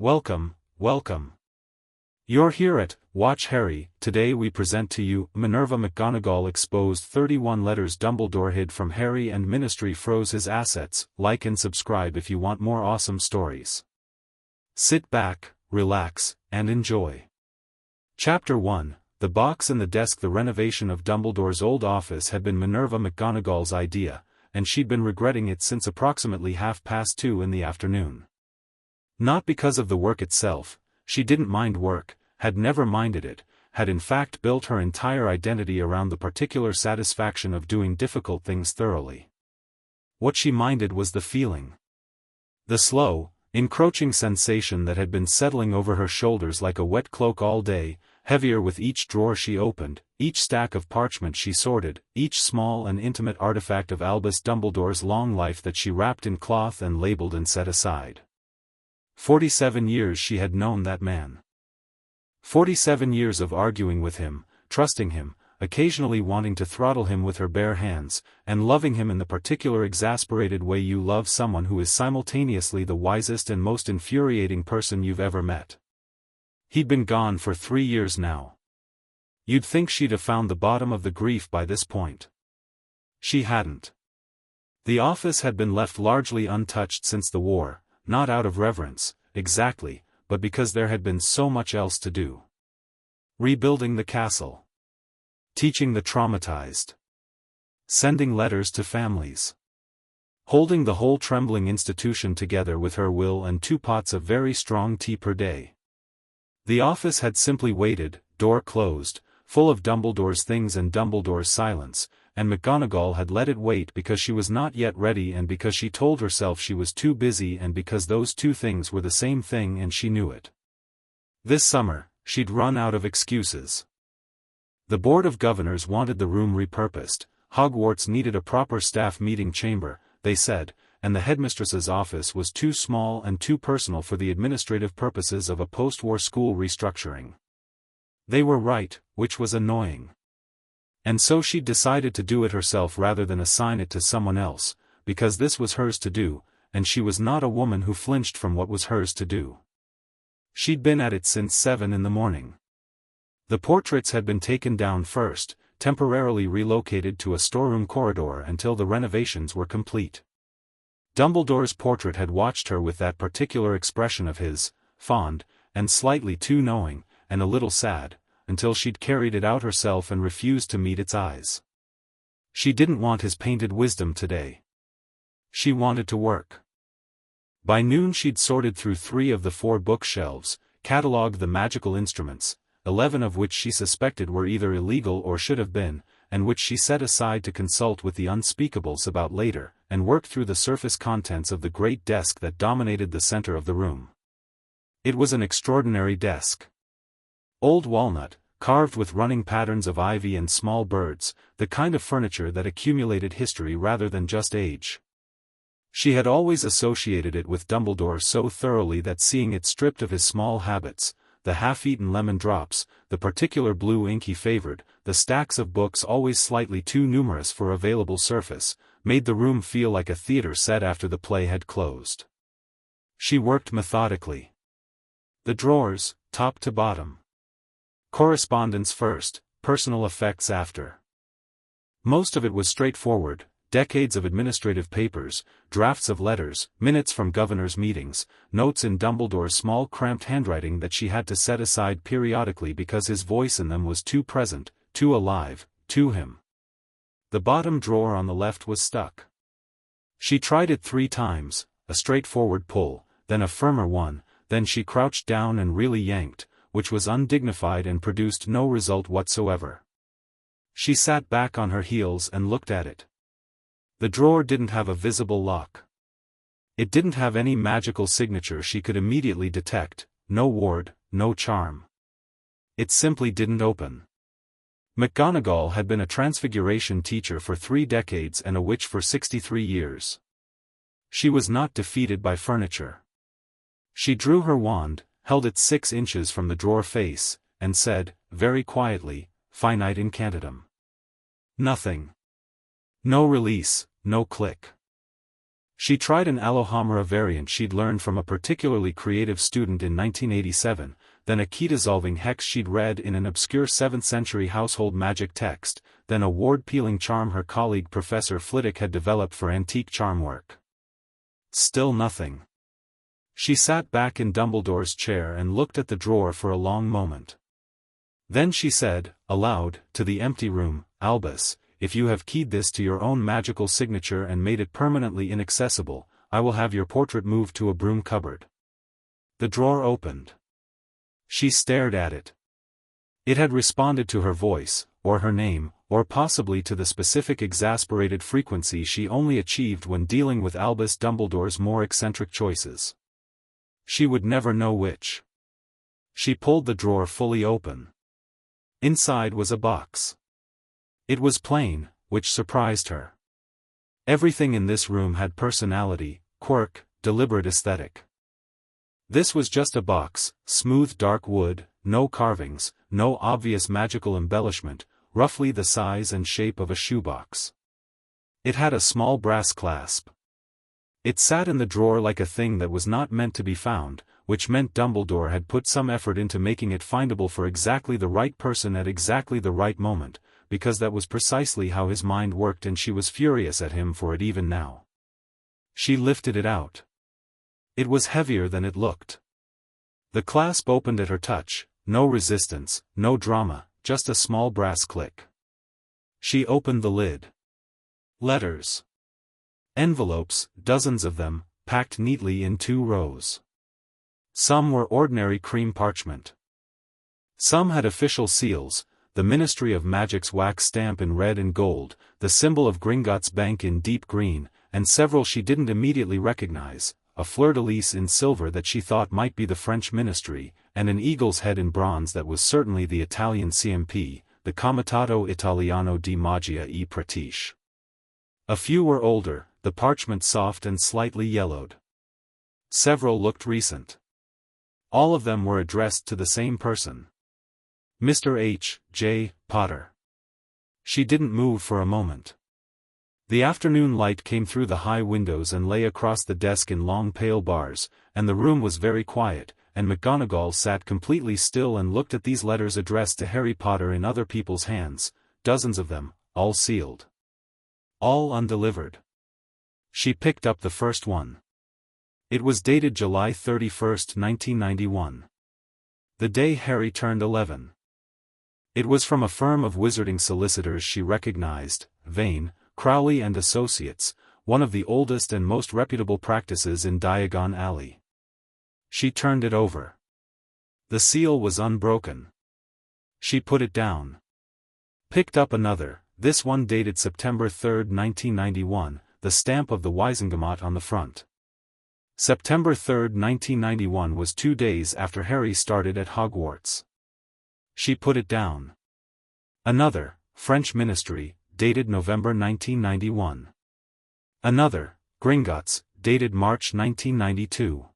Welcome, welcome. You're here at Watch Harry. Today we present to you Minerva McGonagall exposed 31 letters Dumbledore hid from Harry and Ministry froze his assets. Like and subscribe if you want more awesome stories. Sit back, relax, and enjoy. Chapter 1, The Box in the Desk. The renovation of Dumbledore's old office had been Minerva McGonagall's idea, and she'd been regretting it since approximately 2:30 in the afternoon. Not because of the work itself, she didn't mind work, had never minded it, had in fact built her entire identity around the particular satisfaction of doing difficult things thoroughly. What she minded was the feeling. The slow, encroaching sensation that had been settling over her shoulders like a wet cloak all day, heavier with each drawer she opened, each stack of parchment she sorted, each small and intimate artifact of Albus Dumbledore's long life that she wrapped in cloth and labeled and set aside. 47 years she had known that man. 47 years of arguing with him, trusting him, occasionally wanting to throttle him with her bare hands, and loving him in the particular exasperated way you love someone who is simultaneously the wisest and most infuriating person you've ever met. He'd been gone for 3 years now. You'd think she'd have found the bottom of the grief by this point. She hadn't. The office had been left largely untouched since the war, not out of reverence, exactly, but because there had been so much else to do. Rebuilding the castle. Teaching the traumatized. Sending letters to families. Holding the whole trembling institution together with her will and 2 pots of very strong tea per day. The office had simply waited, door closed, full of Dumbledore's things and Dumbledore's silence, and McGonagall had let it wait because she was not yet ready and because she told herself she was too busy and because those 2 things were the same thing and she knew it. This summer, she'd run out of excuses. The Board of Governors wanted the room repurposed, Hogwarts needed a proper staff meeting chamber, they said, and the headmistress's office was too small and too personal for the administrative purposes of a post-war school restructuring. They were right, which was annoying. And so she'd decided to do it herself rather than assign it to someone else, because this was hers to do, and she was not a woman who flinched from what was hers to do. She'd been at it since 7 in the morning. The portraits had been taken down first, temporarily relocated to a storeroom corridor until the renovations were complete. Dumbledore's portrait had watched her with that particular expression of his, fond, and slightly too knowing, and a little sad, until she'd carried it out herself and refused to meet its eyes. She didn't want his painted wisdom today. She wanted to work. By noon she'd sorted through 3 of the 4 bookshelves, catalogued the magical instruments, 11 of which she suspected were either illegal or should have been, and which she set aside to consult with the unspeakables about later, and worked through the surface contents of the great desk that dominated the center of the room. It was an extraordinary desk. Old walnut, carved with running patterns of ivy and small birds, the kind of furniture that accumulated history rather than just age. She had always associated it with Dumbledore so thoroughly that seeing it stripped of his small habits, the half-eaten lemon drops, the particular blue ink he favored, the stacks of books always slightly too numerous for available surface, made the room feel like a theater set after the play had closed. She worked methodically. The drawers, top to bottom. Correspondence first, personal effects after. Most of it was straightforward, decades of administrative papers, drafts of letters, minutes from governors' meetings, notes in Dumbledore's small cramped handwriting that she had to set aside periodically because his voice in them was too present, too alive, to him. The bottom drawer on the left was stuck. She tried it 3 times, a straightforward pull, then a firmer one, then she crouched down and really yanked, which was undignified and produced no result whatsoever. She sat back on her heels and looked at it. The drawer didn't have a visible lock. It didn't have any magical signature she could immediately detect, no ward, no charm. It simply didn't open. McGonagall had been a transfiguration teacher for 3 decades and a witch for 63 years. She was not defeated by furniture. She drew her wand, held it 6 inches from the drawer face, and said, very quietly, finite incantatem. Nothing. No release, no click. She tried an Alohomora variant she'd learned from a particularly creative student in 1987, then a key-dissolving hex she'd read in an obscure 7th century household magic text, then a ward-peeling charm her colleague Professor Flitwick had developed for antique charm work. Still nothing. She sat back in Dumbledore's chair and looked at the drawer for a long moment. Then she said, aloud, to the empty room, "Albus, if you have keyed this to your own magical signature and made it permanently inaccessible, I will have your portrait moved to a broom cupboard." The drawer opened. She stared at it. It had responded to her voice, or her name, or possibly to the specific exasperated frequency she only achieved when dealing with Albus Dumbledore's more eccentric choices. She would never know which. She pulled the drawer fully open. Inside was a box. It was plain, which surprised her. Everything in this room had personality, quirk, deliberate aesthetic. This was just a box, smooth dark wood, no carvings, no obvious magical embellishment, roughly the size and shape of a shoebox. It had a small brass clasp. It sat in the drawer like a thing that was not meant to be found, which meant Dumbledore had put some effort into making it findable for exactly the right person at exactly the right moment, because that was precisely how his mind worked, and she was furious at him for it even now. She lifted it out. It was heavier than it looked. The clasp opened at her touch, no resistance, no drama, just a small brass click. She opened the lid. Letters. Envelopes, dozens of them, packed neatly in 2 rows. Some were ordinary cream parchment. Some had official seals, the Ministry of Magic's wax stamp in red and gold, the symbol of Gringotts Bank in deep green, and several she didn't immediately recognize, a fleur-de-lis in silver that she thought might be the French Ministry, and an eagle's head in bronze that was certainly the Italian CMP, the Comitato Italiano di Magia e Pratique. A few were older, the parchment soft and slightly yellowed. Several looked recent. All of them were addressed to the same person. Mr. H. J. Potter. She didn't move for a moment. The afternoon light came through the high windows and lay across the desk in long pale bars, and the room was very quiet, and McGonagall sat completely still and looked at these letters addressed to Harry Potter in other people's hands, dozens of them, all sealed. All undelivered. She picked up the first one. It was dated July 31st, 1991. The day Harry turned 11. It was from a firm of wizarding solicitors she recognized, Vane, Crowley and Associates, one of the oldest and most reputable practices in Diagon Alley. She turned it over. The seal was unbroken. She put it down. Picked up another, this one dated September 3, 1991, the stamp of the Wisengamot on the front. September 3, 1991 was 2 days after Harry started at Hogwarts. She put it down. Another, French Ministry, dated November 1991. Another, Gringotts, dated March 1992.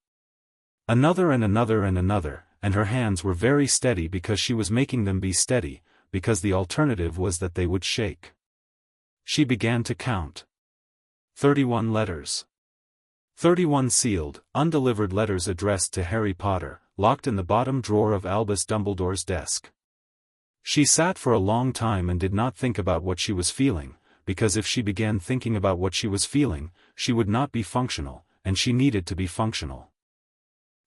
Another and another and another, and her hands were very steady because she was making them be steady, because the alternative was that they would shake. She began to count. 31 letters. 31 sealed, undelivered letters addressed to Harry Potter, locked in the bottom drawer of Albus Dumbledore's desk. She sat for a long time and did not think about what she was feeling, because if she began thinking about what she was feeling, she would not be functional, and she needed to be functional.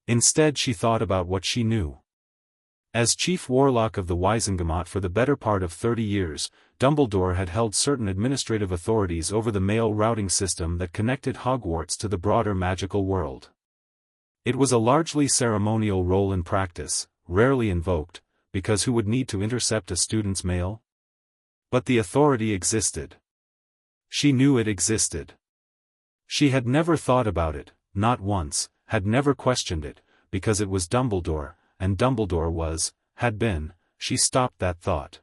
Instead she thought about what she knew. As chief warlock of the Wisengamot for the better part of 30 years, Dumbledore had held certain administrative authorities over the mail routing system that connected Hogwarts to the broader magical world. It was a largely ceremonial role in practice, rarely invoked, because who would need to intercept a student's mail? But the authority existed. She knew it existed. She had never thought about it, not once, had never questioned it, because it was Dumbledore, and Dumbledore was, had been, she stopped that thought.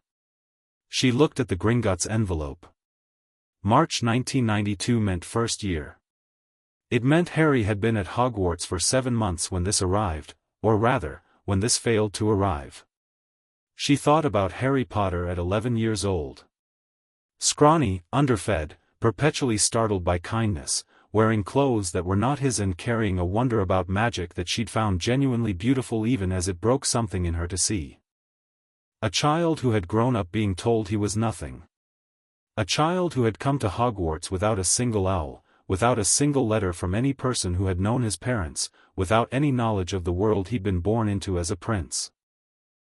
She looked at the Gringotts envelope. March 1992 meant first year. It meant Harry had been at Hogwarts for 7 months when this arrived, or rather, when this failed to arrive. She thought about Harry Potter at 11 years old. Scrawny, underfed, perpetually startled by kindness, wearing clothes that were not his and carrying a wonder about magic that she'd found genuinely beautiful even as it broke something in her to see. A child who had grown up being told he was nothing. A child who had come to Hogwarts without a single owl, without a single letter from any person who had known his parents, without any knowledge of the world he'd been born into as a prince.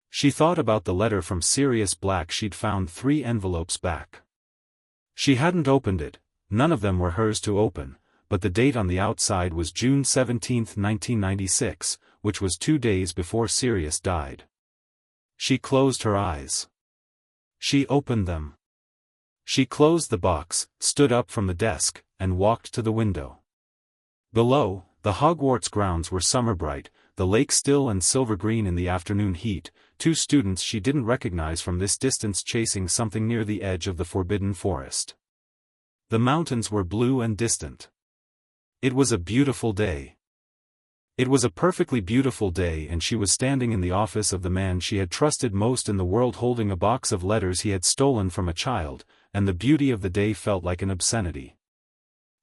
She thought about the letter from Sirius Black she'd found 3 envelopes back. She hadn't opened it, none of them were hers to open, but the date on the outside was June 17, 1996, which was 2 days before Sirius died. She closed her eyes. She opened them. She closed the box, stood up from the desk, and walked to the window. Below, the Hogwarts grounds were summer bright, the lake still and silver green in the afternoon heat, 2 students she didn't recognize from this distance chasing something near the edge of the forbidden forest. The mountains were blue and distant. It was a beautiful day. It was a perfectly beautiful day, and she was standing in the office of the man she had trusted most in the world holding a box of letters he had stolen from a child, and the beauty of the day felt like an obscenity.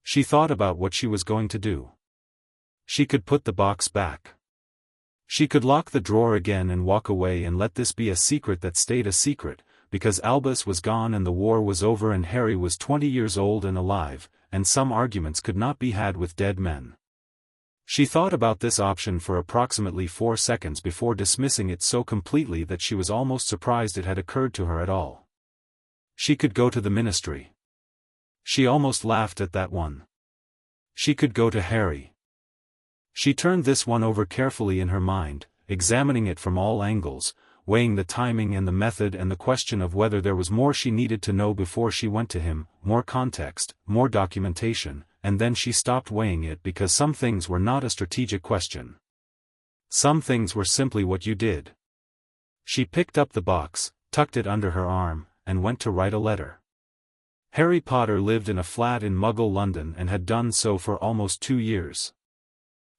She thought about what she was going to do. She could put the box back. She could lock the drawer again and walk away and let this be a secret that stayed a secret, because Albus was gone and the war was over and Harry was 20 years old and alive, and some arguments could not be had with dead men. She thought about this option for approximately 4 seconds before dismissing it so completely that she was almost surprised it had occurred to her at all. She could go to the ministry. She almost laughed at that one. She could go to Harry. She turned this one over carefully in her mind, examining it from all angles, weighing the timing and the method and the question of whether there was more she needed to know before she went to him, more context, more documentation, and then she stopped weighing it because some things were not a strategic question. Some things were simply what you did. She picked up the box, tucked it under her arm, and went to write a letter. Harry Potter lived in a flat in Muggle London and had done so for almost 2 years.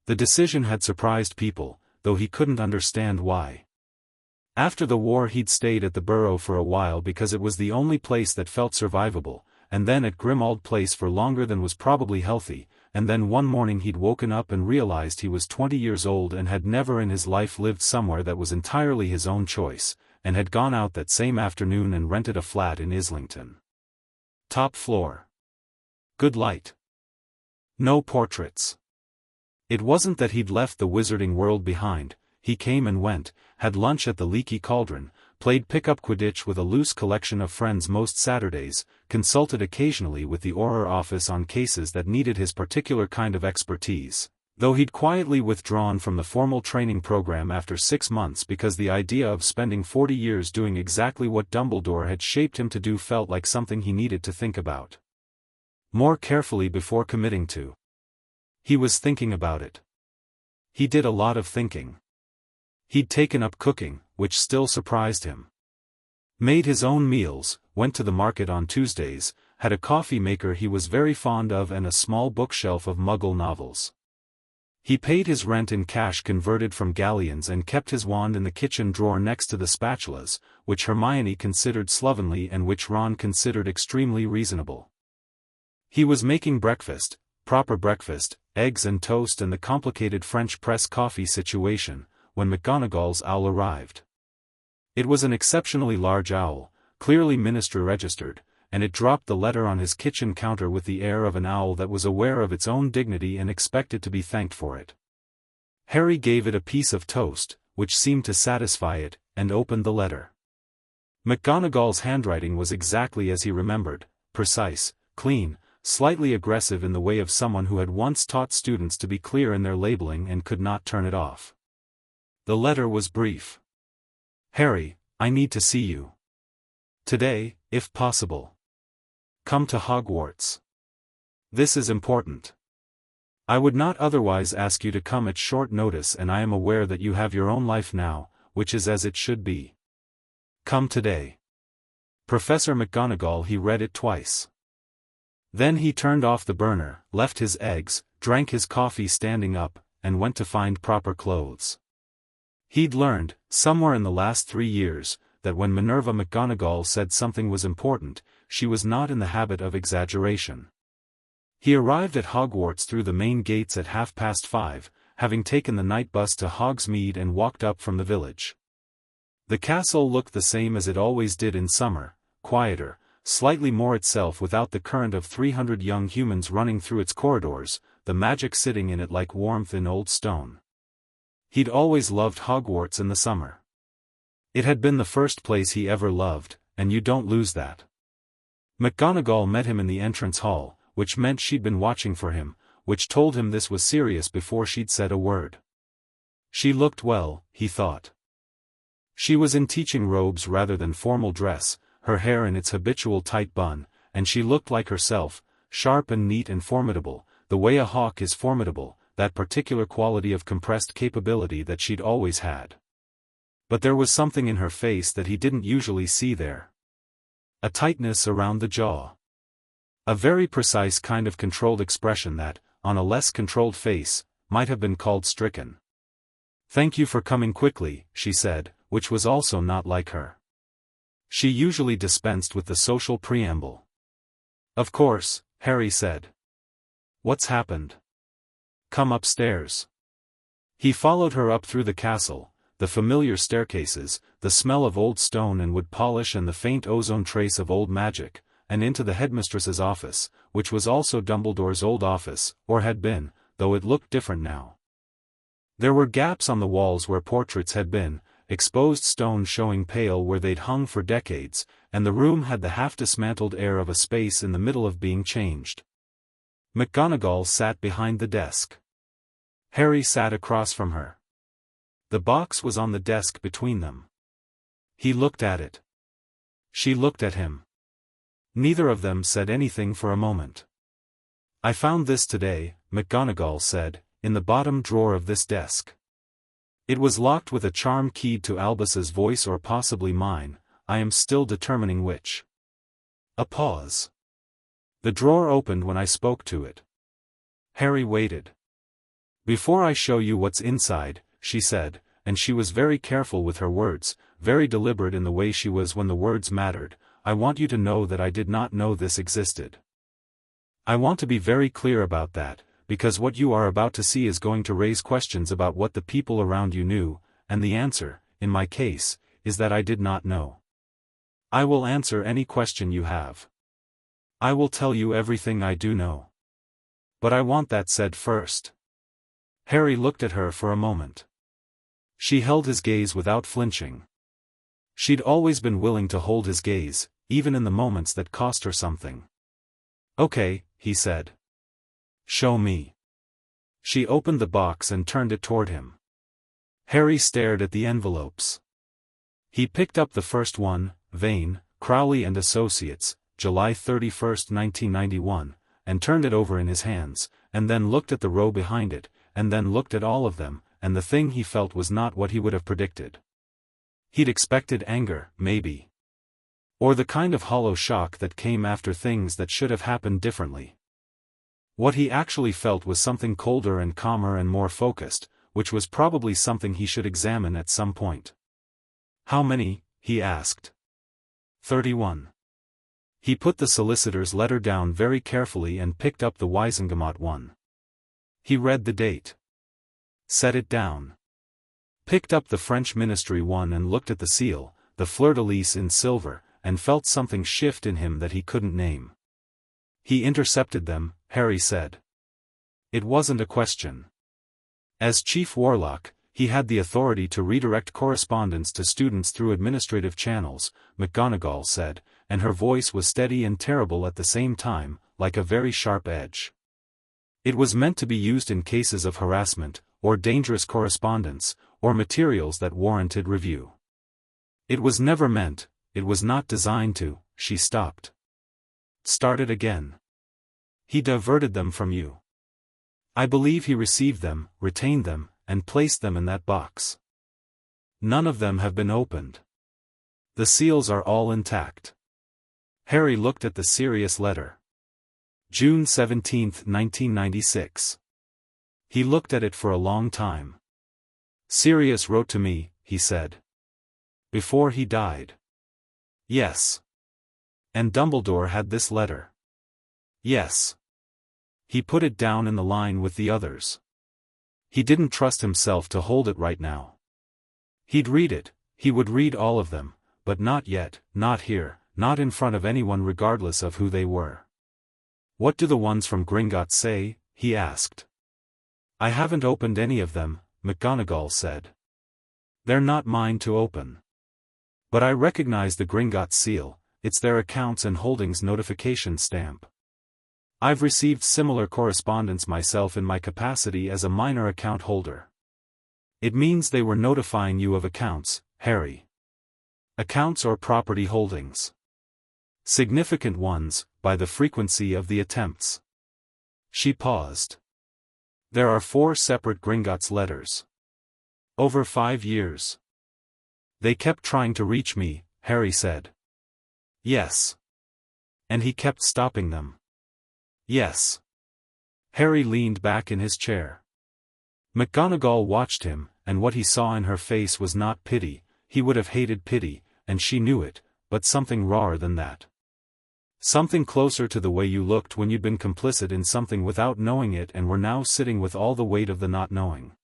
The decision had surprised people, though he couldn't understand why. After the war he'd stayed at the Burrow for a while because it was the only place that felt survivable, and then at Grimmauld Place for longer than was probably healthy, and then one morning he'd woken up and realized he was 20 years old and had never in his life lived somewhere that was entirely his own choice, and had gone out that same afternoon and rented a flat in Islington. Top floor. Good light. No portraits. It wasn't that he'd left the wizarding world behind. He came and went, had lunch at the Leaky Cauldron, played pickup Quidditch with a loose collection of friends most Saturdays, consulted occasionally with the Auror office on cases that needed his particular kind of expertise, though he'd quietly withdrawn from the formal training program after 6 months because the idea of spending 40 years doing exactly what Dumbledore had shaped him to do felt like something he needed to think about more carefully before committing to. He was thinking about it. He did a lot of thinking. He'd taken up cooking, which still surprised him. Made his own meals, went to the market on Tuesdays, had a coffee maker he was very fond of and a small bookshelf of Muggle novels. He paid his rent in cash converted from galleons and kept his wand in the kitchen drawer next to the spatulas, which Hermione considered slovenly and which Ron considered extremely reasonable. He was making breakfast, proper breakfast, eggs and toast and the complicated French press coffee situation, when McGonagall's owl arrived. It was an exceptionally large owl, clearly ministry registered, and it dropped the letter on his kitchen counter with the air of an owl that was aware of its own dignity and expected to be thanked for it. Harry gave it a piece of toast, which seemed to satisfy it, and opened the letter. McGonagall's handwriting was exactly as he remembered, precise, clean, slightly aggressive in the way of someone who had once taught students to be clear in their labeling and could not turn it off. The letter was brief. Harry, I need to see you. Today, if possible. Come to Hogwarts. This is important. I would not otherwise ask you to come at short notice and I am aware that you have your own life now, which is as it should be. Come today. Professor McGonagall. He read it twice. Then he turned off the burner, left his eggs, drank his coffee standing up, and went to find proper clothes. He'd learned, somewhere in the last 3 years, that when Minerva McGonagall said something was important, she was not in the habit of exaggeration. He arrived at Hogwarts through the main gates at 5:30, having taken the night bus to Hogsmeade and walked up from the village. The castle looked the same as it always did in summer, quieter, slightly more itself without the current of 300 young humans running through its corridors, the magic sitting in it like warmth in old stone. He'd always loved Hogwarts in the summer. It had been the first place he ever loved, and you don't lose that. McGonagall met him in the entrance hall, which meant she'd been watching for him, which told him this was serious before she'd said a word. She looked well, he thought. She was in teaching robes rather than formal dress, her hair in its habitual tight bun, and she looked like herself, sharp and neat and formidable, the way a hawk is formidable, that particular quality of compressed capability that she'd always had. But there was something in her face that he didn't usually see there. A tightness around the jaw. A very precise kind of controlled expression that, on a less controlled face, might have been called stricken. "Thank you for coming quickly," she said, which was also not like her. She usually dispensed with the social preamble. "Of course," Harry said. "What's happened?" "Come upstairs." He followed her up through the castle, the familiar staircases, the smell of old stone and wood polish and the faint ozone trace of old magic, and into the headmistress's office, which was also Dumbledore's old office, or had been, though it looked different now. There were gaps on the walls where portraits had been, exposed stone showing pale where they'd hung for decades, and the room had the half-dismantled air of a space in the middle of being changed. McGonagall sat behind the desk. Harry sat across from her. The box was on the desk between them. He looked at it. She looked at him. Neither of them said anything for a moment. "I found this today," McGonagall said, "in the bottom drawer of this desk. It was locked with a charm keyed to Albus's voice or possibly mine, I am still determining which." A pause. "The drawer opened when I spoke to it." Harry waited. "Before I show you what's inside," she said, and she was very careful with her words, very deliberate in the way she was when the words mattered, "I want you to know that I did not know this existed. I want to be very clear about that, because what you are about to see is going to raise questions about what the people around you knew, and the answer, in my case, is that I did not know. I will answer any question you have. I will tell you everything I do know. But I want that said first." Harry looked at her for a moment. She held his gaze without flinching. She'd always been willing to hold his gaze, even in the moments that cost her something. "Okay," he said. "Show me." She opened the box and turned it toward him. Harry stared at the envelopes. He picked up the first one, Vane, Crowley and Associates, July 31, 1991, and turned it over in his hands, and then looked at the row behind it, and then looked at all of them, and the thing he felt was not what he would have predicted. He'd expected anger, maybe. Or the kind of hollow shock that came after things that should have happened differently. What he actually felt was something colder and calmer and more focused, which was probably something he should examine at some point. "How many?" he asked. 31. He put the solicitor's letter down very carefully and picked up the Wisengamot one. He read the date. Set it down. Picked up the French ministry one and looked at the seal, the fleur-de-lis in silver, and felt something shift in him that he couldn't name. "He intercepted them," Harry said. It wasn't a question. As chief warlock, he had the authority to redirect correspondence to students through administrative channels, McGonagall said, and her voice was steady and terrible at the same time, like a very sharp edge. It was meant to be used in cases of harassment, or dangerous correspondence, or materials that warranted review. It was never meant, it was not designed to. She stopped. Started again. "He diverted them from you. I believe he received them, retained them, and placed them in that box. None of them have been opened. The seals are all intact." Harry looked at the Sirius letter. June 17, 1996. He looked at it for a long time. "Sirius wrote to me," he said. "Before he died." "Yes. And Dumbledore had this letter." "Yes. He put it down in the line with the others. He didn't trust himself to hold it right now. He'd read it, he would read all of them, but not yet, not here, not in front of anyone regardless of who they were. "What do the ones from Gringotts say?" he asked. "I haven't opened any of them," McGonagall said. "They're not mine to open. But I recognize the Gringotts seal, it's their accounts and holdings notification stamp. I've received similar correspondence myself in my capacity as a minor account holder. It means they were notifying you of accounts, Harry. Accounts or property holdings. Significant ones, by the frequency of the attempts." She paused. "There are 4 separate Gringotts letters. Over 5 years. They kept trying to reach me," Harry said. "Yes. And he kept stopping them." "Yes." Harry leaned back in his chair. McGonagall watched him, and what he saw in her face was not pity. He would have hated pity, and she knew it, but something rawer than that. Something closer to the way you looked when you'd been complicit in something without knowing it and were now sitting with all the weight of the not knowing.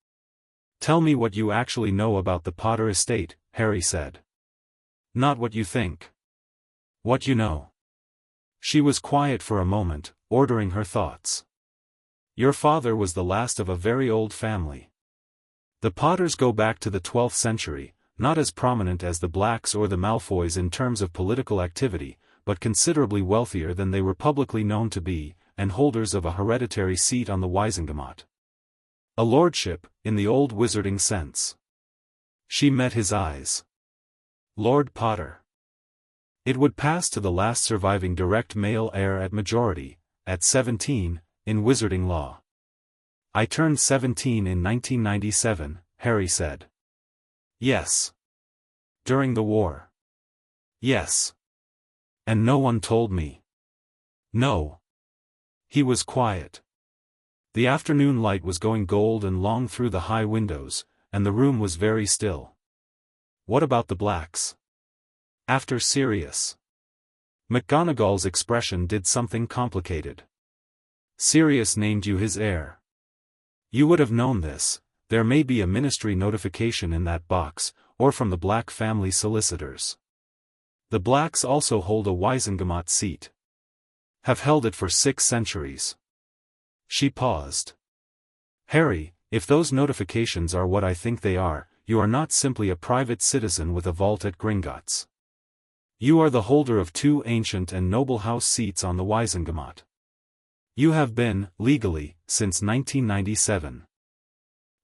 "Tell me what you actually know about the Potter estate," Harry said. "Not what you think. What you know." She was quiet for a moment, ordering her thoughts. "Your father was the last of a very old family. The Potters go back to the 12th century, not as prominent as the Blacks or the Malfoys in terms of political activity, but considerably wealthier than they were publicly known to be, and holders of a hereditary seat on the Wizengamot. A lordship, in the old wizarding sense." She met his eyes. "Lord Potter. It would pass to the last surviving direct male heir at majority, at 17, in wizarding law. I turned 17 in 1997, Harry said. "Yes. During the war." "Yes. And no one told me." "No." He was quiet. The afternoon light was going gold and long through the high windows, and the room was very still. "What about the Blacks? After Sirius?" McGonagall's expression did something complicated. "Sirius named you his heir. You would have known this. There may be a ministry notification in that box, or from the Black family solicitors. The Blacks also hold a Wizengamot seat. Have held it for 6 centuries. She paused. "Harry, if those notifications are what I think they are, you are not simply a private citizen with a vault at Gringotts. You are the holder of 2 ancient and noble house seats on the Wizengamot. You have been, legally, since 1997.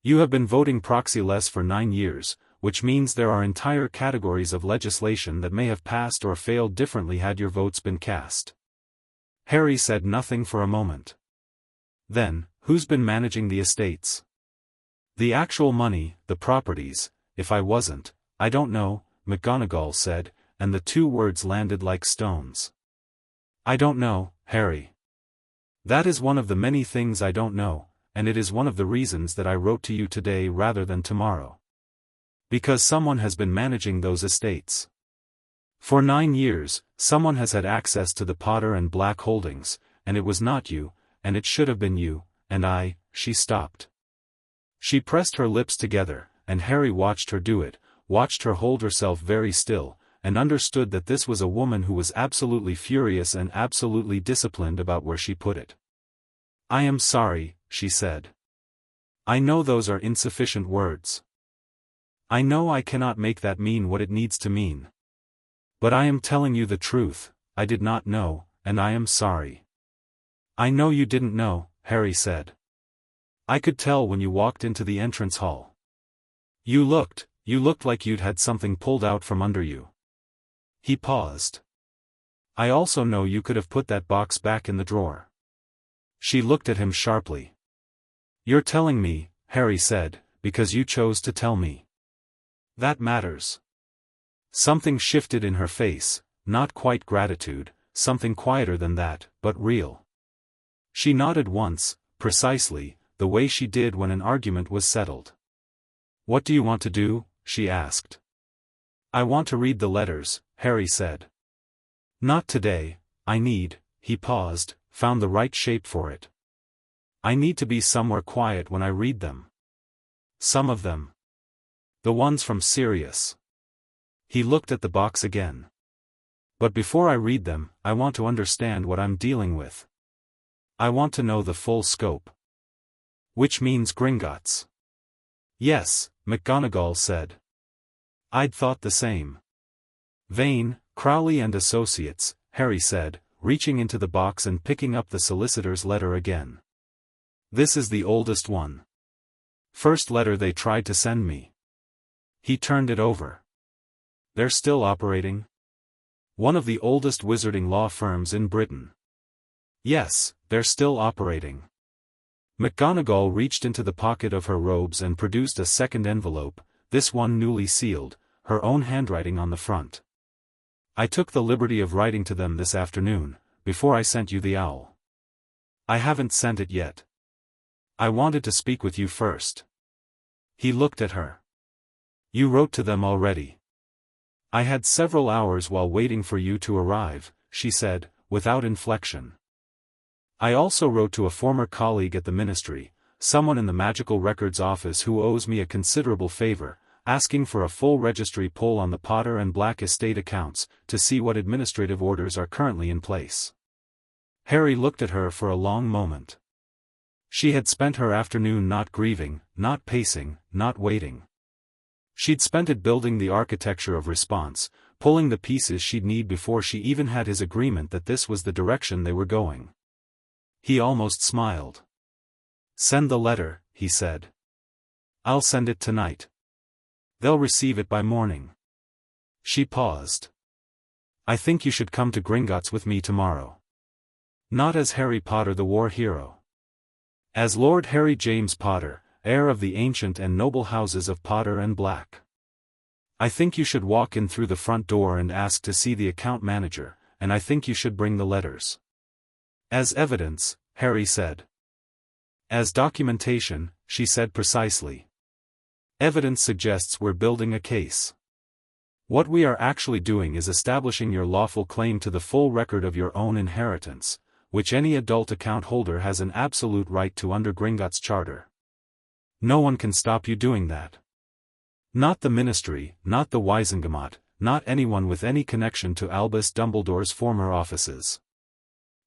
You have been voting proxyless for 9 years, which means there are entire categories of legislation that may have passed or failed differently had your votes been cast." Harry said nothing for a moment. "Then, who's been managing the estates? The actual money, the properties? If I wasn't, I don't know," McGonagall said, and the 2 words landed like stones. "I don't know, Harry. That is one of the many things I don't know, and it is one of the reasons that I wrote to you today rather than tomorrow. Because someone has been managing those estates. For 9 years, someone has had access to the Potter and Black holdings, and it was not you, and it should have been you, and I." She stopped. She pressed her lips together, and Harry watched her do it, watched her hold herself very still, and understood that this was a woman who was absolutely furious and absolutely disciplined about where she put it. "I am sorry," she said. "I know those are insufficient words. I know I cannot make that mean what it needs to mean. But I am telling you the truth, I did not know, and I am sorry." "I know you didn't know," Harry said. "I could tell when you walked into the entrance hall. You looked like you'd had something pulled out from under you." He paused. "I also know you could have put that box back in the drawer." She looked at him sharply. "You're telling me," Harry said, "because you chose to tell me. That matters." Something shifted in her face, not quite gratitude, something quieter than that, but real. She nodded once, precisely, the way she did when an argument was settled. "What do you want to do?" she asked. "I want to read the letters," Harry said. "Not today, I need," he paused, found the right shape for it. I need to be somewhere quiet when I read them. Some of them. The ones from Sirius. He looked at the box again. But before I read them, I want to understand what I'm dealing with. I want to know the full scope. Which means Gringotts. Yes, McGonagall said. I'd thought the same. Vane, Crowley and Associates, Harry said, reaching into the box and picking up the solicitor's letter again. This is the oldest one. First letter they tried to send me. He turned it over. They're still operating? One of the oldest wizarding law firms in Britain. Yes, they're still operating. McGonagall reached into the pocket of her robes and produced a second envelope, this one newly sealed, her own handwriting on the front. I took the liberty of writing to them this afternoon, before I sent you the owl. I haven't sent it yet. I wanted to speak with you first. He looked at her. You wrote to them already. I had several hours while waiting for you to arrive, she said, without inflection. I also wrote to a former colleague at the ministry, someone in the Magical Records office who owes me a considerable favor, asking for a full registry pull on the Potter and Black estate accounts, to see what administrative orders are currently in place. Harry looked at her for a long moment. She had spent her afternoon not grieving, not pacing, not waiting. She'd spent it building the architecture of response, pulling the pieces she'd need before she even had his agreement that this was the direction they were going. He almost smiled. Send the letter, he said. I'll send it tonight. They'll receive it by morning. She paused. I think you should come to Gringotts with me tomorrow. Not as Harry Potter the war hero. As Lord Harry James Potter, heir of the ancient and noble houses of Potter and Black. I think you should walk in through the front door and ask to see the account manager, and I think you should bring the letters. As evidence, Harry said. As documentation, she said precisely. Evidence suggests we're building a case. What we are actually doing is establishing your lawful claim to the full record of your own inheritance, which any adult account holder has an absolute right to under Gringotts' charter. No one can stop you doing that. Not the ministry, not the Wisengamot, not anyone with any connection to Albus Dumbledore's former offices.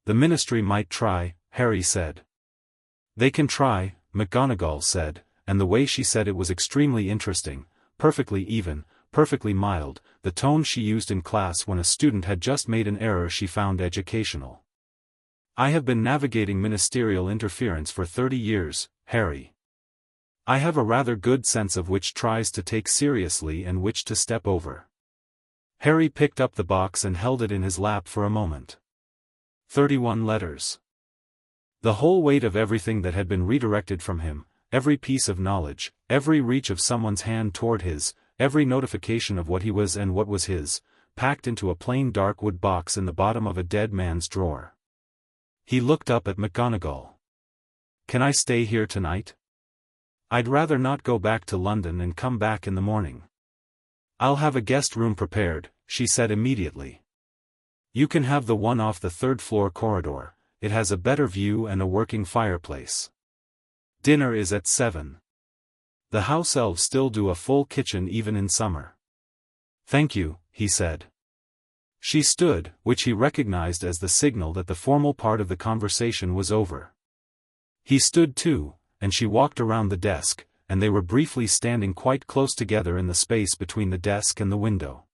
The ministry might try, Harry said. They can try, McGonagall said, and the way she said it was extremely interesting, perfectly even, perfectly mild, the tone she used in class when a student had just made an error she found educational. I have been navigating ministerial interference for 30 years, Harry. I have a rather good sense of which tries to take seriously and which to step over. Harry picked up the box and held it in his lap for a moment. 31 letters. The whole weight of everything that had been redirected from him, every piece of knowledge, every reach of someone's hand toward his, every notification of what he was and what was his, packed into a plain dark wood box in the bottom of a dead man's drawer. He looked up at McGonagall. Can I stay here tonight? I'd rather not go back to London and come back in the morning. I'll have a guest room prepared, she said immediately. You can have the one off the third-floor corridor, it has a better view and a working fireplace. Dinner is at 7. The house elves still do a full kitchen even in summer. Thank you, he said. She stood, which he recognized as the signal that the formal part of the conversation was over. He stood too, and she walked around the desk, and they were briefly standing quite close together in the space between the desk and the window.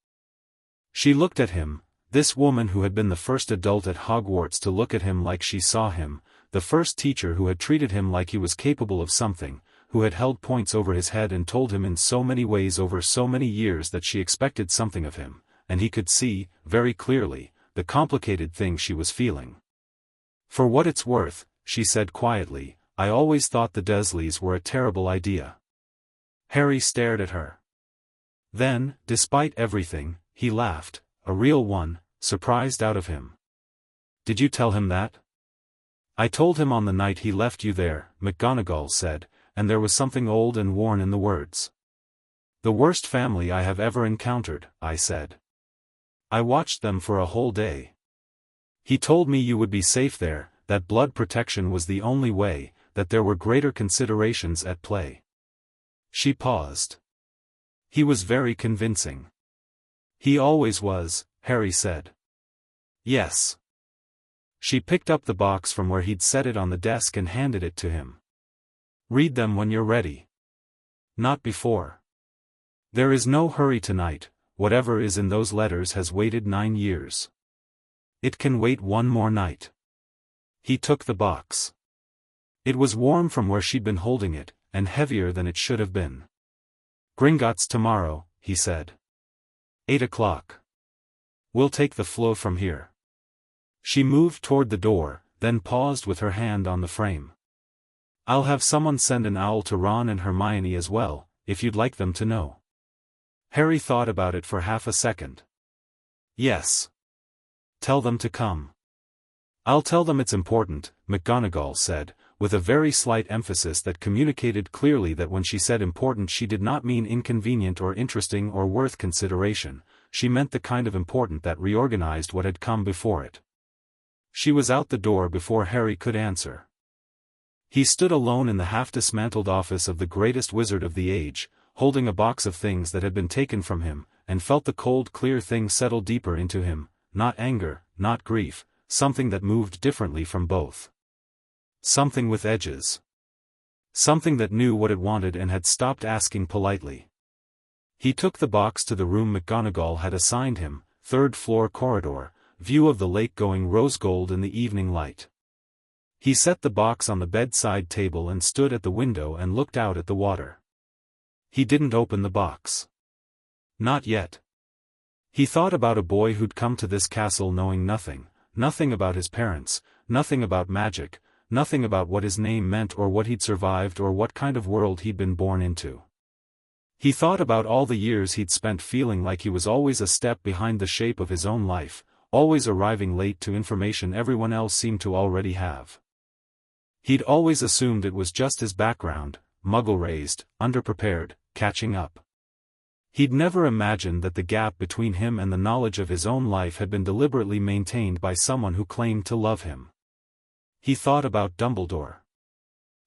She looked at him, this woman who had been the first adult at Hogwarts to look at him like she saw him, the first teacher who had treated him like he was capable of something, who had held points over his head and told him in so many ways over so many years that she expected something of him, and he could see, very clearly, the complicated thing she was feeling. For what it's worth, she said quietly, I always thought the Dursleys were a terrible idea. Harry stared at her. Then, despite everything, he laughed, a real one, surprised out of him. Did you tell him that? I told him on the night he left you there, McGonagall said, and there was something old and worn in the words. The worst family I have ever encountered, I said. I watched them for a whole day. He told me you would be safe there, that blood protection was the only way, that there were greater considerations at play. She paused. He was very convincing. He always was, Harry said. Yes. She picked up the box from where he'd set it on the desk and handed it to him. Read them when you're ready. Not before. There is no hurry tonight. Whatever is in those letters has waited 9 years. It can wait one more night. He took the box. It was warm from where she'd been holding it, and heavier than it should have been. Gringotts tomorrow, he said. 8 o'clock. We'll take the floor from here. She moved toward the door, then paused with her hand on the frame. I'll have someone send an owl to Ron and Hermione as well, if you'd like them to know. Harry thought about it for half a second. Yes. Tell them to come. I'll tell them it's important, McGonagall said, with a very slight emphasis that communicated clearly that when she said important she did not mean inconvenient or interesting or worth consideration, she meant the kind of important that reorganized what had come before it. She was out the door before Harry could answer. He stood alone in the half-dismantled office of the greatest wizard of the age, holding a box of things that had been taken from him, and felt the cold clear thing settle deeper into him, not anger, not grief, something that moved differently from both. Something with edges. Something that knew what it wanted and had stopped asking politely. He took the box to the room McGonagall had assigned him, third-floor corridor, view of the lake going rose-gold in the evening light. He set the box on the bedside table and stood at the window and looked out at the water. He didn't open the box. Not yet. He thought about a boy who'd come to this castle knowing nothing, nothing about his parents, nothing about magic, nothing about what his name meant or what he'd survived or what kind of world he'd been born into. He thought about all the years he'd spent feeling like he was always a step behind the shape of his own life, always arriving late to information everyone else seemed to already have. He'd always assumed it was just his background, muggle-raised, underprepared, catching up. He'd never imagined that the gap between him and the knowledge of his own life had been deliberately maintained by someone who claimed to love him. He thought about Dumbledore.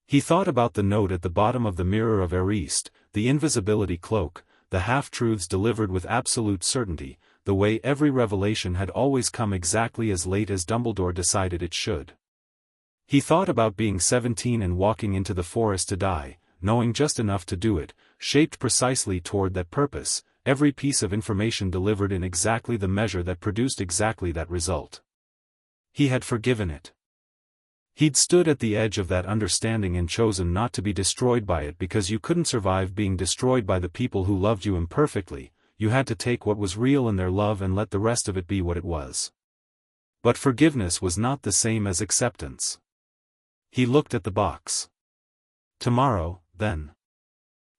He thought about the note at the bottom of the Mirror of East, the invisibility cloak, the half-truths delivered with absolute certainty, the way every revelation had always come exactly as late as Dumbledore decided it should. He thought about being 17 and walking into the forest to die, knowing just enough to do it, shaped precisely toward that purpose, every piece of information delivered in exactly the measure that produced exactly that result. He had forgiven it. He'd stood at the edge of that understanding and chosen not to be destroyed by it because you couldn't survive being destroyed by the people who loved you imperfectly, you had to take what was real in their love and let the rest of it be what it was. But forgiveness was not the same as acceptance. He looked at the box. Tomorrow, then.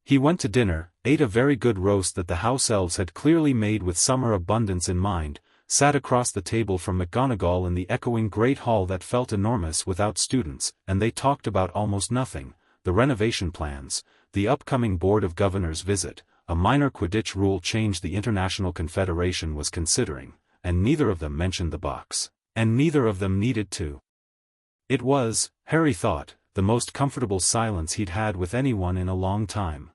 He went to dinner, ate a very good roast that the house elves had clearly made with summer abundance in mind, sat across the table from McGonagall in the echoing great hall that felt enormous without students, and they talked about almost nothing, the renovation plans, the upcoming Board of Governors visit, a minor Quidditch rule change the International Confederation was considering, and neither of them mentioned the box, and neither of them needed to. It was, Harry thought, the most comfortable silence he'd had with anyone in a long time.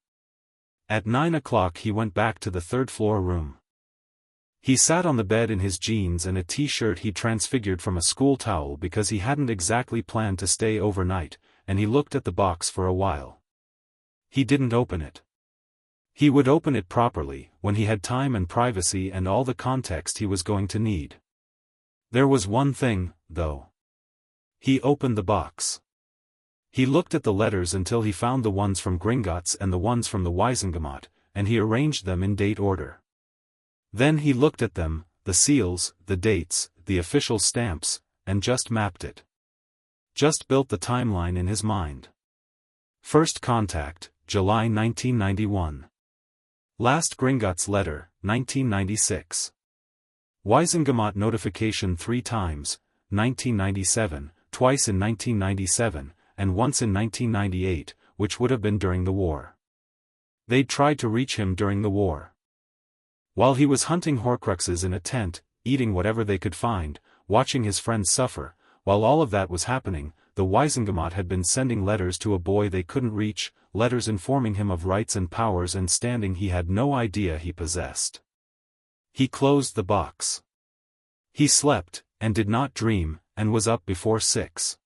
At 9 o'clock he went back to the third-floor room. He sat on the bed in his jeans and a t-shirt he'd transfigured from a school towel because he hadn't exactly planned to stay overnight, and he looked at the box for a while. He didn't open it. He would open it properly, when he had time and privacy and all the context he was going to need. There was one thing, though. He opened the box. He looked at the letters until he found the ones from Gringotts and the ones from the Wizengamot, and he arranged them in date order. Then he looked at them, the seals, the dates, the official stamps, and just mapped it. Just built the timeline in his mind. First contact, July 1991. Last Gringotts letter, 1996. Wizengamot notification 3 times, 1997, twice in 1997, and once in 1998, which would have been during the war. They'd tried to reach him during the war. While he was hunting Horcruxes in a tent, eating whatever they could find, watching his friends suffer, while all of that was happening, the Wizengamot had been sending letters to a boy they couldn't reach, letters informing him of rights and powers and standing he had no idea he possessed. He closed the box. He slept, and did not dream, and was up before 6.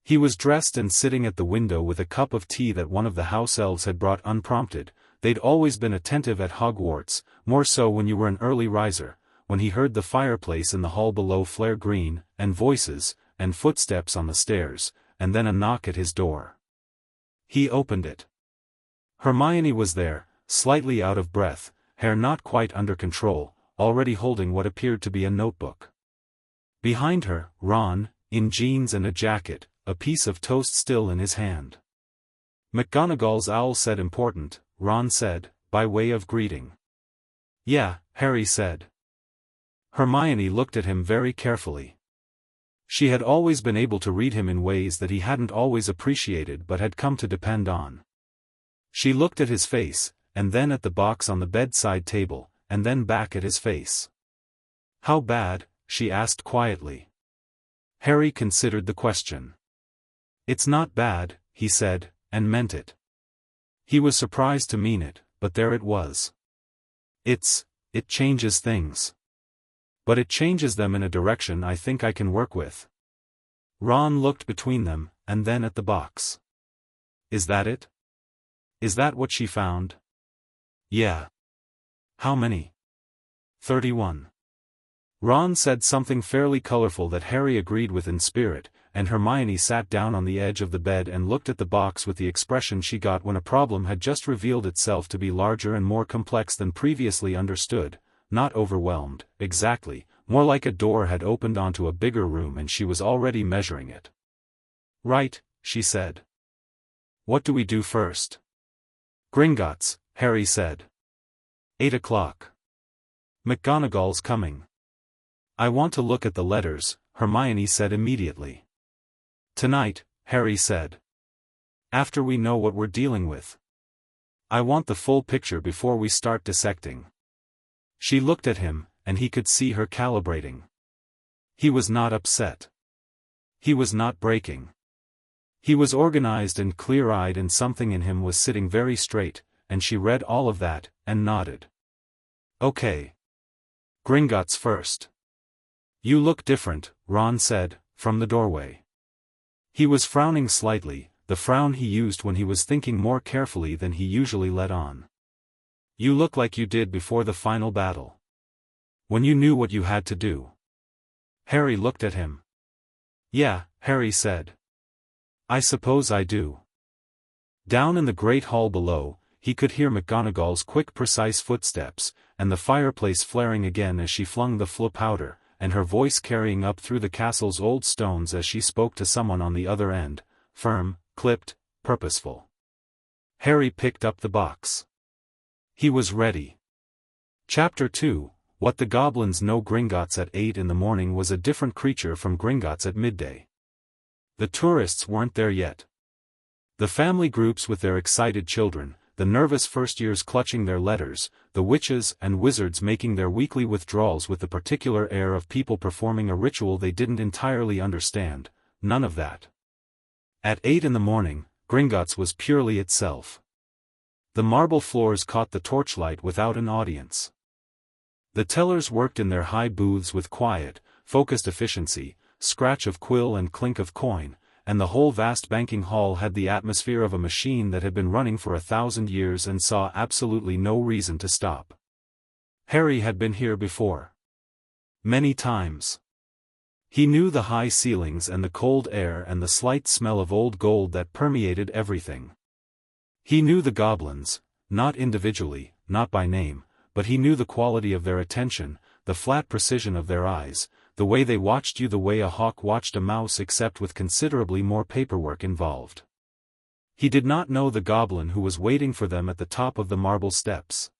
He was dressed and sitting at the window with a cup of tea that one of the house elves had brought unprompted. They'd always been attentive at Hogwarts, more so when you were an early riser, when he heard the fireplace in the hall below flare green, and voices, and footsteps on the stairs, and then a knock at his door. He opened it. Hermione was there, slightly out of breath, hair not quite under control, already holding what appeared to be a notebook. Behind her, Ron, in jeans and a jacket, a piece of toast still in his hand. McGonagall's owl said important, Ron said, by way of greeting. Yeah, Harry said. Hermione looked at him very carefully. She had always been able to read him in ways that he hadn't always appreciated but had come to depend on. She looked at his face, and then at the box on the bedside table, and then back at his face. How bad? She asked quietly. Harry considered the question. It's not bad, he said, and meant it. He was surprised to mean it, but there it was. It changes things. But it changes them in a direction I think I can work with. Ron looked between them, and then at the box. Is that it? Is that what she found? Yeah. How many? 31. Ron said something fairly colorful that Harry agreed with in spirit, and Hermione sat down on the edge of the bed and looked at the box with the expression she got when a problem had just revealed itself to be larger and more complex than previously understood, not overwhelmed, exactly, more like a door had opened onto a bigger room and she was already measuring it. Right, she said. What do we do first? Gringotts, Harry said. 8 o'clock. McGonagall's coming. I want to look at the letters, Hermione said immediately. Tonight, Harry said. After we know what we're dealing with. I want the full picture before we start dissecting. She looked at him, and he could see her calibrating. He was not upset. He was not breaking. He was organized and clear-eyed and something in him was sitting very straight, and she read all of that, and nodded. Okay. Gringotts first. You look different, Ron said, from the doorway. He was frowning slightly, the frown he used when he was thinking more carefully than he usually let on. You look like you did before the final battle. When you knew what you had to do. Harry looked at him. Yeah, Harry said. I suppose I do. Down in the great hall below, he could hear McGonagall's quick precise footsteps, and the fireplace flaring again as she flung the flue powder, and her voice carrying up through the castle's old stones as she spoke to someone on the other end, firm, clipped, purposeful. Harry picked up the box. He was ready. Chapter 2, What the Goblins Know. Gringotts at 8 in the morning was a different creature from Gringotts at midday. The tourists weren't there yet. The family groups with their excited children, the nervous first-years clutching their letters, the witches and wizards making their weekly withdrawals with the particular air of people performing a ritual they didn't entirely understand, none of that. At 8 in the morning, Gringotts was purely itself. The marble floors caught the torchlight without an audience. The tellers worked in their high booths with quiet, focused efficiency, scratch of quill and clink of coin, and the whole vast banking hall had the atmosphere of a machine that had been running for 1,000 years and saw absolutely no reason to stop. Harry had been here before. Many times. He knew the high ceilings and the cold air and the slight smell of old gold that permeated everything. He knew the goblins, not individually, not by name, but he knew the quality of their attention, the flat precision of their eyes, the way they watched you, the way a hawk watched a mouse, except with considerably more paperwork involved. He did not know the goblin who was waiting for them at the top of the marble steps.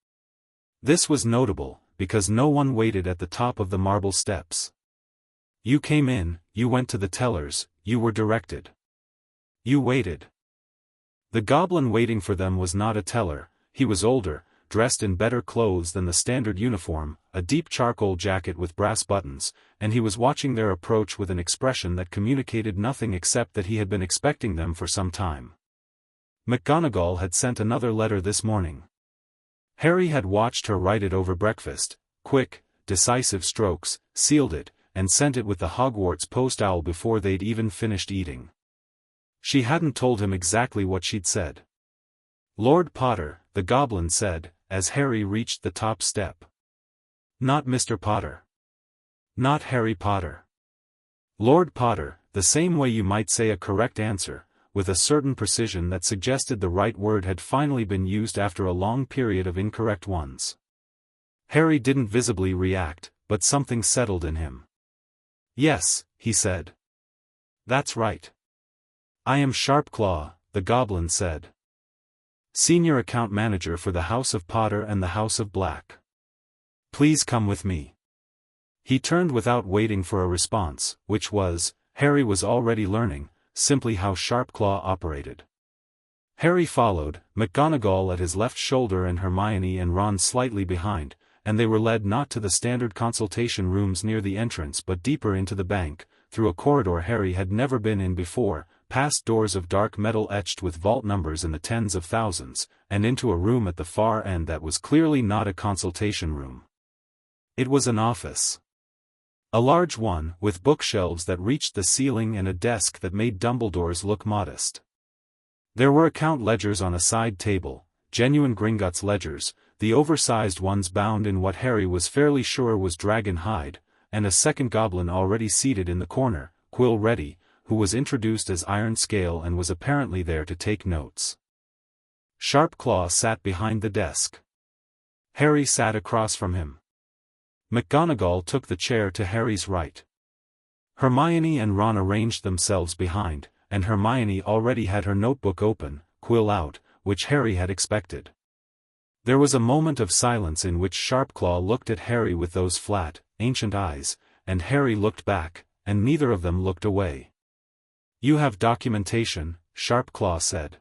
This was notable, because no one waited at the top of the marble steps. You came in, you went to the tellers, you were directed. You waited. The goblin waiting for them was not a teller, he was older, dressed in better clothes than the standard uniform, a deep charcoal jacket with brass buttons, and he was watching their approach with an expression that communicated nothing except that he had been expecting them for some time. McGonagall had sent another letter this morning. Harry had watched her write it over breakfast, quick, decisive strokes, sealed it, and sent it with the Hogwarts post-owl before they'd even finished eating. She hadn't told him exactly what she'd said. "Lord Potter," the goblin said, as Harry reached the top step. "Not Mr. Potter. Not Harry Potter. Lord Potter, the same way you might say a correct answer, with a certain precision that suggested the right word had finally been used after a long period of incorrect ones." Harry didn't visibly react, but something settled in him. "Yes," he said. "That's right. I am Sharpclaw," the goblin said. "Senior account manager for the House of Potter and the House of Black. Please come with me." He turned without waiting for a response, which was, Harry was already learning, simply how Sharpclaw operated. Harry followed, McGonagall at his left shoulder and Hermione and Ron slightly behind, and they were led not to the standard consultation rooms near the entrance but deeper into the bank, through a corridor Harry had never been in before, past doors of dark metal etched with vault numbers in the tens of thousands, and into a room at the far end that was clearly not a consultation room. It was an office. A large one, with bookshelves that reached the ceiling and a desk that made Dumbledore's look modest. There were account ledgers on a side table, genuine Gringotts ledgers, the oversized ones bound in what Harry was fairly sure was dragon hide, and a second goblin already seated in the corner, quill ready, who was introduced as Iron Scale and was apparently there to take notes. Sharpclaw sat behind the desk. Harry sat across from him. McGonagall took the chair to Harry's right. Hermione and Ron arranged themselves behind, and Hermione already had her notebook open, quill out, which Harry had expected. There was a moment of silence in which Sharpclaw looked at Harry with those flat, ancient eyes, and Harry looked back, and neither of them looked away. "You have documentation," Sharpclaw said.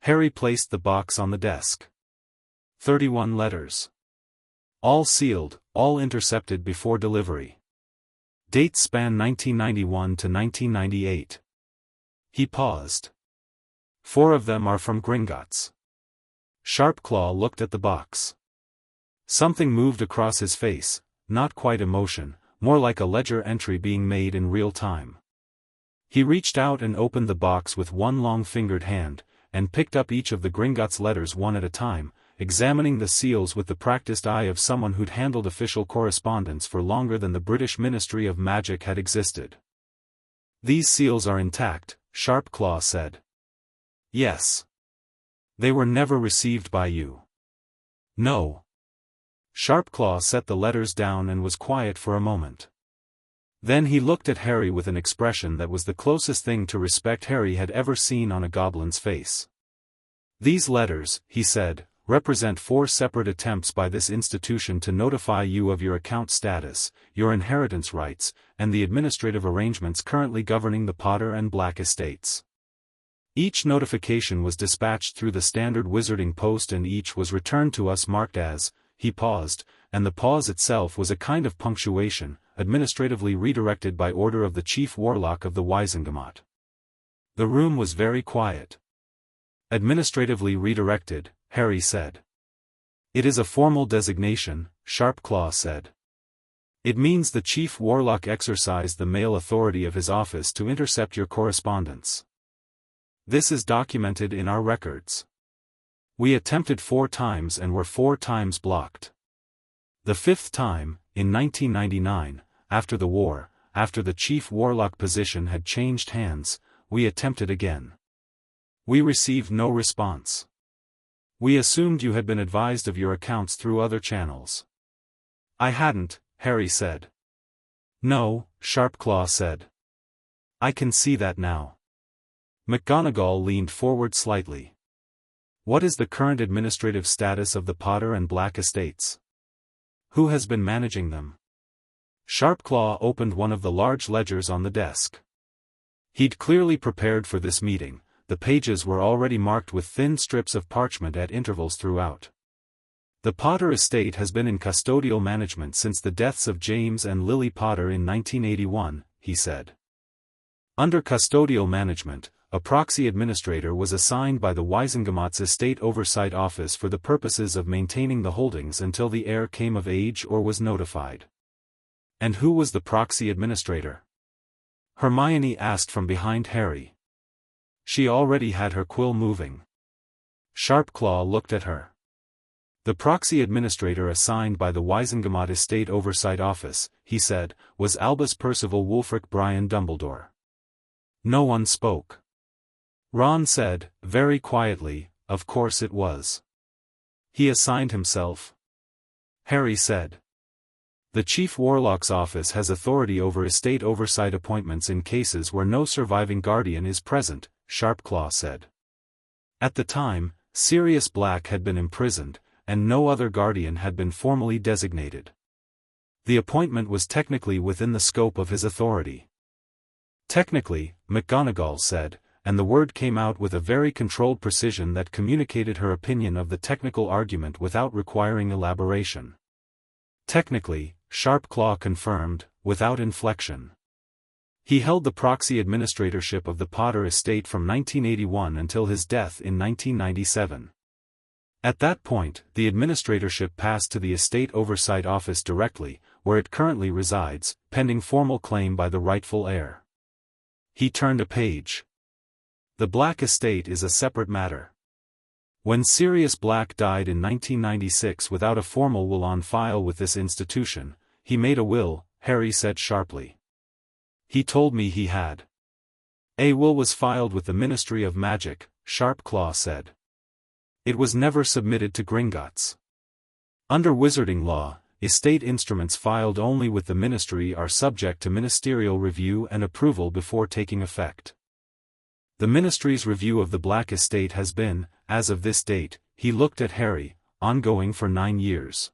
Harry placed the box on the desk. 31 letters. All sealed, all intercepted before delivery. Dates span 1991 to 1998. He paused. 4 of them are from Gringotts. Sharpclaw looked at the box. Something moved across his face, not quite emotion, more like a ledger entry being made in real time. He reached out and opened the box with one long-fingered hand, and picked up each of the Gringotts letters one at a time, examining the seals with the practiced eye of someone who'd handled official correspondence for longer than the British Ministry of Magic had existed. "These seals are intact," Sharpclaw said. "Yes. They were never received by you." "No." Sharpclaw set the letters down and was quiet for a moment. Then he looked at Harry with an expression that was the closest thing to respect Harry had ever seen on a goblin's face. "These letters," he said, "represent 4 separate attempts by this institution to notify you of your account status, your inheritance rights, and the administrative arrangements currently governing the Potter and Black estates. Each notification was dispatched through the standard wizarding post and each was returned to us marked as," he paused, and the pause itself was a kind of punctuation, administratively redirected by order of the chief warlock of the Wizengamot. The room was very quiet. "Administratively redirected," Harry said. "It is a formal designation," Sharpclaw said. "It means the chief warlock exercised the male authority of his office to intercept your correspondence. This is documented in our records. We attempted 4 times and were 4 times blocked. The 5th time, in 1999, after the war, after the chief warlock position had changed hands, we attempted again. We received no response. We assumed you had been advised of your accounts through other channels." "I hadn't," Harry said. "No," Sharpclaw said. "I can see that now." McGonagall leaned forward slightly. "What is the current administrative status of the Potter and Black estates? Who has been managing them?" Sharpclaw opened one of the large ledgers on the desk. He'd clearly prepared for this meeting, the pages were already marked with thin strips of parchment at intervals throughout. The Potter estate has been in custodial management since the deaths of James and Lily Potter in 1981, he said. Under custodial management, a proxy administrator was assigned by the Gringotts Estate Oversight Office for the purposes of maintaining the holdings until the heir came of age or was notified. And who was the proxy administrator? Hermione asked from behind Harry. She already had her quill moving. Sharpclaw looked at her. The proxy administrator assigned by the Gringotts Estate Oversight Office, he said, was Albus Percival Wulfric Brian Dumbledore. No one spoke. Ron said, very quietly, of course it was. He assigned himself. Harry said. The Chief Warlock's office has authority over estate oversight appointments in cases where no surviving guardian is present, Sharpclaw said. At the time, Sirius Black had been imprisoned, and no other guardian had been formally designated. The appointment was technically within the scope of his authority. Technically, McGonagall said, and the word came out with a very controlled precision that communicated her opinion of the technical argument without requiring elaboration. Technically, Sharpclaw confirmed, without inflection. He held the proxy administratorship of the Potter estate from 1981 until his death in 1997. At that point, the administratorship passed to the Estate Oversight Office directly, where it currently resides, pending formal claim by the rightful heir. He turned a page. The Black estate is a separate matter. When Sirius Black died in 1996 without a formal will on file with this institution, he made a will, Harry said sharply. He told me he had. A will was filed with the Ministry of Magic, Sharpclaw said. It was never submitted to Gringotts. Under wizarding law, estate instruments filed only with the ministry are subject to ministerial review and approval before taking effect. The ministry's review of the Black estate has been, as of this date, he looked at Harry, ongoing for 9 years.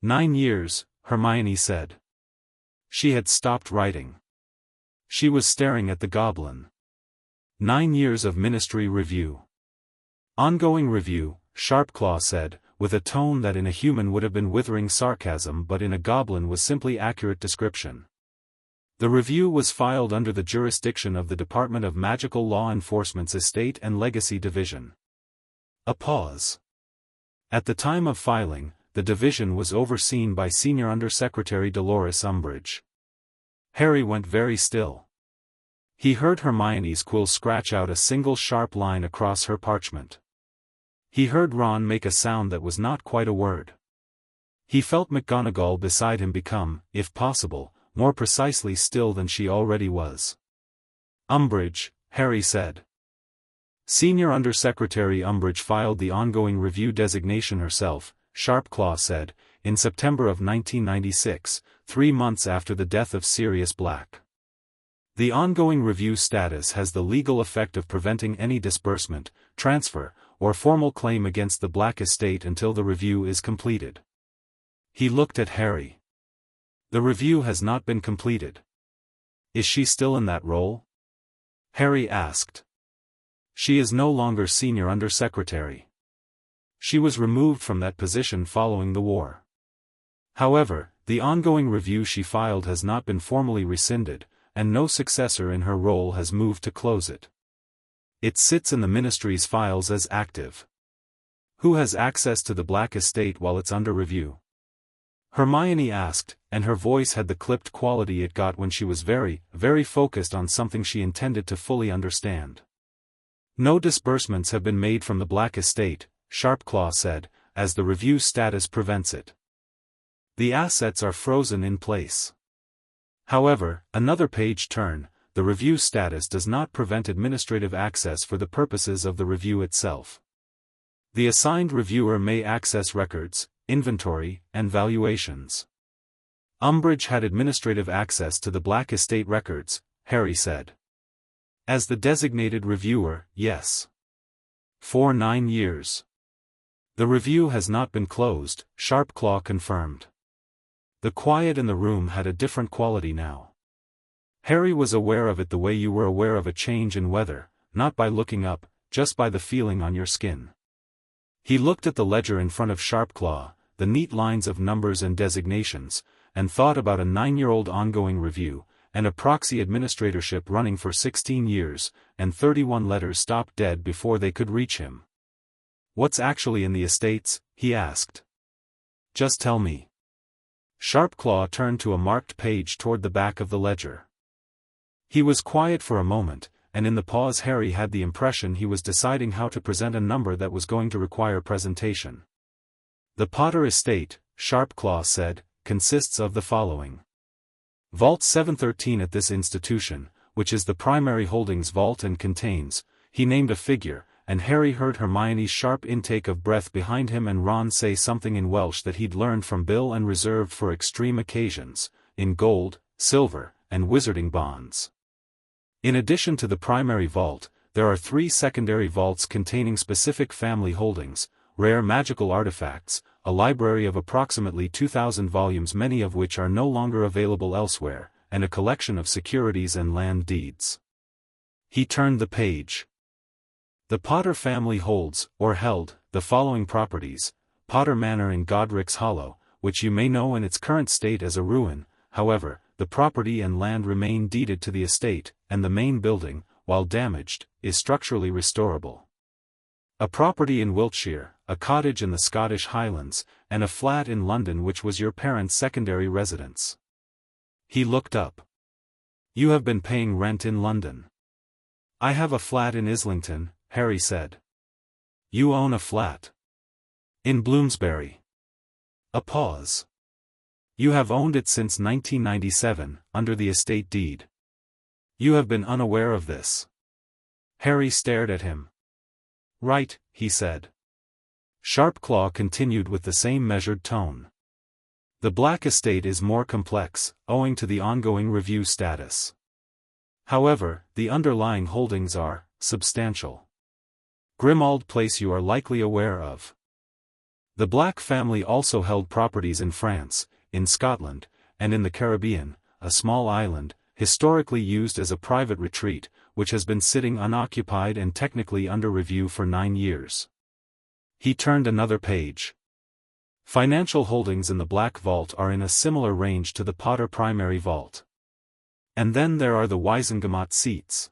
9 years, Hermione said. She had stopped writing. She was staring at the goblin. 9 years of ministry review. Ongoing review, Sharpclaw said, with a tone that in a human would have been withering sarcasm but in a goblin was simply accurate description. The review was filed under the jurisdiction of the Department of Magical Law Enforcement's Estate and Legacy Division. A pause. At the time of filing, the division was overseen by Senior Undersecretary Dolores Umbridge. Harry went very still. He heard Hermione's quill scratch out a single sharp line across her parchment. He heard Ron make a sound that was not quite a word. He felt McGonagall beside him become, if possible, more precisely still than she already was. Umbridge, Harry said. Senior Undersecretary Umbridge filed the ongoing review designation herself, Sharpclaw said, in September of 1996, 3 months after the death of Sirius Black. The ongoing review status has the legal effect of preventing any disbursement, transfer, or formal claim against the Black estate until the review is completed. He looked at Harry. The review has not been completed. Is she still in that role? Harry asked. She is no longer Senior Undersecretary. She was removed from that position following the war. However, the ongoing review she filed has not been formally rescinded, and no successor in her role has moved to close it. It sits in the ministry's files as active. Who has access to the Black estate while it's under review? Hermione asked, and her voice had the clipped quality it got when she was very, very focused on something she intended to fully understand. No disbursements have been made from the Black estate, Sharpclaw said, as the review status prevents it. The assets are frozen in place. However, another page turn, the review status does not prevent administrative access for the purposes of the review itself. The assigned reviewer may access records, inventory, and valuations. Umbridge had administrative access to the Black estate records, Harry said. As the designated reviewer, yes. For 9 years. The review has not been closed, Sharpclaw confirmed. The quiet in the room had a different quality now. Harry was aware of it the way you were aware of a change in weather, not by looking up, just by the feeling on your skin. He looked at the ledger in front of Sharpclaw, the neat lines of numbers and designations, and thought about a 9-year-old ongoing review, and a proxy administratorship running for 16 years, and 31 letters stopped dead before they could reach him. "What's actually in the estates?" he asked. "Just tell me." Sharpclaw turned to a marked page toward the back of the ledger. He was quiet for a moment, and in the pause Harry had the impression he was deciding how to present a number that was going to require presentation. "The Potter estate," Sharpclaw said, "consists of the following. Vault 713 at this institution, which is the primary holdings vault and contains," he named a figure, and Harry heard Hermione's sharp intake of breath behind him and Ron say something in Welsh that he'd learned from Bill and reserved for extreme occasions, in gold, silver, and wizarding bonds. In addition to the primary vault, there are 3 secondary vaults containing specific family holdings, rare magical artifacts, a library of approximately 2,000 volumes, many of which are no longer available elsewhere, and a collection of securities and land deeds. He turned the page. "The Potter family holds, or held, the following properties: Potter Manor in Godric's Hollow, which you may know in its current state as a ruin. However, the property and land remain deeded to the estate, and the main building, while damaged, is structurally restorable. A property in Wiltshire, a cottage in the Scottish Highlands, and a flat in London which was your parents' secondary residence." He looked up. "You have been paying rent in London." "I have a flat in Islington," Harry said. "You own a flat in Bloomsbury." A pause. "You have owned it since 1997, under the estate deed. You have been unaware of this." Harry stared at him. "Right," he said. Sharpclaw continued with the same measured tone. "The Black estate is more complex, owing to the ongoing review status. However, the underlying holdings are substantial. Grimmauld Place you are likely aware of. The Black family also held properties in France, in Scotland, and in the Caribbean, a small island, historically used as a private retreat, which has been sitting unoccupied and technically under review for 9 years. He turned another page. "Financial holdings in the Black Vault are in a similar range to the Potter primary vault. And then there are the Wizengamot seats."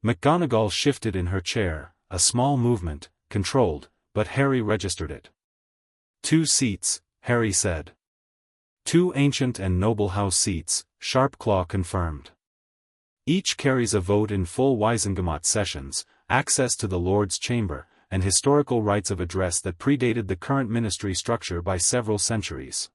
McGonagall shifted in her chair, a small movement, controlled, but Harry registered it. 2 seats, Harry said. 2 ancient and noble house seats, Sharpclaw confirmed. Each carries a vote in full Wizengamot sessions, access to the Lord's Chamber, and historical rights of address that predated the current ministry structure by several centuries.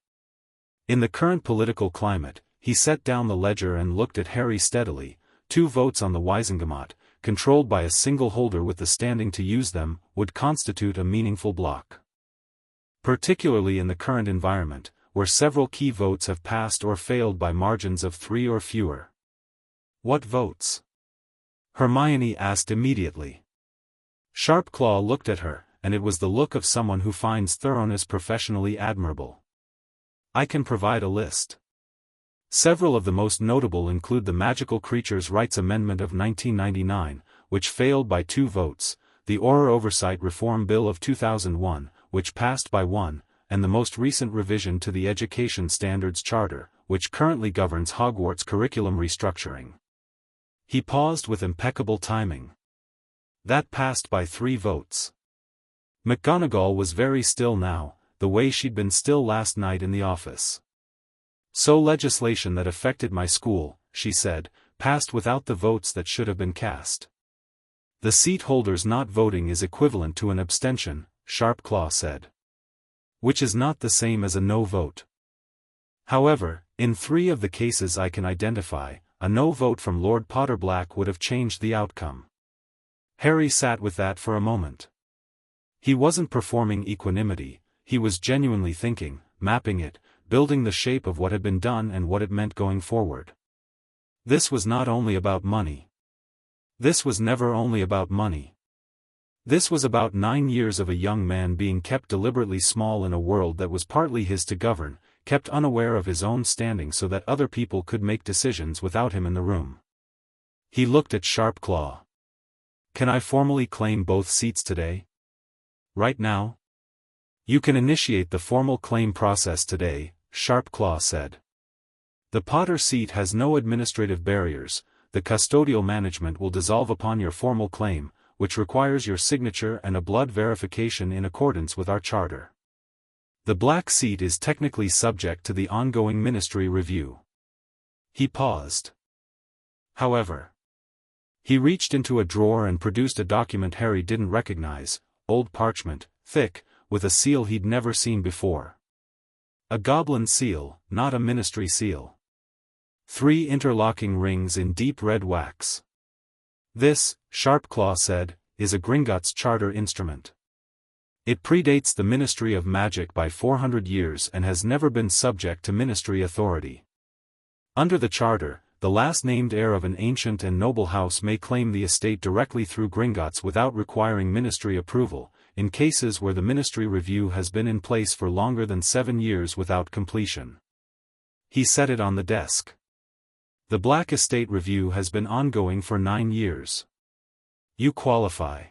In the current political climate, he set down the ledger and looked at Harry steadily. 2 votes on the Wizengamot, controlled by a single holder with the standing to use them, would constitute a meaningful block. Particularly in the current environment, where several key votes have passed or failed by margins of 3 or fewer. "What votes?" Hermione asked immediately. Sharpclaw looked at her, and it was the look of someone who finds thoroughness professionally admirable. "I can provide a list. Several of the most notable include the Magical Creatures Rights Amendment of 1999, which failed by 2 votes, the Auror Oversight Reform Bill of 2001, which passed by 1, and the most recent revision to the Education Standards Charter, which currently governs Hogwarts curriculum restructuring." He paused with impeccable timing. "That passed by 3 votes. McGonagall was very still now, the way she'd been still last night in the office. "So legislation that affected my school," she said, "passed without the votes that should have been cast." "The seat holders not voting is equivalent to an abstention," Sharpclaw said. "Which is not the same as a no vote. However, in 3 of the cases I can identify, a no vote from Lord Potter Black would have changed the outcome." Harry sat with that for a moment. He wasn't performing equanimity, he was genuinely thinking, mapping it, building the shape of what had been done and what it meant going forward. This was not only about money. This was never only about money. This was about 9 years of a young man being kept deliberately small in a world that was partly his to govern, kept unaware of his own standing so that other people could make decisions without him in the room. He looked at Sharpclaw. "Can I formally claim both seats today?" Right now? You can initiate the formal claim process today, Sharpclaw said. The Potter seat has no administrative barriers. The custodial management will dissolve upon your formal claim, which requires your signature and a blood verification in accordance with our charter. The Black seat is technically subject to the ongoing ministry review. He paused. However, he reached into a drawer and produced a document Harry didn't recognize, old parchment, thick, with a seal he'd never seen before. A goblin seal, not a ministry seal. 3 interlocking rings in deep red wax. This, Sharpclaw said, is a Gringotts charter instrument. It predates the Ministry of Magic by 400 years and has never been subject to ministry authority. Under the charter, the last-named heir of an ancient and noble house may claim the estate directly through Gringotts without requiring ministry approval, in cases where the ministry review has been in place for longer than 7 years without completion. He set it on the desk. The Black Estate Review has been ongoing for 9 years. You qualify.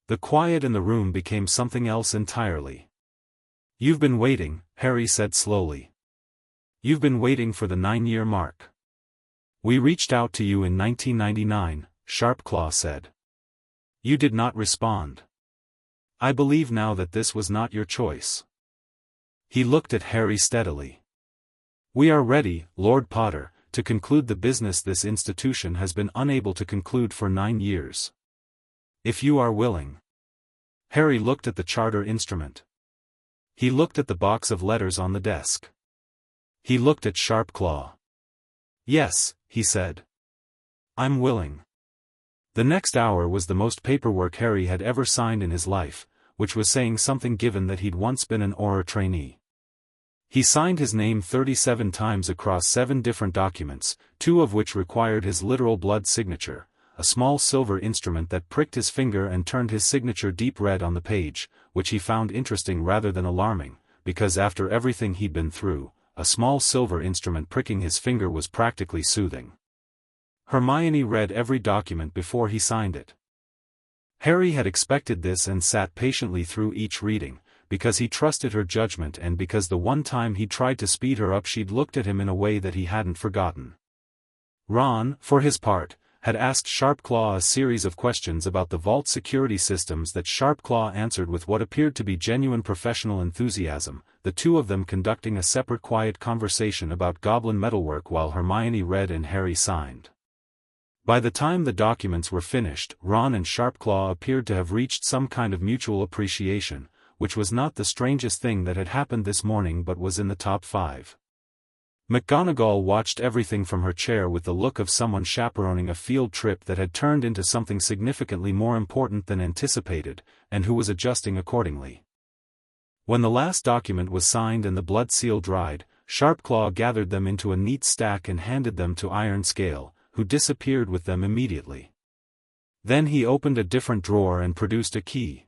The quiet in the room became something else entirely. You've been waiting, Harry said slowly. You've been waiting for the 9-year mark. We reached out to you in 1999, Sharpclaw said. You did not respond. I believe now that this was not your choice. He looked at Harry steadily. We are ready, Lord Potter, to conclude the business this institution has been unable to conclude for 9 years. If you are willing. Harry looked at the charter instrument. He looked at the box of letters on the desk. He looked at Sharpclaw. Yes, he said. I'm willing. The next hour was the most paperwork Harry had ever signed in his life, which was saying something given that he'd once been an Auror trainee. He signed his name 37 times across 7 different documents, 2 of which required his literal blood signature, a small silver instrument that pricked his finger and turned his signature deep red on the page, which he found interesting rather than alarming, because after everything he'd been through, a small silver instrument pricking his finger was practically soothing. Hermione read every document before he signed it. Harry had expected this and sat patiently through each reading, because he trusted her judgment and because the one time he tried to speed her up she'd looked at him in a way that he hadn't forgotten. Ron, for his part, had asked Sharpclaw a series of questions about the vault security systems that Sharpclaw answered with what appeared to be genuine professional enthusiasm, the 2 of them conducting a separate quiet conversation about goblin metalwork while Hermione read and Harry signed. By the time the documents were finished, Ron and Sharpclaw appeared to have reached some kind of mutual appreciation, which was not the strangest thing that had happened this morning but was in the top 5. McGonagall watched everything from her chair with the look of someone chaperoning a field trip that had turned into something significantly more important than anticipated, and who was adjusting accordingly. When the last document was signed and the blood seal dried, Sharpclaw gathered them into a neat stack and handed them to Iron Scale, who disappeared with them immediately. Then he opened a different drawer and produced a key.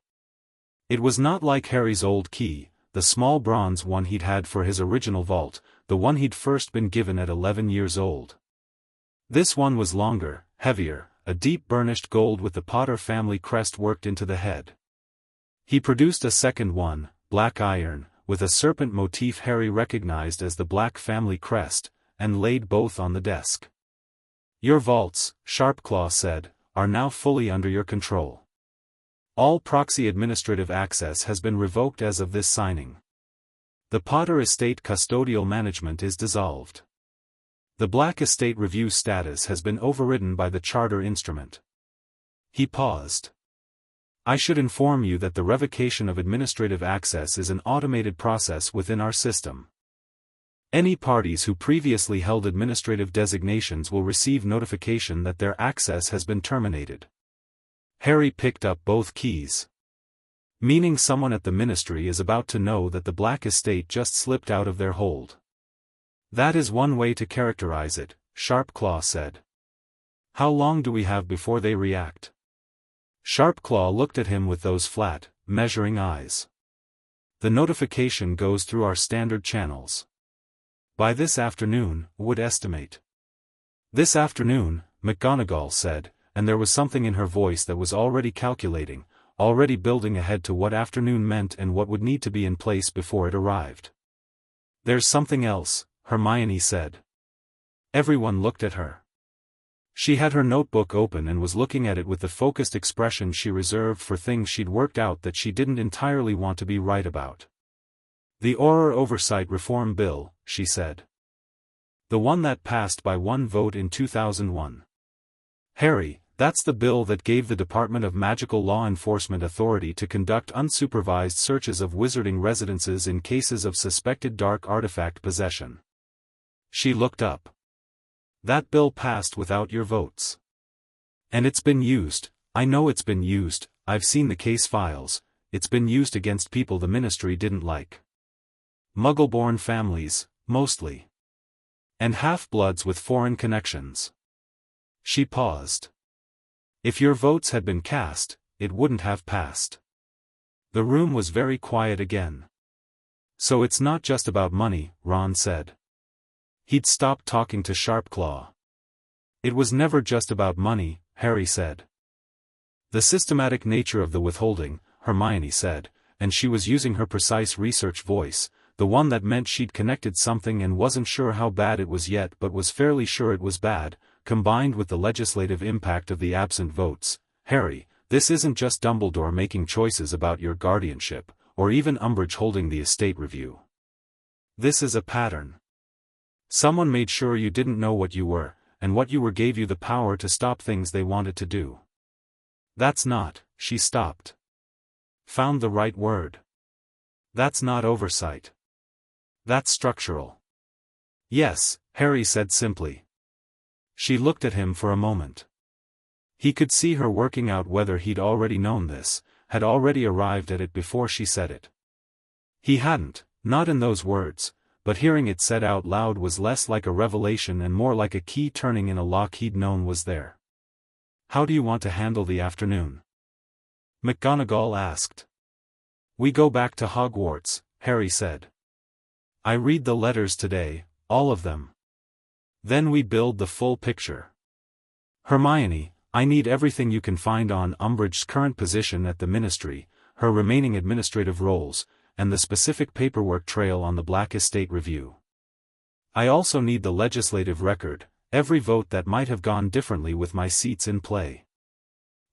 It was not like Harry's old key, the small bronze one he'd had for his original vault, the one he'd first been given at 11 years old. This one was longer, heavier, a deep burnished gold with the Potter family crest worked into the head. He produced a second one, black iron, with a serpent motif Harry recognized as the Black family crest, and laid both on the desk. Your vaults, Sharpclaw said, are now fully under your control. All proxy administrative access has been revoked as of this signing. The Potter Estate custodial management is dissolved. The Black Estate Review status has been overridden by the charter instrument. He paused. I should inform you that the revocation of administrative access is an automated process within our system. Any parties who previously held administrative designations will receive notification that their access has been terminated. Harry picked up both keys. Meaning someone at the ministry is about to know that the Black Estate just slipped out of their hold. That is one way to characterize it, Sharpclaw said. How long do we have before they react? Sharpclaw looked at him with those flat, measuring eyes. The notification goes through our standard channels. By this afternoon, would estimate. This afternoon, McGonagall said, and there was something in her voice that was already calculating, already building ahead to what afternoon meant and what would need to be in place before it arrived. "There's something else," Hermione said. Everyone looked at her. She had her notebook open and was looking at it with the focused expression she reserved for things she'd worked out that she didn't entirely want to be right about. "The Auror Oversight Reform Bill," she said. "The one that passed by one vote in 2001. Harry, that's the bill that gave the Department of Magical Law Enforcement authority to conduct unsupervised searches of wizarding residences in cases of suspected dark artifact possession." She looked up. "That bill passed without your votes. And it's been used. I know it's been used, I've seen the case files. It's been used against people the Ministry didn't like. Muggle-born families, mostly. And half-bloods with foreign connections." She paused. "If your votes had been cast, it wouldn't have passed." The room was very quiet again. "So it's not just about money," Ron said. He'd stopped talking to Sharpclaw. "It was never just about money," Harry said. "The systematic nature of the withholding," Hermione said, and she was using her precise research voice, the one that meant she'd connected something and wasn't sure how bad it was yet but was fairly sure it was bad, combined with the legislative impact of the absent votes. "Harry, this isn't just Dumbledore making choices about your guardianship, or even Umbridge holding the estate review. This is a pattern. Someone made sure you didn't know what you were, and what you were gave you the power to stop things they wanted to do. That's not," she stopped. Found the right word. "That's not oversight. That's structural." "Yes," Harry said simply. She looked at him for a moment. He could see her working out whether he'd already known this, had already arrived at it before she said it. He hadn't, not in those words, but hearing it said out loud was less like a revelation and more like a key turning in a lock he'd known was there. "How do you want to handle the afternoon?" McGonagall asked. "We go back to Hogwarts," Harry said. "I read the letters today, all of them. Then we build the full picture. Hermione, I need everything you can find on Umbridge's current position at the Ministry, her remaining administrative roles, and the specific paperwork trail on the Black Estate Review. I also need the legislative record, every vote that might have gone differently with my seats in play.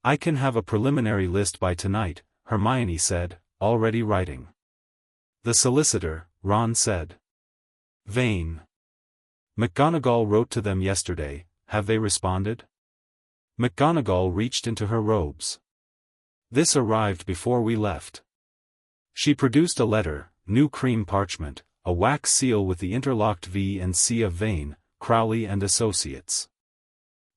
I can have a preliminary list by tonight," Hermione said, already writing. "The solicitor," Ron said. "Vane. McGonagall wrote to them yesterday, have they responded?" McGonagall reached into her robes. "This arrived before we left." She produced a letter, new cream parchment, a wax seal with the interlocked V and C of Vane, Crowley and Associates.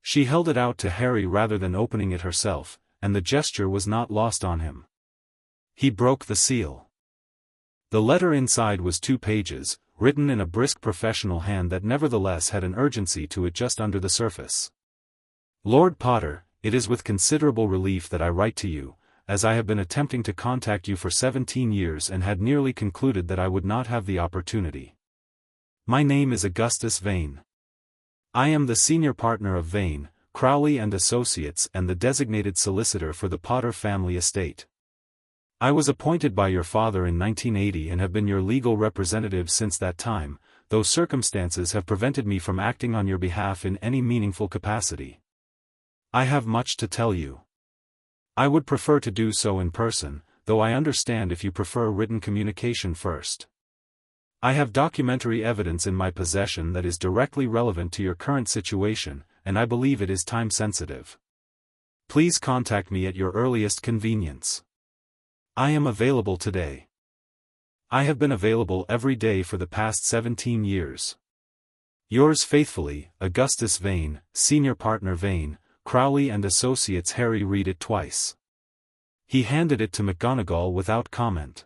She held it out to Harry rather than opening it herself, and the gesture was not lost on him. He broke the seal. The letter inside was 2 pages, written in a brisk professional hand that nevertheless had an urgency to it just under the surface. "Lord Potter, it is with considerable relief that I write to you, as I have been attempting to contact you for 17 years and had nearly concluded that I would not have the opportunity. My name is Augustus Vane. I am the senior partner of Vane, Crowley and Associates and the designated solicitor for the Potter family estate. I was appointed by your father in 1980 and have been your legal representative since that time, though circumstances have prevented me from acting on your behalf in any meaningful capacity. I have much to tell you. I would prefer to do so in person, though I understand if you prefer written communication first. I have documentary evidence in my possession that is directly relevant to your current situation, and I believe it is time-sensitive. Please contact me at your earliest convenience. I am available today. I have been available every day for the past 17 years. Yours faithfully, Augustus Vane, Senior Partner Vane, Crowley and Associates." Harry read it twice. He handed it to McGonagall without comment.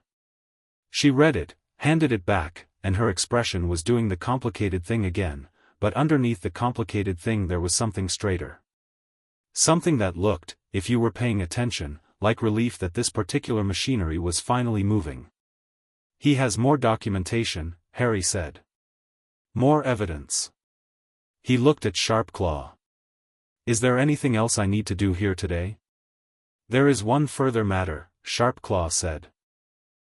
She read it, handed it back, and her expression was doing the complicated thing again, but underneath the complicated thing there was something straighter. Something that looked, if you were paying attention, like relief that this particular machinery was finally moving. "He has more documentation," Harry said. "More evidence." He looked at Sharpclaw. "Is there anything else I need to do here today?" There is one further matter, Sharpclaw said.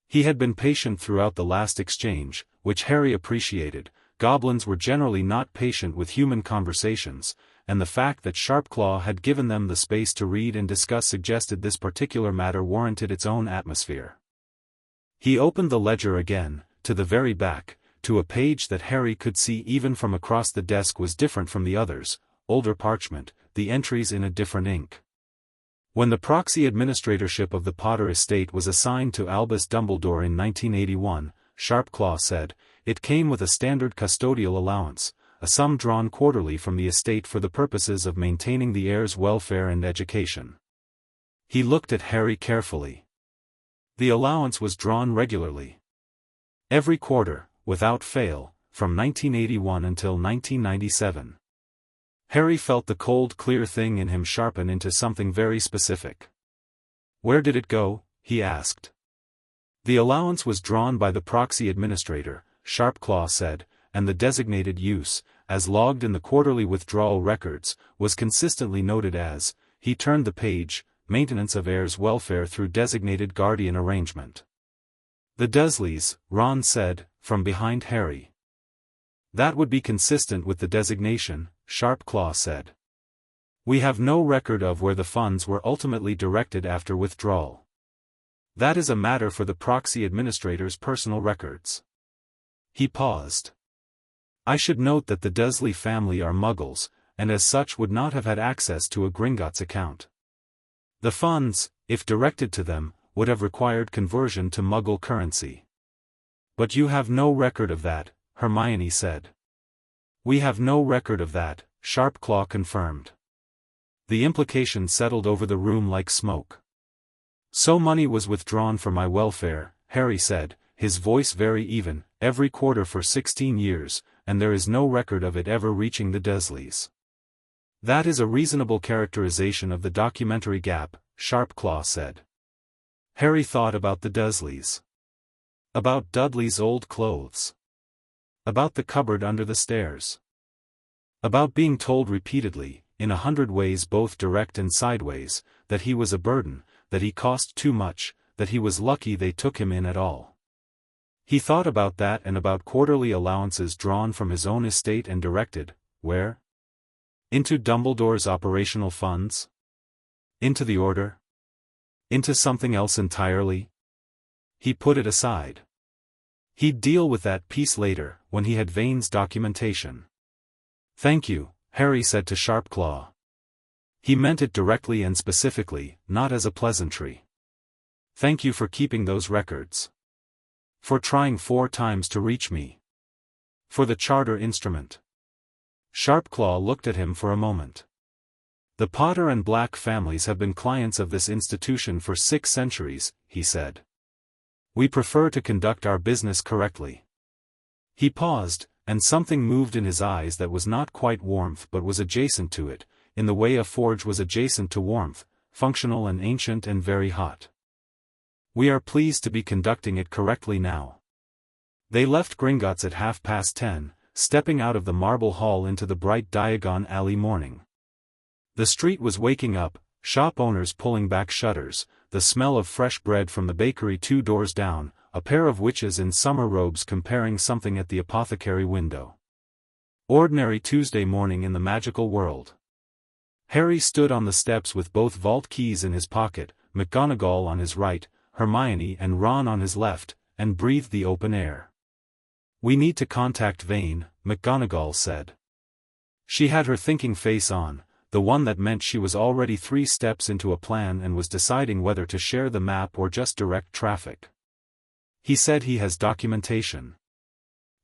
He had been patient throughout the last exchange, which Harry appreciated. Goblins were generally not patient with human conversations, and the fact that Sharpclaw had given them the space to read and discuss suggested this particular matter warranted its own atmosphere. He opened the ledger again, to the very back, to a page that Harry could see even from across the desk was different from the others, older parchment, the entries in a different ink. When the proxy administratorship of the Potter estate was assigned to Albus Dumbledore in 1981, Sharpclaw said, it came with a standard custodial allowance, a sum drawn quarterly from the estate for the purposes of maintaining the heir's welfare and education. He looked at Harry carefully. The allowance was drawn regularly. Every quarter, without fail, from 1981 until 1997. Harry felt the cold clear thing in him sharpen into something very specific. Where did it go? He asked. The allowance was drawn by the proxy administrator, Sharpclaw said, and the designated use, as logged in the quarterly withdrawal records, was consistently noted as, he turned the page, maintenance of heir's welfare through designated guardian arrangement. The Dursleys, Ron said, from behind Harry. That would be consistent with the designation, Sharpclaw said. We have no record of where the funds were ultimately directed after withdrawal. That is a matter for the proxy administrator's personal records. He paused. I should note that the Dursley family are Muggles, and as such would not have had access to a Gringotts account. The funds, if directed to them, would have required conversion to Muggle currency. But you have no record of that, Hermione said. We have no record of that, Sharpclaw confirmed. The implication settled over the room like smoke. So money was withdrawn for my welfare, Harry said, his voice very even, every quarter for 16 years, and there is no record of it ever reaching the Dursleys. That is a reasonable characterization of the documentary gap, Sharpclaw said. Harry thought about the Dursleys. About Dudley's old clothes. About the cupboard under the stairs. About being told repeatedly, in 100 ways both direct and sideways, that he was a burden, that he cost too much, that he was lucky they took him in at all. He thought about that and about quarterly allowances drawn from his own estate and directed, where? Into Dumbledore's operational funds? Into the Order? Into something else entirely? He put it aside. He'd deal with that piece later, when he had Vane's documentation. Thank you, Harry said to Sharpclaw. He meant it directly and specifically, not as a pleasantry. Thank you for keeping those records. For trying 4 times to reach me. For the charter instrument. Sharpclaw looked at him for a moment. The Potter and Black families have been clients of this institution for 6 centuries, he said. We prefer to conduct our business correctly. He paused, and something moved in his eyes that was not quite warmth but was adjacent to it, in the way a forge was adjacent to warmth, functional and ancient and very hot. We are pleased to be conducting it correctly now. They left Gringotts at 10:30, stepping out of the marble hall into the bright Diagon Alley morning. The street was waking up, shop owners pulling back shutters, the smell of fresh bread from the bakery 2 doors down, a pair of witches in summer robes comparing something at the apothecary window. Ordinary Tuesday morning in the magical world. Harry stood on the steps with both vault keys in his pocket, McGonagall on his right, Hermione and Ron on his left, and breathed the open air. We need to contact Vane, McGonagall said. She had her thinking face on, the one that meant she was already 3 steps into a plan and was deciding whether to share the map or just direct traffic. He said he has documentation.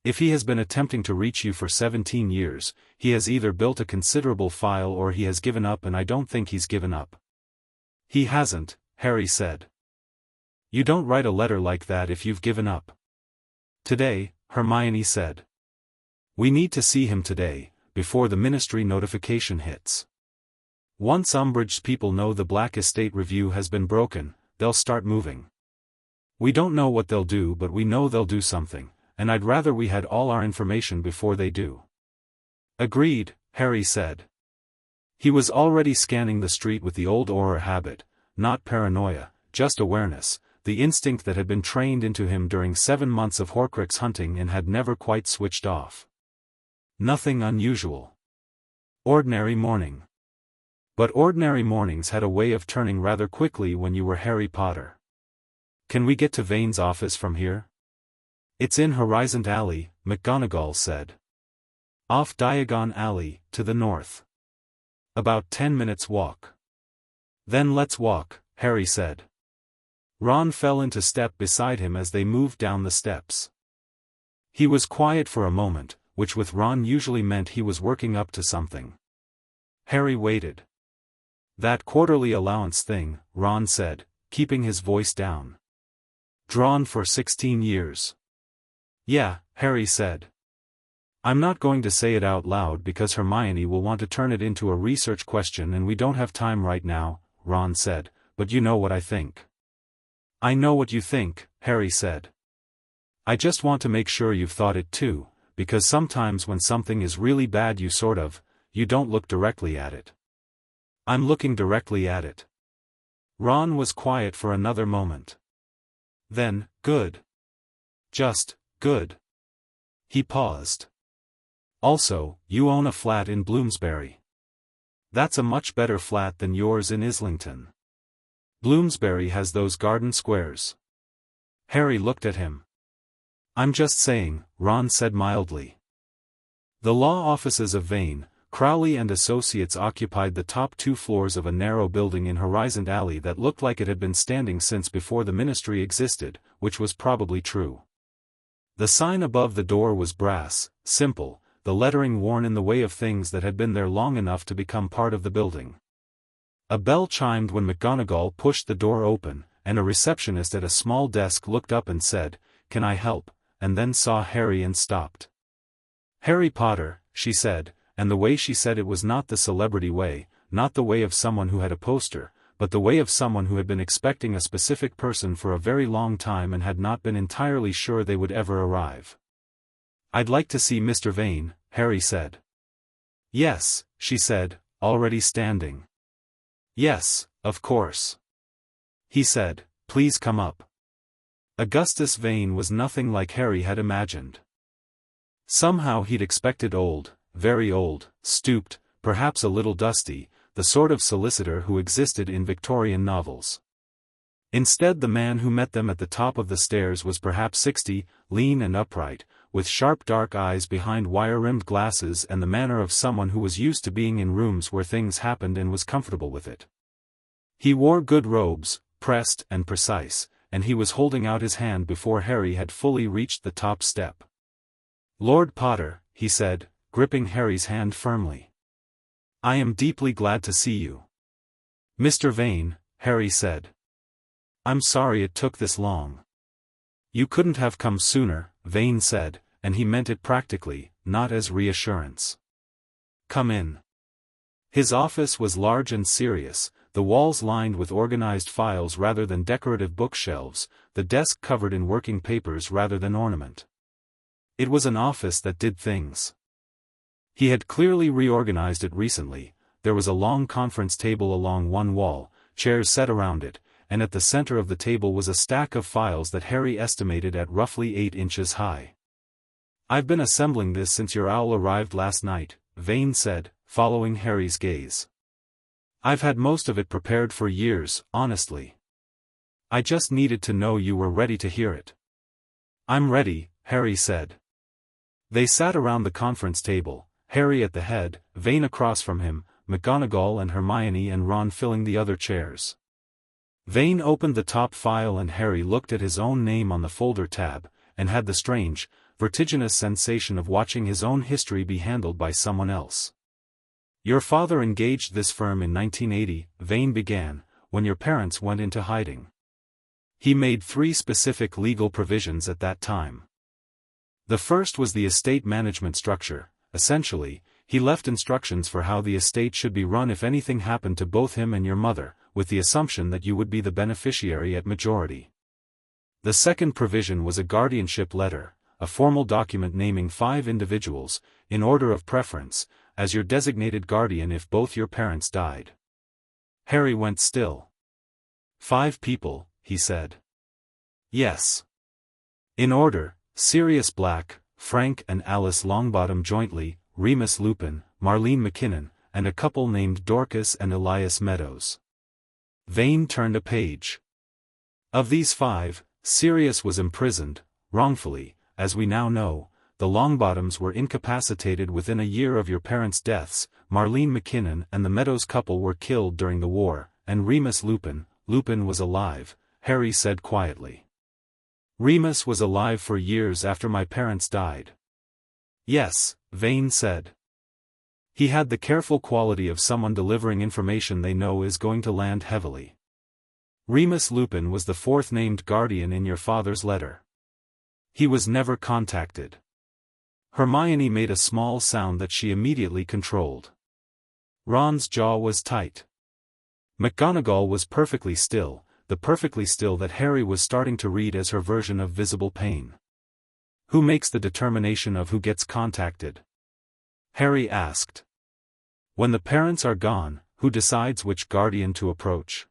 If he has been attempting to reach you for 17 years, he has either built a considerable file or he has given up, and I don't think he's given up. He hasn't, Harry said. You don't write a letter like that if you've given up. Today, Hermione said. We need to see him today, before the ministry notification hits. Once Umbridge's people know the Black Estate review has been broken, they'll start moving. We don't know what they'll do, but we know they'll do something, and I'd rather we had all our information before they do. Agreed, Harry said. He was already scanning the street with the old Auror habit, not paranoia, just awareness, the instinct that had been trained into him during 7 months of Horcrux hunting and had never quite switched off. Nothing unusual. Ordinary morning. But ordinary mornings had a way of turning rather quickly when you were Harry Potter. Can we get to Vane's office from here? It's in Horizon Alley, McGonagall said. Off Diagon Alley, to the north. About 10 minutes walk. Then let's walk, Harry said. Ron fell into step beside him as they moved down the steps. He was quiet for a moment, which with Ron usually meant he was working up to something. Harry waited. That quarterly allowance thing, Ron said, keeping his voice down. Drawn for 16 years. Yeah, Harry said. I'm not going to say it out loud because Hermione will want to turn it into a research question and we don't have time right now, Ron said, but you know what I think. I know what you think, Harry said. I just want to make sure you've thought it too, because sometimes when something is really bad you don't look directly at it. I'm looking directly at it. Ron was quiet for another moment. Then, good. Just, good. He paused. Also, you own a flat in Bloomsbury. That's a much better flat than yours in Islington. Bloomsbury has those garden squares. Harry looked at him. I'm just saying, Ron said mildly. The law offices of Vane, Crowley and Associates occupied the top 2 floors of a narrow building in Horizon Alley that looked like it had been standing since before the Ministry existed, which was probably true. The sign above the door was brass, simple, the lettering worn in the way of things that had been there long enough to become part of the building. A bell chimed when McGonagall pushed the door open, and a receptionist at a small desk looked up and said, "Can I help?" and then saw Harry and stopped. "Harry Potter," she said, and the way she said it was not the celebrity way, not the way of someone who had a poster, but the way of someone who had been expecting a specific person for a very long time and had not been entirely sure they would ever arrive. "I'd like to see Mr. Vane," Harry said. "Yes," she said, already standing. "Yes, of course." He said, "Please come up." Augustus Vane was nothing like Harry had imagined. Somehow he'd expected old, very old, stooped, perhaps a little dusty, the sort of solicitor who existed in Victorian novels. Instead, the man who met them at the top of the stairs was perhaps 60, lean and upright, with sharp dark eyes behind wire-rimmed glasses and the manner of someone who was used to being in rooms where things happened and was comfortable with it. He wore good robes, pressed and precise, and he was holding out his hand before Harry had fully reached the top step. "Lord Potter," he said, gripping Harry's hand firmly. "I am deeply glad to see you." "Mr. Vane," Harry said. "I'm sorry it took this long." "You couldn't have come sooner," Vane said, and he meant it practically, not as reassurance. "Come in." His office was large and serious, the walls lined with organized files rather than decorative bookshelves, the desk covered in working papers rather than ornament. It was an office that did things. He had clearly reorganized it recently. There was a long conference table along one wall, chairs set around it, and at the center of the table was a stack of files that Harry estimated at roughly 8 inches high. "I've been assembling this since your owl arrived last night," Vane said, following Harry's gaze. "I've had most of it prepared for years, honestly. I just needed to know you were ready to hear it." "I'm ready," Harry said. They sat around the conference table, Harry at the head, Vane across from him, McGonagall and Hermione and Ron filling the other chairs. Vane opened the top file and Harry looked at his own name on the folder tab, and had the strange, vertiginous sensation of watching his own history be handled by someone else. "Your father engaged this firm in 1980, Vane began, when your parents went into hiding. He made 3 specific legal provisions at that time. The first was the estate management structure. Essentially, he left instructions for how the estate should be run if anything happened to both him and your mother, with the assumption that you would be the beneficiary at majority. The second provision was a guardianship letter, a formal document naming 5 individuals, in order of preference, as your designated guardian if both your parents died." Harry went still. 5 people, he said. Yes. In order, Sirius Black, Frank and Alice Longbottom jointly, Remus Lupin, Marlene McKinnon, and a couple named Dorcas and Elias Meadows. Vane turned a page. Of these 5, Sirius was imprisoned, wrongfully, as we now know. The Longbottoms were incapacitated within a year of your parents' deaths, Marlene McKinnon and the Meadows couple were killed during the war, and Remus Lupin was alive, Harry said quietly. Remus was alive for years after my parents died. Yes, Vane said. He had the careful quality of someone delivering information they know is going to land heavily. Remus Lupin was the 4th named guardian in your father's letter. He was never contacted. Hermione made a small sound that she immediately controlled. Ron's jaw was tight. McGonagall was perfectly still, the perfectly still that Harry was starting to read as her version of visible pain. Who makes the determination of who gets contacted? Harry asked. When the parents are gone, who decides which guardian to approach?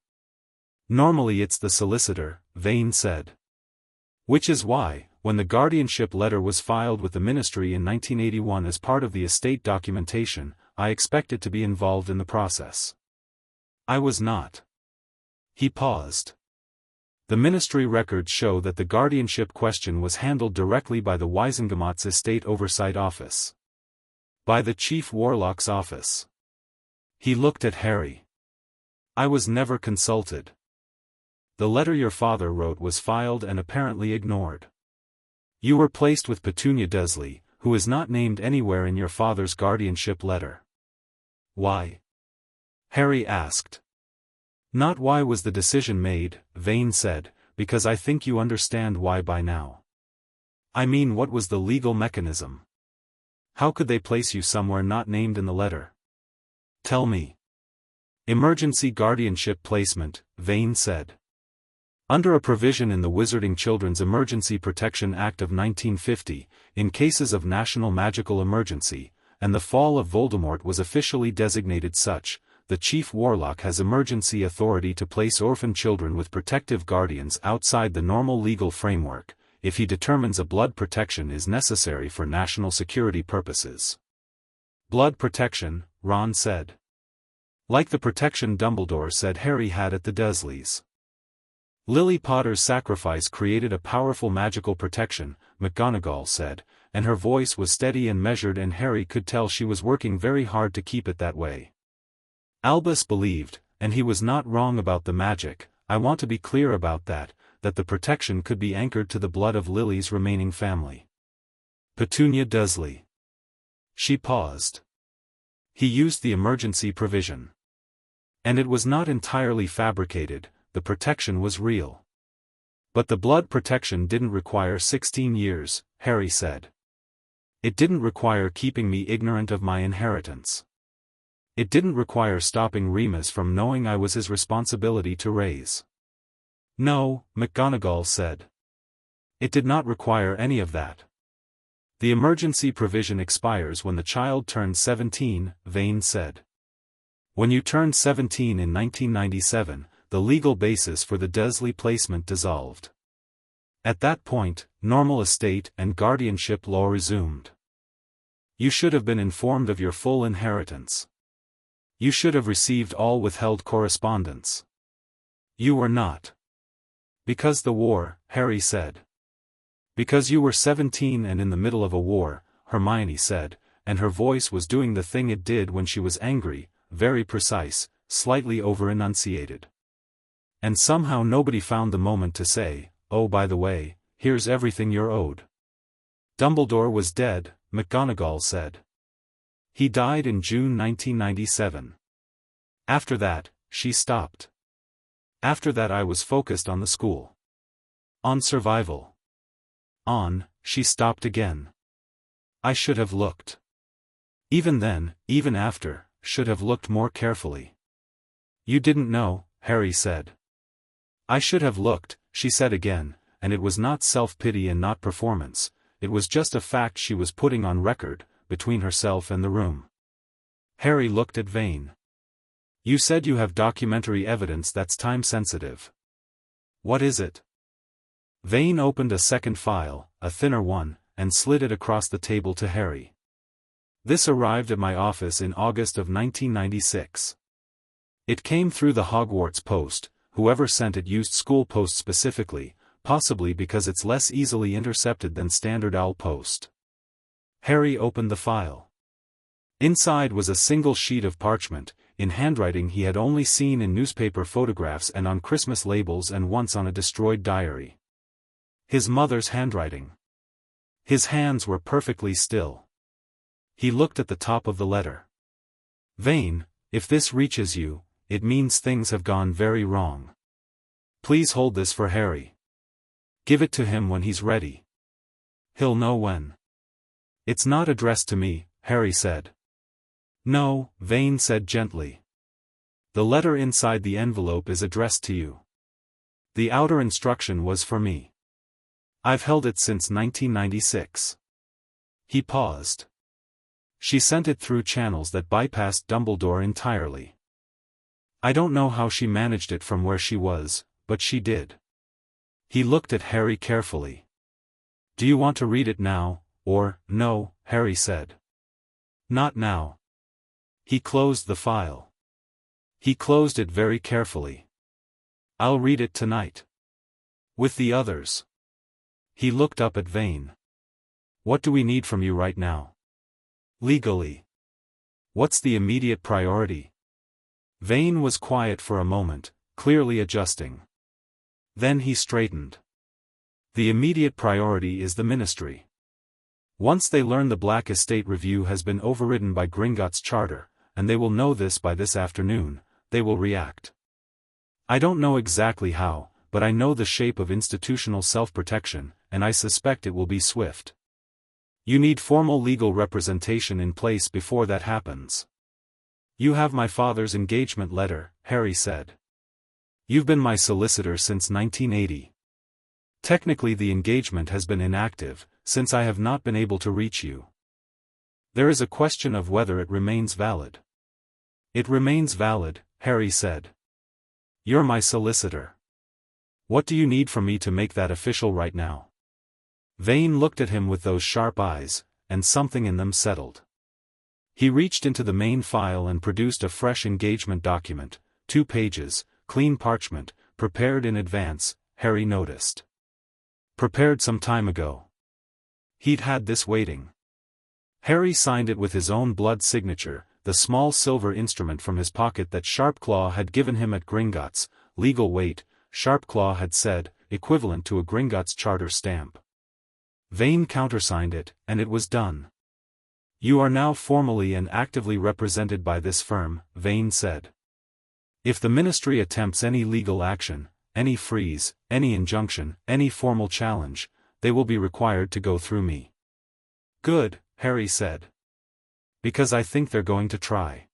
Normally it's the solicitor, Vane said. Which is why, when the guardianship letter was filed with the Ministry in 1981 as part of the estate documentation, I expected to be involved in the process. I was not. He paused. The Ministry records show that the guardianship question was handled directly by the Wisengamot's Estate Oversight Office. By the Chief Warlock's office. He looked at Harry. I was never consulted. The letter your father wrote was filed and apparently ignored. You were placed with Petunia Dursley, who is not named anywhere in your father's guardianship letter. Why? Harry asked. Not why was the decision made, Vane said, because I think you understand why by now. I mean, what was the legal mechanism? How could they place you somewhere not named in the letter? Tell me. Emergency guardianship placement, Vane said. Under a provision in the Wizarding Children's Emergency Protection Act of 1950, in cases of national magical emergency, and the fall of Voldemort was officially designated such, the Chief Warlock has emergency authority to place orphan children with protective guardians outside the normal legal framework, if he determines a blood protection is necessary for national security purposes. Blood protection, Ron said. Like the protection Dumbledore said Harry had at the Dursleys. Lily Potter's sacrifice created a powerful magical protection, McGonagall said, and her voice was steady and measured, and Harry could tell she was working very hard to keep it that way. Albus believed, and he was not wrong about the magic, I want to be clear about that the protection could be anchored to the blood of Lily's remaining family. Petunia Dursley. She paused. He used the emergency provision. And it was not entirely fabricated, the protection was real. But the blood protection didn't require 16 years, Harry said. It didn't require keeping me ignorant of my inheritance. It didn't require stopping Remus from knowing I was his responsibility to raise. No, McGonagall said. It did not require any of that. The emergency provision expires when the child turns 17, Vane said. When you turned 17 in 1997, the legal basis for the Dursley placement dissolved. At that point, normal estate and guardianship law resumed. You should have been informed of your full inheritance. You should have received all withheld correspondence. You were not. Because the war, Harry said. Because you were 17 and in the middle of a war, Hermione said, and her voice was doing the thing it did when she was angry, very precise, slightly over-enunciated. And somehow nobody found the moment to say, oh, by the way, here's everything you're owed. Dumbledore was dead, McGonagall said. He died in June 1997. After that, she stopped. After that I was focused on the school. On survival. She stopped again. I should have looked. Even then, even after, should have looked more carefully. You didn't know, Harry said. I should have looked, she said again, and it was not self-pity and not performance, it was just a fact she was putting on record, between herself and the room. Harry looked at Vane. You said you have documentary evidence that's time-sensitive. What is it? Vane opened a second file, a thinner one, and slid it across the table to Harry. This arrived at my office in August of 1996. It came through the Hogwarts post. Whoever sent it used school post specifically, possibly because it's less easily intercepted than standard owl post. Harry opened the file. Inside was a single sheet of parchment, in handwriting he had only seen in newspaper photographs and on Christmas labels and once on a destroyed diary. His mother's handwriting. His hands were perfectly still. He looked at the top of the letter. Vane, if this reaches you, it means things have gone very wrong. Please hold this for Harry. Give it to him when he's ready. He'll know when. It's not addressed to me, Harry said. No, Vane said gently. The letter inside the envelope is addressed to you. The outer instruction was for me. I've held it since 1996. He paused. She sent it through channels that bypassed Dumbledore entirely. I don't know how she managed it from where she was, but she did. He looked at Harry carefully. Do you want to read it now, or, no, Harry said. Not now. He closed the file. He closed it very carefully. I'll read it tonight. With the others. He looked up at Vane. What do we need from you right now? Legally. What's the immediate priority? Vane was quiet for a moment, clearly adjusting. Then he straightened. The immediate priority is the Ministry. Once they learn the Black Estate Review has been overridden by Gringotts' charter, and they will know this by this afternoon, they will react. I don't know exactly how, but I know the shape of institutional self-protection, and I suspect it will be swift. You need formal legal representation in place before that happens. You have my father's engagement letter, Harry said. You've been my solicitor since 1980. Technically the engagement has been inactive, since I have not been able to reach you. There is a question of whether it remains valid. It remains valid, Harry said. You're my solicitor. What do you need from me to make that official right now? Vane looked at him with those sharp eyes, and something in them settled. He reached into the main file and produced a fresh engagement document, 2 pages, clean parchment, prepared in advance, Harry noticed. Prepared some time ago. He'd had this waiting. Harry signed it with his own blood signature, the small silver instrument from his pocket that Sharpclaw had given him at Gringotts, legal weight, Sharpclaw had said, equivalent to a Gringotts charter stamp. Vane countersigned it, and it was done. You are now formally and actively represented by this firm, Vane said. If the Ministry attempts any legal action, any freeze, any injunction, any formal challenge, they will be required to go through me. Good, Harry said. Because I think they're going to try.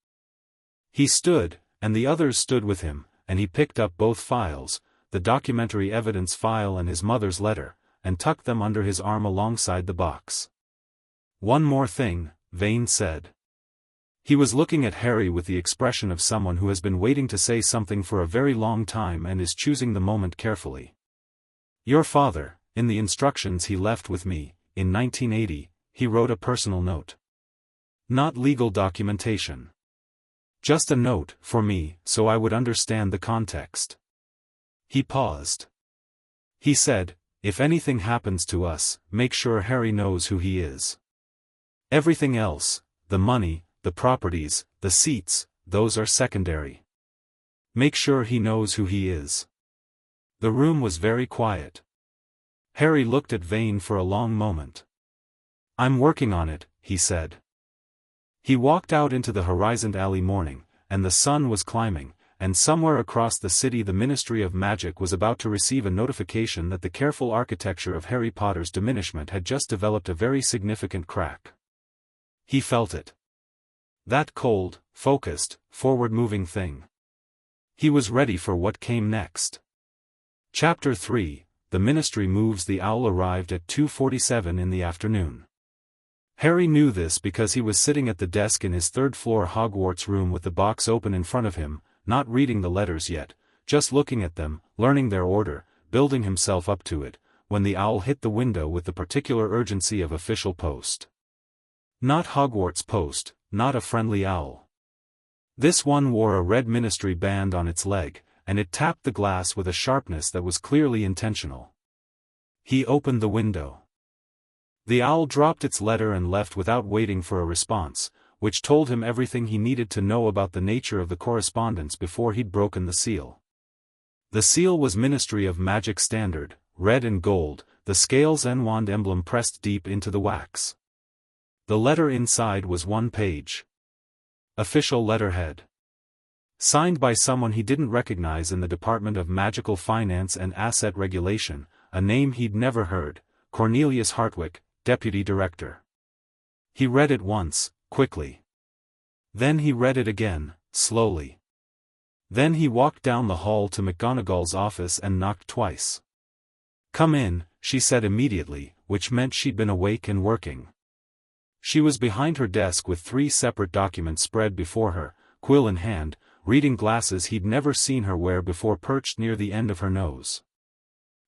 He stood, and the others stood with him, and he picked up both files, the documentary evidence file and his mother's letter, and tucked them under his arm alongside the box. One more thing, Vane said. He was looking at Harry with the expression of someone who has been waiting to say something for a very long time and is choosing the moment carefully. Your father, in the instructions he left with me, in 1980, he wrote a personal note. Not legal documentation. Just a note, for me, so I would understand the context. He paused. He said, if anything happens to us, make sure Harry knows who he is. Everything else, the money, the properties, the seats, those are secondary. Make sure he knows who he is. The room was very quiet. Harry looked at Vane for a long moment. I'm working on it, he said. He walked out into the horizoned alley morning, and the sun was climbing, and somewhere across the city the Ministry of Magic was about to receive a notification that the careful architecture of Harry Potter's diminishment had just developed a very significant crack. He felt it. That cold, focused, forward-moving thing. He was ready for what came next. Chapter 3, The Ministry Moves. The owl arrived at 2:47 in the afternoon. Harry knew this because he was sitting at the desk in his third-floor Hogwarts room with the box open in front of him, not reading the letters yet, just looking at them, learning their order, building himself up to it, when the owl hit the window with the particular urgency of official post. Not Hogwarts post, not a friendly owl. This one wore a red ministry band on its leg, and it tapped the glass with a sharpness that was clearly intentional. He opened the window. The owl dropped its letter and left without waiting for a response, which told him everything he needed to know about the nature of the correspondence before he'd broken the seal. The seal was Ministry of Magic standard, red and gold, the scales and wand emblem pressed deep into the wax. The letter inside was 1 page. Official letterhead. Signed by someone he didn't recognize in the Department of Magical Finance and Asset Regulation, a name he'd never heard, Cornelius Hartwick, Deputy Director. He read it once, quickly. Then he read it again, slowly. Then he walked down the hall to McGonagall's office and knocked twice. "Come in," she said immediately, which meant she'd been awake and working. She was behind her desk with 3 separate documents spread before her, quill in hand, reading glasses he'd never seen her wear before perched near the end of her nose.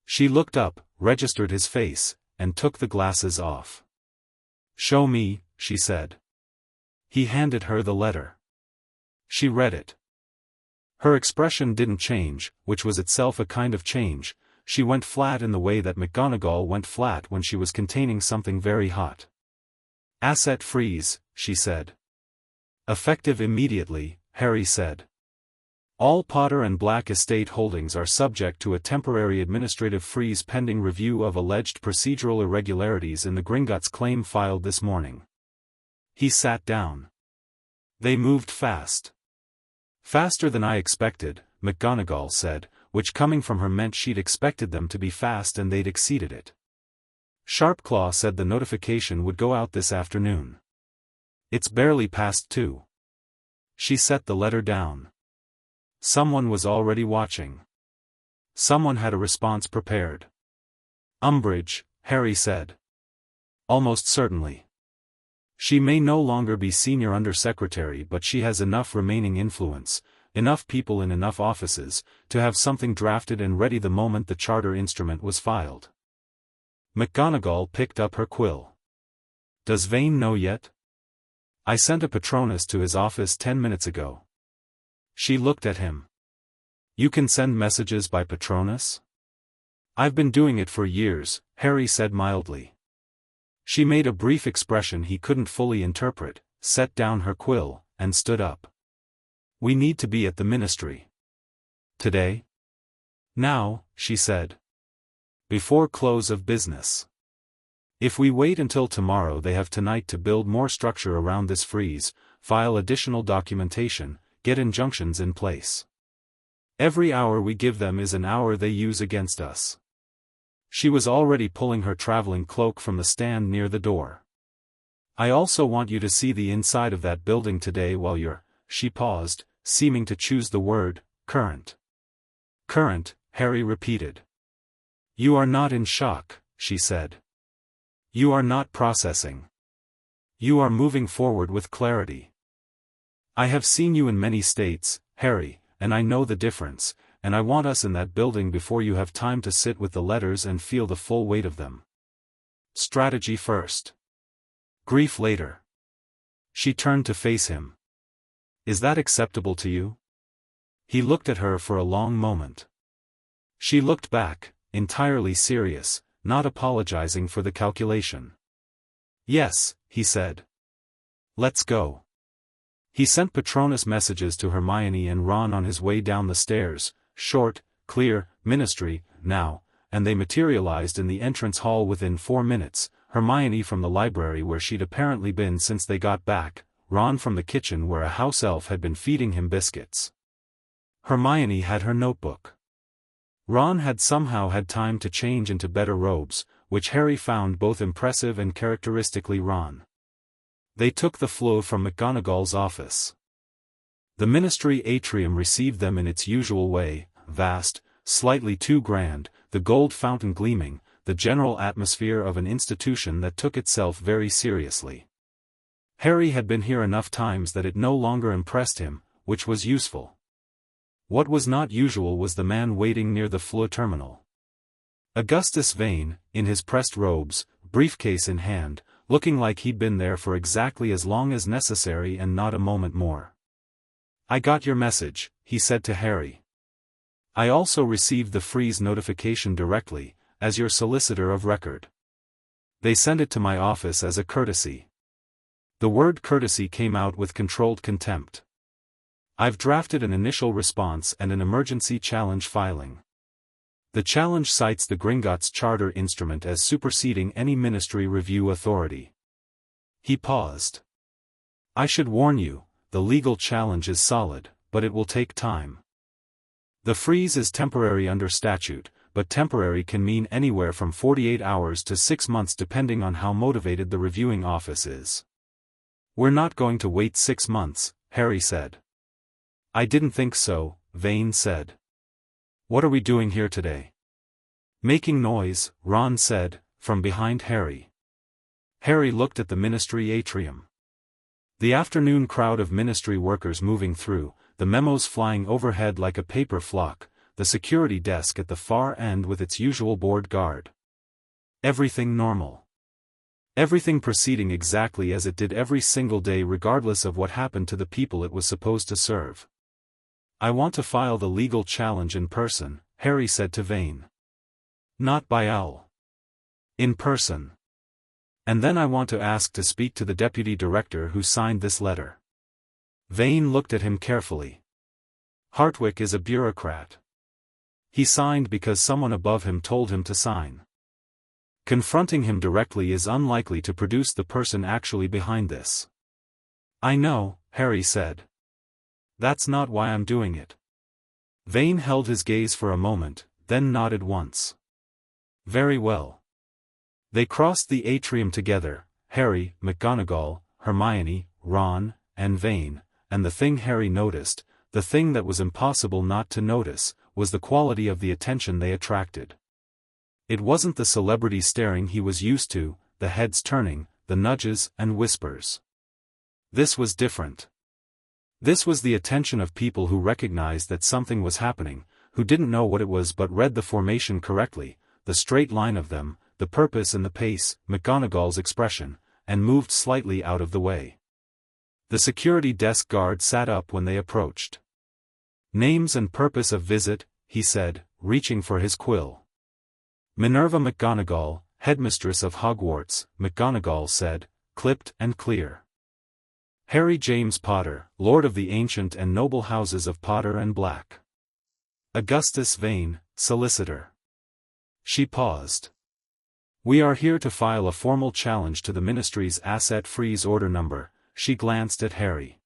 She looked up, registered his face, and took the glasses off. "Show me," she said. He handed her the letter. She read it. Her expression didn't change, which was itself a kind of change. She went flat in the way that McGonagall went flat when she was containing something very hot. "Asset freeze," she said. "Effective immediately," Harry said. "All Potter and Black estate holdings are subject to a temporary administrative freeze pending review of alleged procedural irregularities in the Gringotts claim filed this morning." He sat down. "They moved fast." "Faster than I expected," McGonagall said, which coming from her meant she'd expected them to be fast and they'd exceeded it. "Sharpclaw said the notification would go out this afternoon. It's barely past 2. She set the letter down. Someone was already watching. Someone had a response prepared. "Umbridge," Harry said. "Almost certainly. She may no longer be senior undersecretary, but she has enough remaining influence, enough people in enough offices, to have something drafted and ready the moment the charter instrument was filed." McGonagall picked up her quill. "Does Vane know yet?" "I sent a Patronus to his office 10 minutes ago." She looked at him. "You can send messages by Patronus?" "I've been doing it for years," Harry said mildly. She made a brief expression he couldn't fully interpret, set down her quill, and stood up. "We need to be at the ministry." "Today?" "Now," she said. "Before close of business. If we wait until tomorrow, they have tonight to build more structure around this freeze, file additional documentation, get injunctions in place. Every hour we give them is an hour they use against us." She was already pulling her traveling cloak from the stand near the door. "I also want you to see the inside of that building today while you're—" She paused, seeming to choose the word, "current." "Current," Harry repeated. "You are not in shock," she said. "You are not processing. You are moving forward with clarity. I have seen you in many states, Harry, and I know the difference, and I want us in that building before you have time to sit with the letters and feel the full weight of them. Strategy first. Grief later." She turned to face him. "Is that acceptable to you?" He looked at her for a long moment. She looked back, entirely serious, not apologizing for the calculation. "Yes," he said. "Let's go." He sent Patronus messages to Hermione and Ron on his way down the stairs, short, clear, "Ministry, now," and they materialized in the entrance hall within 4 minutes, Hermione from the library where she'd apparently been since they got back, Ron from the kitchen where a house elf had been feeding him biscuits. Hermione had her notebook. Ron had somehow had time to change into better robes, which Harry found both impressive and characteristically Ron. They took the floor from McGonagall's office. The ministry atrium received them in its usual way, vast, slightly too grand, the gold fountain gleaming, the general atmosphere of an institution that took itself very seriously. Harry had been here enough times that it no longer impressed him, which was useful. What was not usual was the man waiting near the floor terminal. Augustus Vane, in his pressed robes, briefcase in hand, looking like he'd been there for exactly as long as necessary and not a moment more. "I got your message," he said to Harry. "I also received the freeze notification directly, as your solicitor of record. They sent it to my office as a courtesy." The word courtesy came out with controlled contempt. "I've drafted an initial response and an emergency challenge filing. The challenge cites the Gringotts charter instrument as superseding any ministry review authority." He paused. "I should warn you, the legal challenge is solid, but it will take time. The freeze is temporary under statute, but temporary can mean anywhere from 48 hours to 6 months depending on how motivated the reviewing office is." "We're not going to wait 6 months, Harry said. "I didn't think so," Vane said. "What are we doing here today?" "Making noise," Ron said, from behind Harry. Harry looked at the ministry atrium. The afternoon crowd of ministry workers moving through, the memos flying overhead like a paper flock, the security desk at the far end with its usual board guard. Everything normal. Everything proceeding exactly as it did every single day regardless of what happened to the people it was supposed to serve. "I want to file the legal challenge in person," Harry said to Vane. "Not by owl. In person. And then I want to ask to speak to the deputy director who signed this letter." Vane looked at him carefully. "Hartwick is a bureaucrat. He signed because someone above him told him to sign. Confronting him directly is unlikely to produce the person actually behind this." "I know," Harry said. "That's not why I'm doing it." Vane held his gaze for a moment, then nodded once. "Very well." They crossed the atrium together, Harry, McGonagall, Hermione, Ron, and Vane, and the thing Harry noticed, the thing that was impossible not to notice, was the quality of the attention they attracted. It wasn't the celebrity staring he was used to, the heads turning, the nudges and whispers. This was different. This was the attention of people who recognized that something was happening, who didn't know what it was but read the formation correctly, the straight line of them, the purpose and the pace, McGonagall's expression, and moved slightly out of the way. The security desk guard sat up when they approached. "Names and purpose of visit," he said, reaching for his quill. "Minerva McGonagall, Headmistress of Hogwarts," McGonagall said, clipped and clear. "Harry James Potter, Lord of the Ancient and Noble Houses of Potter and Black. Augustus Vane, Solicitor." She paused. "We are here to file a formal challenge to the Ministry's Asset Freeze Order Number," she glanced at Harry.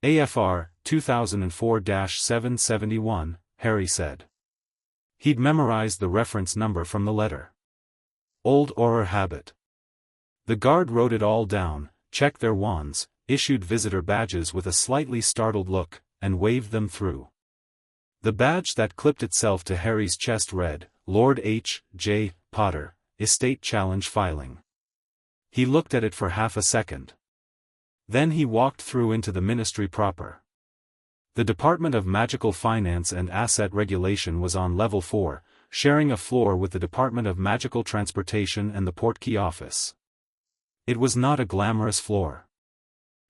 "AFR 2004-771, Harry said. He'd memorized the reference number from the letter. Old Auror habit. The guard wrote it all down, checked their wands, issued visitor badges with a slightly startled look, and waved them through. The badge that clipped itself to Harry's chest read, Lord H. J. Potter, Estate Challenge Filing. He looked at it for half a second. Then he walked through into the ministry proper. The Department of Magical Finance and Asset Regulation was on level 4, sharing a floor with the Department of Magical Transportation and the Portkey office. It was not a glamorous floor.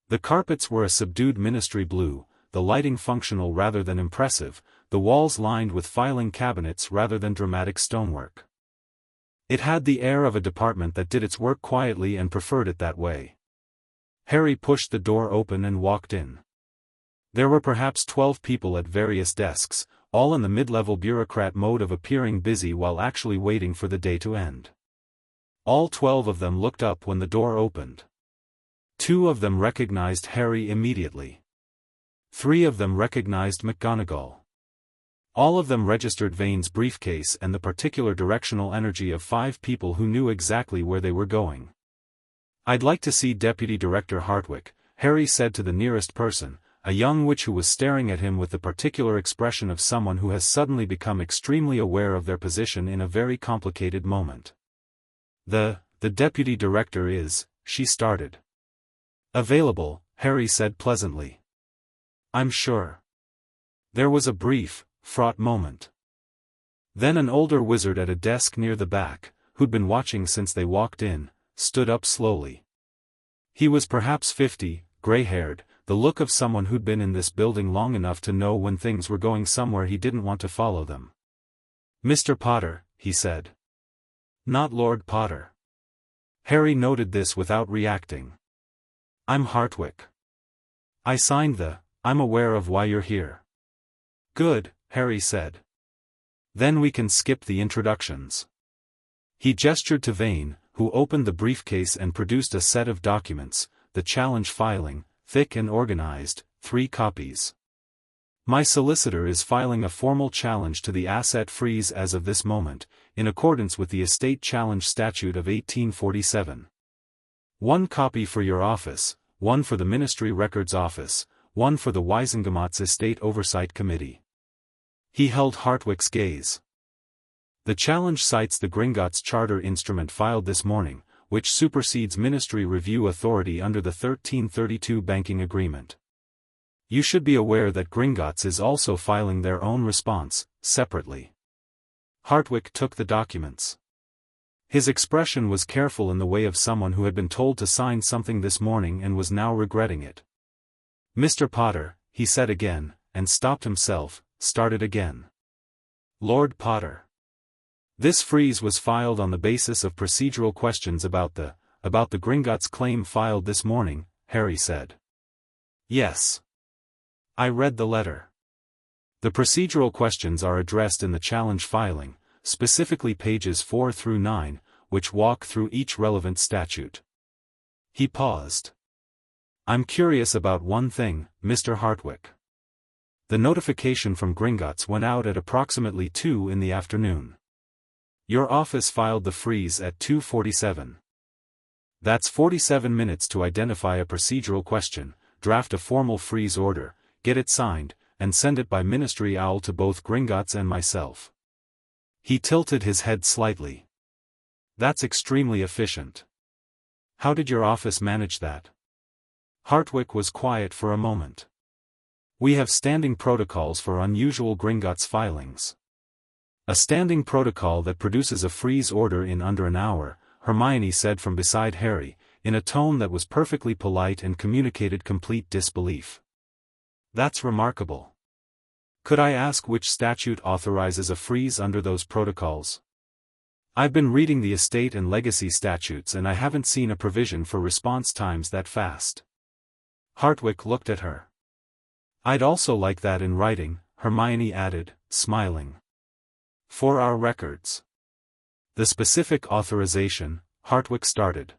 The carpets were a subdued ministry blue, the lighting functional rather than impressive, the walls lined with filing cabinets rather than dramatic stonework. It had the air of a department that did its work quietly and preferred it that way. Harry pushed the door open and walked in. There were perhaps 12 people at various desks, all in the mid-level bureaucrat mode of appearing busy while actually waiting for the day to end. All 12 of them looked up when the door opened. 2 of them recognized Harry immediately. 3 of them recognized McGonagall. All of them registered Vane's briefcase and the particular directional energy of 5 people who knew exactly where they were going. "I'd like to see Deputy Director Hartwick," Harry said to the nearest person, a young witch who was staring at him with the particular expression of someone who has suddenly become extremely aware of their position in a very complicated moment. The Deputy Director is," she started. "Available," Harry said pleasantly. "I'm sure." There was a brief, fraught moment. Then an older wizard at a desk near the back, who'd been watching since they walked in, stood up slowly. He was perhaps 50, gray-haired, the look of someone who'd been in this building long enough to know when things were going somewhere he didn't want to follow them. "Mr. Potter," he said. "Not Lord Potter." Harry noted this without reacting. "I'm Hartwick. I signed I'm aware of why you're here." "Good," Harry said. "Then we can skip the introductions." He gestured to Vane, who opened the briefcase and produced a set of documents, the challenge filing, thick and organized, 3 copies. "My solicitor is filing a formal challenge to the asset freeze as of this moment, in accordance with the Estate Challenge Statute of 1847. 1 copy for your office, 1 for the Ministry Records Office, 1 for the Gringotts Estate Oversight Committee." He held Hartwick's gaze. "The challenge cites the Gringotts charter instrument filed this morning, which supersedes Ministry review authority under the 1332 banking agreement. You should be aware that Gringotts is also filing their own response, separately." Hartwick took the documents. His expression was careful in the way of someone who had been told to sign something this morning and was now regretting it. "Mr. Potter," he said again, and stopped himself, started again. "Lord Potter. This freeze was filed on the basis of procedural questions about the Gringotts claim filed this morning," Harry said. "Yes. I read the letter. The procedural questions are addressed in the challenge filing, specifically pages 4 through 9, which walk through each relevant statute." He paused. "I'm curious about one thing, Mr. Hartwick. The notification from Gringotts went out at approximately 2 in the afternoon. Your office filed the freeze at 2:47. That's 47 minutes to identify a procedural question, draft a formal freeze order, get it signed, and send it by Ministry Owl to both Gringotts and myself." He tilted his head slightly. "That's extremely efficient. How did your office manage that?" Hartwick was quiet for a moment. "We have standing protocols for unusual Gringotts filings. A standing protocol that produces a freeze order in under an hour," Hermione said from beside Harry, in a tone that was perfectly polite and communicated complete disbelief. "That's remarkable. Could I ask which statute authorizes a freeze under those protocols? I've been reading the estate and legacy statutes and I haven't seen a provision for response times that fast." Hartwick looked at her. "I'd also like that in writing," Hermione added, smiling. "For our records." "The specific authorization," Hartwick started.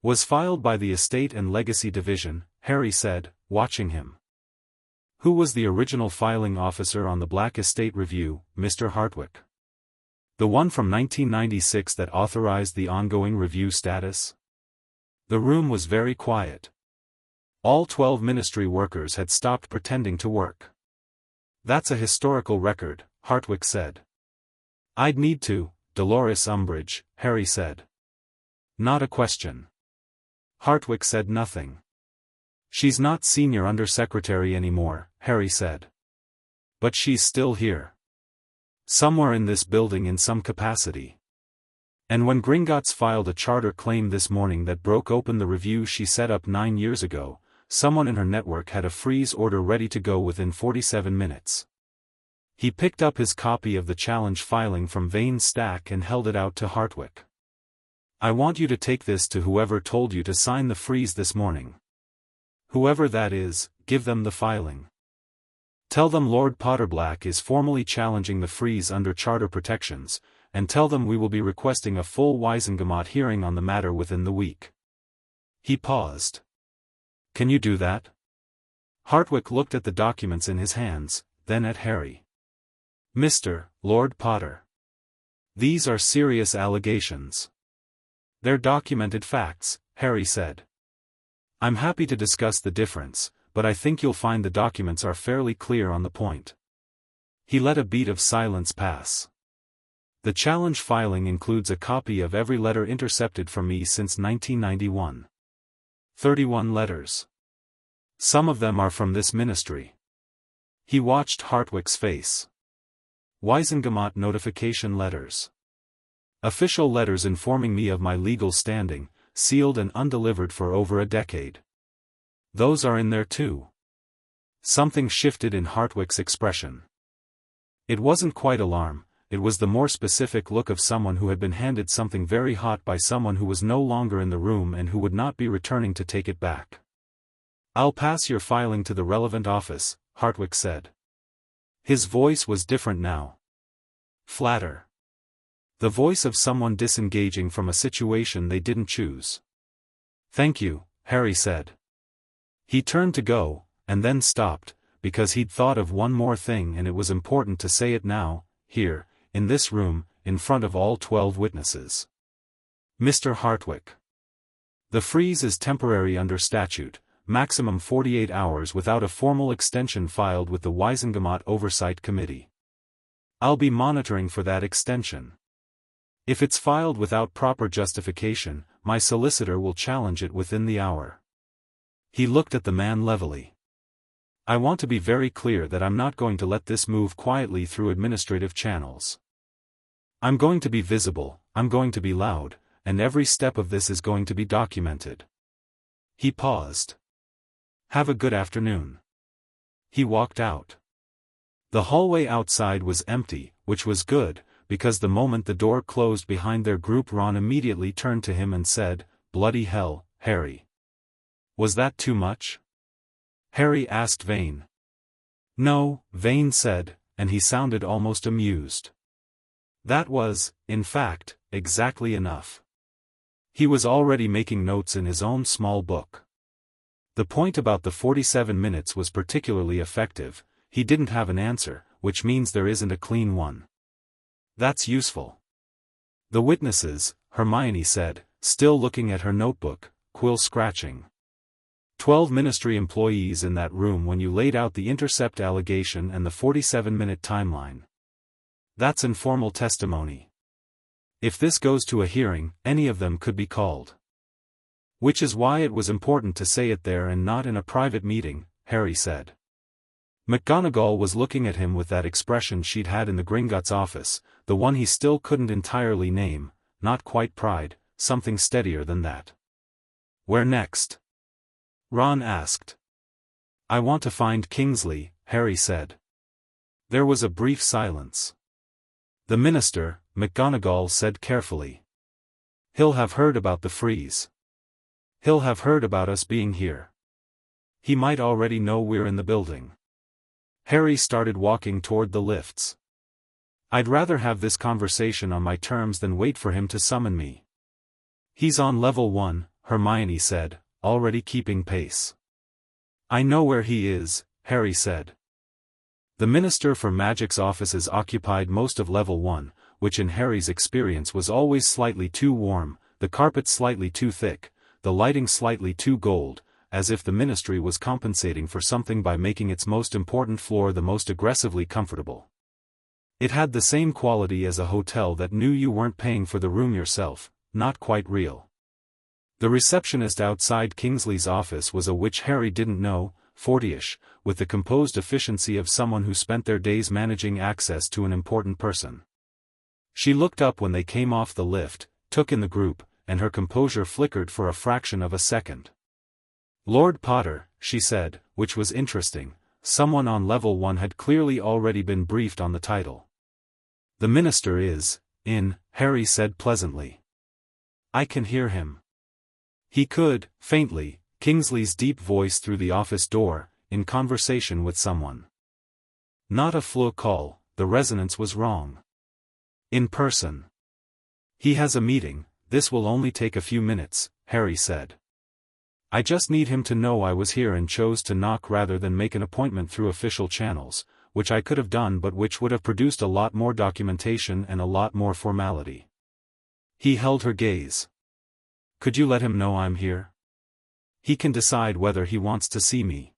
"Was filed by the Estate and Legacy Division," Harry said, watching him. "Who was the original filing officer on the Black Estate Review, Mr. Hartwick? The one from 1996 that authorized the ongoing review status?" The room was very quiet. All 12 ministry workers had stopped pretending to work. "That's a historical record," Hartwick said. "I'd need to, Dolores Umbridge," Harry said. "Not a question." Hartwick said nothing. "She's not senior undersecretary anymore," Harry said. "But she's still here. Somewhere in this building in some capacity. And when Gringotts filed a charter claim this morning that broke open the review she set up 9 years ago, someone in her network had a freeze order ready to go within 47 minutes. He picked up his copy of the challenge filing from Vane's stack and held it out to Hartwick. "I want you to take this to whoever told you to sign the freeze this morning. Whoever that is, give them the filing. Tell them Lord Potterblack is formally challenging the freeze under charter protections, and tell them we will be requesting a full Wisengamot hearing on the matter within the week." He paused. "Can you do that?" Hartwick looked at the documents in his hands, then at Harry. "Mr. Lord Potter. These are serious allegations. They're documented facts," Harry said. "I'm happy to discuss the difference, but I think you'll find the documents are fairly clear on the point." He let a beat of silence pass. "The challenge filing includes a copy of every letter intercepted from me since 1991. 31 letters. Some of them are from this ministry." He watched Hartwick's face. Wiesengemot notification letters. Official letters informing me of my legal standing, sealed and undelivered for over a decade. Those are in there too. Something shifted in Hartwick's expression. It wasn't quite alarm, it was the more specific look of someone who had been handed something very hot by someone who was no longer in the room and who would not be returning to take it back. "I'll pass your filing to the relevant office," Hartwick said. His voice was different now. Flatter. The voice of someone disengaging from a situation they didn't choose. "Thank you," Harry said. He turned to go, and then stopped, because he'd thought of one more thing and it was important to say it now, here, in this room, in front of all 12 witnesses. "Mr. Hartwick. The freeze is temporary under statute, maximum 48 hours without a formal extension filed with the Wiesengemot Oversight Committee. I'll be monitoring for that extension. If it's filed without proper justification, my solicitor will challenge it within the hour." He looked at the man levelly. "I want to be very clear that I'm not going to let this move quietly through administrative channels. I'm going to be visible, I'm going to be loud, and every step of this is going to be documented." He paused. "Have a good afternoon." He walked out. The hallway outside was empty, which was good, because the moment the door closed behind their group Ron immediately turned to him and said, "Bloody hell, Harry. Was that too much?" Harry asked Vane. "No," Vane said, and he sounded almost amused. That was, in fact, exactly enough. He was already making notes in his own small book. The point about the 47 minutes was particularly effective. He didn't have an answer, which means there isn't a clean one. That's useful. "The witnesses," Hermione said, still looking at her notebook, quill scratching. 12 ministry employees in that room when you laid out the intercept allegation and the 47-minute timeline. That's informal testimony. If this goes to a hearing, any of them could be called. Which is why it was important to say it there and not in a private meeting, Harry said. McGonagall was looking at him with that expression she'd had in the Gringotts office, the one he still couldn't entirely name, not quite pride, something steadier than that. "Where next?" Ron asked. "I want to find Kingsley," Harry said. There was a brief silence. "The minister," McGonagall said carefully. "He'll have heard about the freeze. He'll have heard about us being here. He might already know we're in the building." Harry started walking toward the lifts. "I'd rather have this conversation on my terms than wait for him to summon me." "He's on level 1, Hermione said, already keeping pace. "I know where he is," Harry said. The Minister for Magic's offices occupied most of level 1, which in Harry's experience was always slightly too warm, the carpet slightly too thick, the lighting slightly too gold, as if the ministry was compensating for something by making its most important floor the most aggressively comfortable. It had the same quality as a hotel that knew you weren't paying for the room yourself, not quite real. The receptionist outside Kingsley's office was a witch Harry didn't know, 40ish, with the composed efficiency of someone who spent their days managing access to an important person. She looked up when they came off the lift, took in the group, and her composure flickered for a fraction of a second. "Lord Potter," she said, which was interesting. Someone on level 1 had clearly already been briefed on the title. "The minister is in," Harry said pleasantly. "I can hear him." He could, faintly, Kingsley's deep voice through the office door, in conversation with someone. Not a fluke call, the resonance was wrong. In person. "He has a meeting, this will only take a few minutes," Harry said. "I just need him to know I was here and chose to knock rather than make an appointment through official channels, which I could have done but which would have produced a lot more documentation and a lot more formality." He held her gaze. "Could you let him know I'm here? He can decide whether he wants to see me."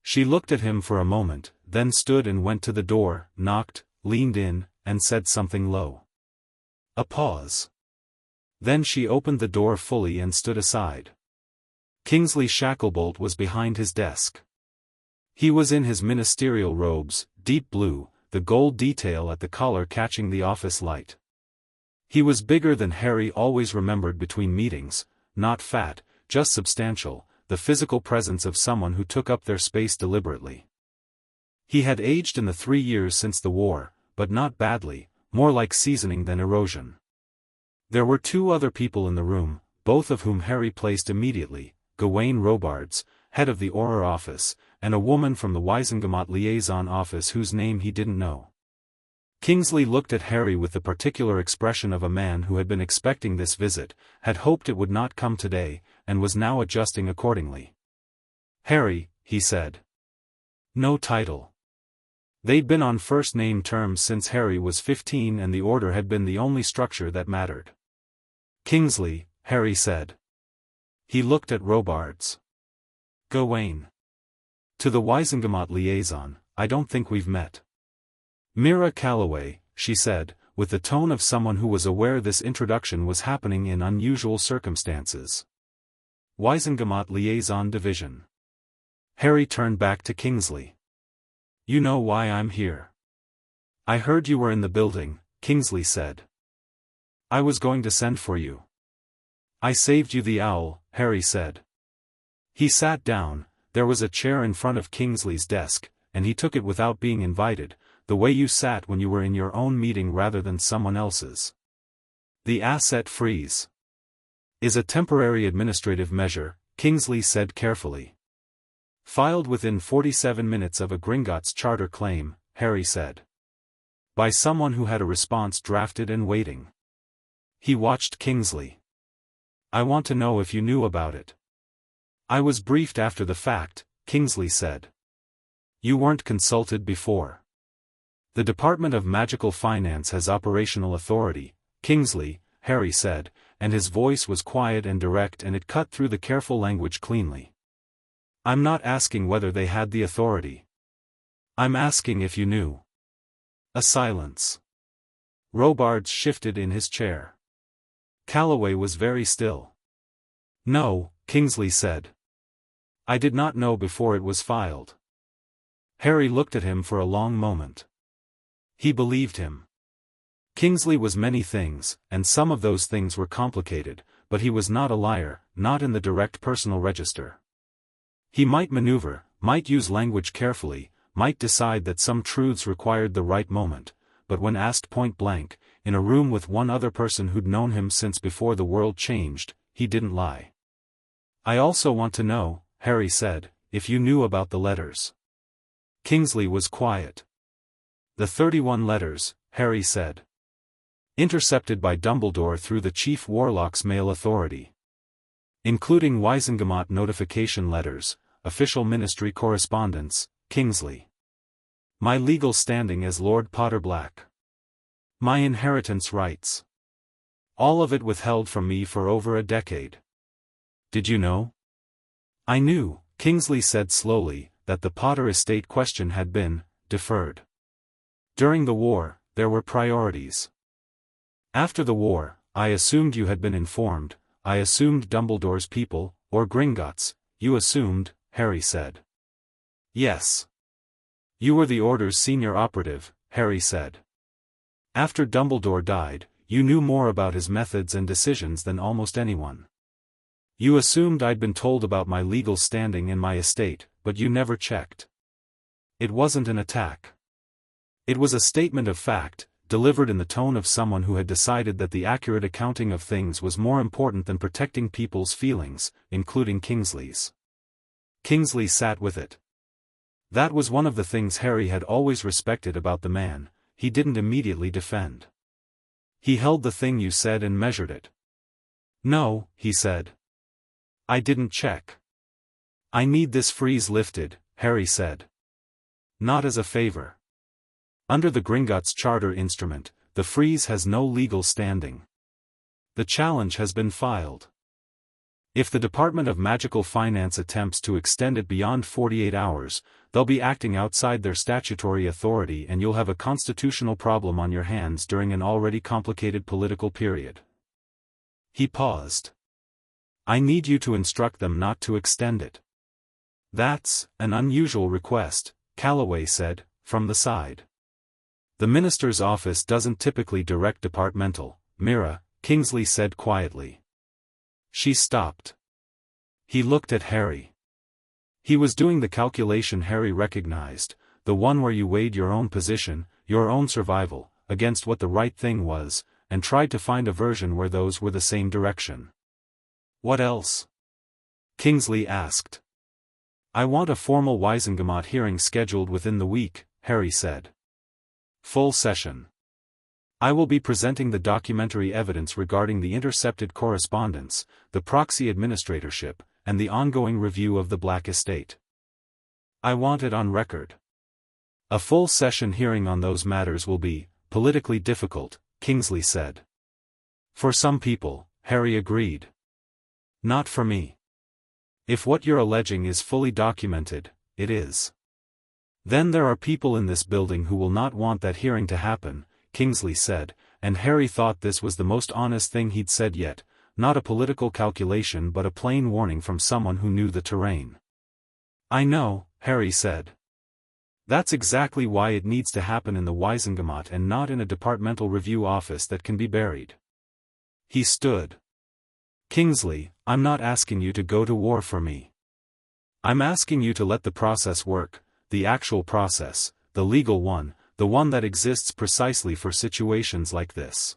She looked at him for a moment, then stood and went to the door, knocked, leaned in, and said something low. A pause. Then she opened the door fully and stood aside. Kingsley Shacklebolt was behind his desk. He was in his ministerial robes, deep blue, the gold detail at the collar catching the office light. He was bigger than Harry always remembered between meetings, not fat, just substantial, the physical presence of someone who took up their space deliberately. He had aged in the 3 years since the war, but not badly, more like seasoning than erosion. There were 2 other people in the room, both of whom Harry placed immediately, Gawain Robards, head of the Auror office, and a woman from the Wizengamot liaison office whose name he didn't know. Kingsley looked at Harry with the particular expression of a man who had been expecting this visit, had hoped it would not come today, and was now adjusting accordingly. "Harry," he said. No title. They'd been on first-name terms since Harry was 15 and the order had been the only structure that mattered. "Kingsley," Harry said. He looked at Robards. "Gawain." "To the Wizengamot liaison, I don't think we've met." "Mira Calloway," she said, with the tone of someone who was aware this introduction was happening in unusual circumstances. "Wizengamot Liaison Division." Harry turned back to Kingsley. "You know why I'm here." "I heard you were in the building," Kingsley said. "I was going to send for you." "I saved you the owl," Harry said. He sat down. There was a chair in front of Kingsley's desk, and he took it without being invited, the way you sat when you were in your own meeting rather than someone else's. "The asset freeze is a temporary administrative measure," Kingsley said carefully. "Filed within 47 minutes of a Gringotts charter claim," Harry said. "By someone who had a response drafted and waiting." He watched Kingsley. "I want to know if you knew about it." "I was briefed after the fact," Kingsley said. "You weren't consulted before." "The Department of Magical Finance has operational authority, Kingsley," Harry said, and his voice was quiet and direct and it cut through the careful language cleanly. "I'm not asking whether they had the authority. I'm asking if you knew." A silence. Robards shifted in his chair. Calloway was very still. "No," Kingsley said. "I did not know before it was filed." Harry looked at him for a long moment. He believed him. Kingsley was many things, and some of those things were complicated, but he was not a liar, not in the direct personal register. He might maneuver, might use language carefully, might decide that some truths required the right moment, but when asked point blank, in a room with one other person who'd known him since before the world changed, he didn't lie. "I also want to know," Harry said, "if you knew about the letters." Kingsley was quiet. "The 31 letters," Harry said. "Intercepted by Dumbledore through the Chief Warlock's mail authority. Including Wizengamot notification letters, official ministry correspondence, Kingsley. My legal standing as Lord Potter Black. My inheritance rights. All of it withheld from me for over a decade. Did you know?" "I knew," Kingsley said slowly, "that the Potter estate question had been deferred. During the war, there were priorities. After the war, I assumed you had been informed, I assumed Dumbledore's people, or Gringotts, you assumed," Harry said. "Yes. You were the Order's senior operative," Harry said. "After Dumbledore died, you knew more about his methods and decisions than almost anyone. You assumed I'd been told about my legal standing and my estate, but you never checked. It wasn't an attack. It was a statement of fact, delivered in the tone of someone who had decided that the accurate accounting of things was more important than protecting people's feelings, including Kingsley's." Kingsley sat with it. That was one of the things Harry had always respected about the man. He didn't immediately defend. He held the thing you said and measured it. "No," he said. "I didn't check. I need this freeze lifted," Harry said. "Not as a favor. Under the Gringotts charter instrument, the freeze has no legal standing. The challenge has been filed. If the Department of Magical Finance attempts to extend it beyond 48 hours, they'll be acting outside their statutory authority and you'll have a constitutional problem on your hands during an already complicated political period." He paused. "I need you to instruct them not to extend it." "That's an unusual request," Calloway said, from the side. The minister's office doesn't typically direct departmental, Mira, Kingsley said quietly. She stopped. He looked at Harry. He was doing the calculation Harry recognized, the one where you weighed your own position, your own survival, against what the right thing was, and tried to find a version where those were the same direction. What else? Kingsley asked. I want a formal Wisengamot hearing scheduled within the week, Harry said. Full session. I will be presenting the documentary evidence regarding the intercepted correspondence, the proxy administratorship, and the ongoing review of the Black estate. I want it on record. A full session hearing on those matters will be politically difficult, Kingsley said. For some people, Harry agreed. Not for me. If what you're alleging is fully documented, it is. Then there are people in this building who will not want that hearing to happen, Kingsley said, and Harry thought this was the most honest thing he'd said yet, not a political calculation but a plain warning from someone who knew the terrain. I know, Harry said. That's exactly why it needs to happen in the Wisengamot and not in a departmental review office that can be buried. He stood. Kingsley, I'm not asking you to go to war for me. I'm asking you to let the process work, the actual process, the legal one, the one that exists precisely for situations like this.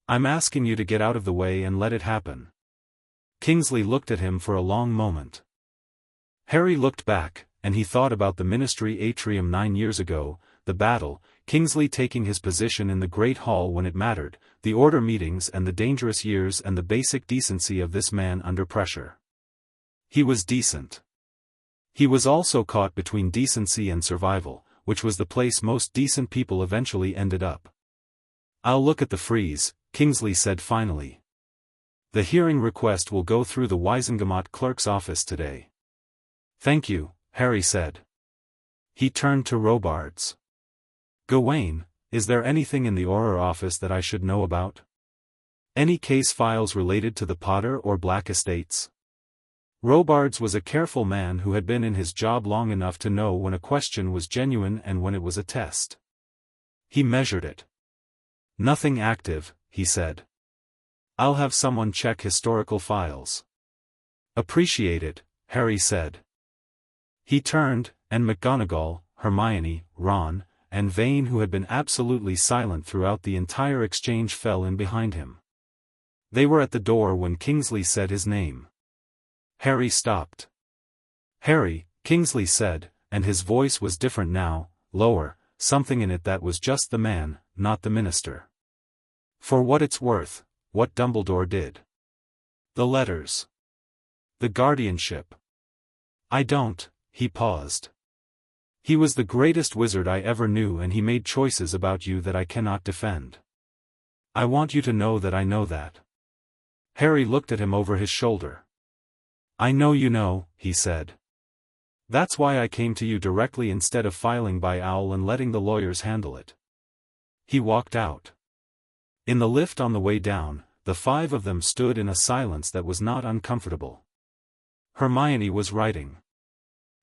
I'm asking you to get out of the way and let it happen. Kingsley looked at him for a long moment. Harry looked back, and he thought about the ministry atrium 9 years ago, the battle, Kingsley taking his position in the Great Hall when it mattered, the order meetings and the dangerous years and the basic decency of this man under pressure. He was decent. He was also caught between decency and survival, which was the place most decent people eventually ended up. I'll look at the freeze, Kingsley said finally. The hearing request will go through the Wisengamot clerk's office today. Thank you, Harry said. He turned to Robards. Gawain, is there anything in the Auror office that I should know about? Any case files related to the Potter or Black estates? Robards was a careful man who had been in his job long enough to know when a question was genuine and when it was a test. He measured it. Nothing active, he said. I'll have someone check historical files. Appreciate it, Harry said. He turned, and McGonagall, Hermione, Ron, and Vane, who had been absolutely silent throughout the entire exchange, fell in behind him. They were at the door when Kingsley said his name. Harry stopped. Harry, Kingsley said, and his voice was different now, lower, something in it that was just the man, not the minister. For what it's worth, what Dumbledore did. The letters. The guardianship. I don't, he paused. He was the greatest wizard I ever knew and he made choices about you that I cannot defend. I want you to know that I know that. Harry looked at him over his shoulder. I know you know, he said. That's why I came to you directly instead of filing by owl and letting the lawyers handle it. He walked out. In the lift on the way down, the five of them stood in a silence that was not uncomfortable. Hermione was writing.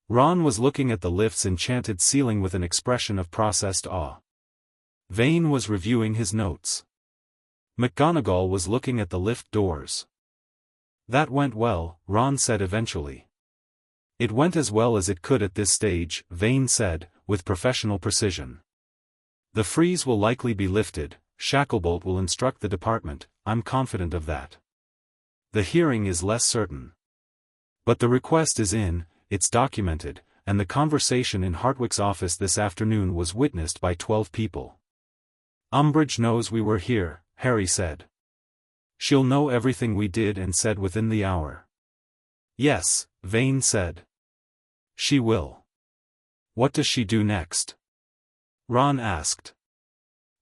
Ron was looking at the lift's enchanted ceiling with an expression of processed awe. Vane was reviewing his notes. McGonagall was looking at the lift doors. That went well, Ron said eventually. It went as well as it could at this stage, Vane said, with professional precision. The freeze will likely be lifted, Shacklebolt will instruct the department, I'm confident of that. The hearing is less certain. But the request is in, it's documented, and the conversation in Hartwick's office this afternoon was witnessed by 12 people. Umbridge knows we were here, Harry said. She'll know everything we did and said within the hour. Yes, Vane said. She will. What does she do next? Ron asked.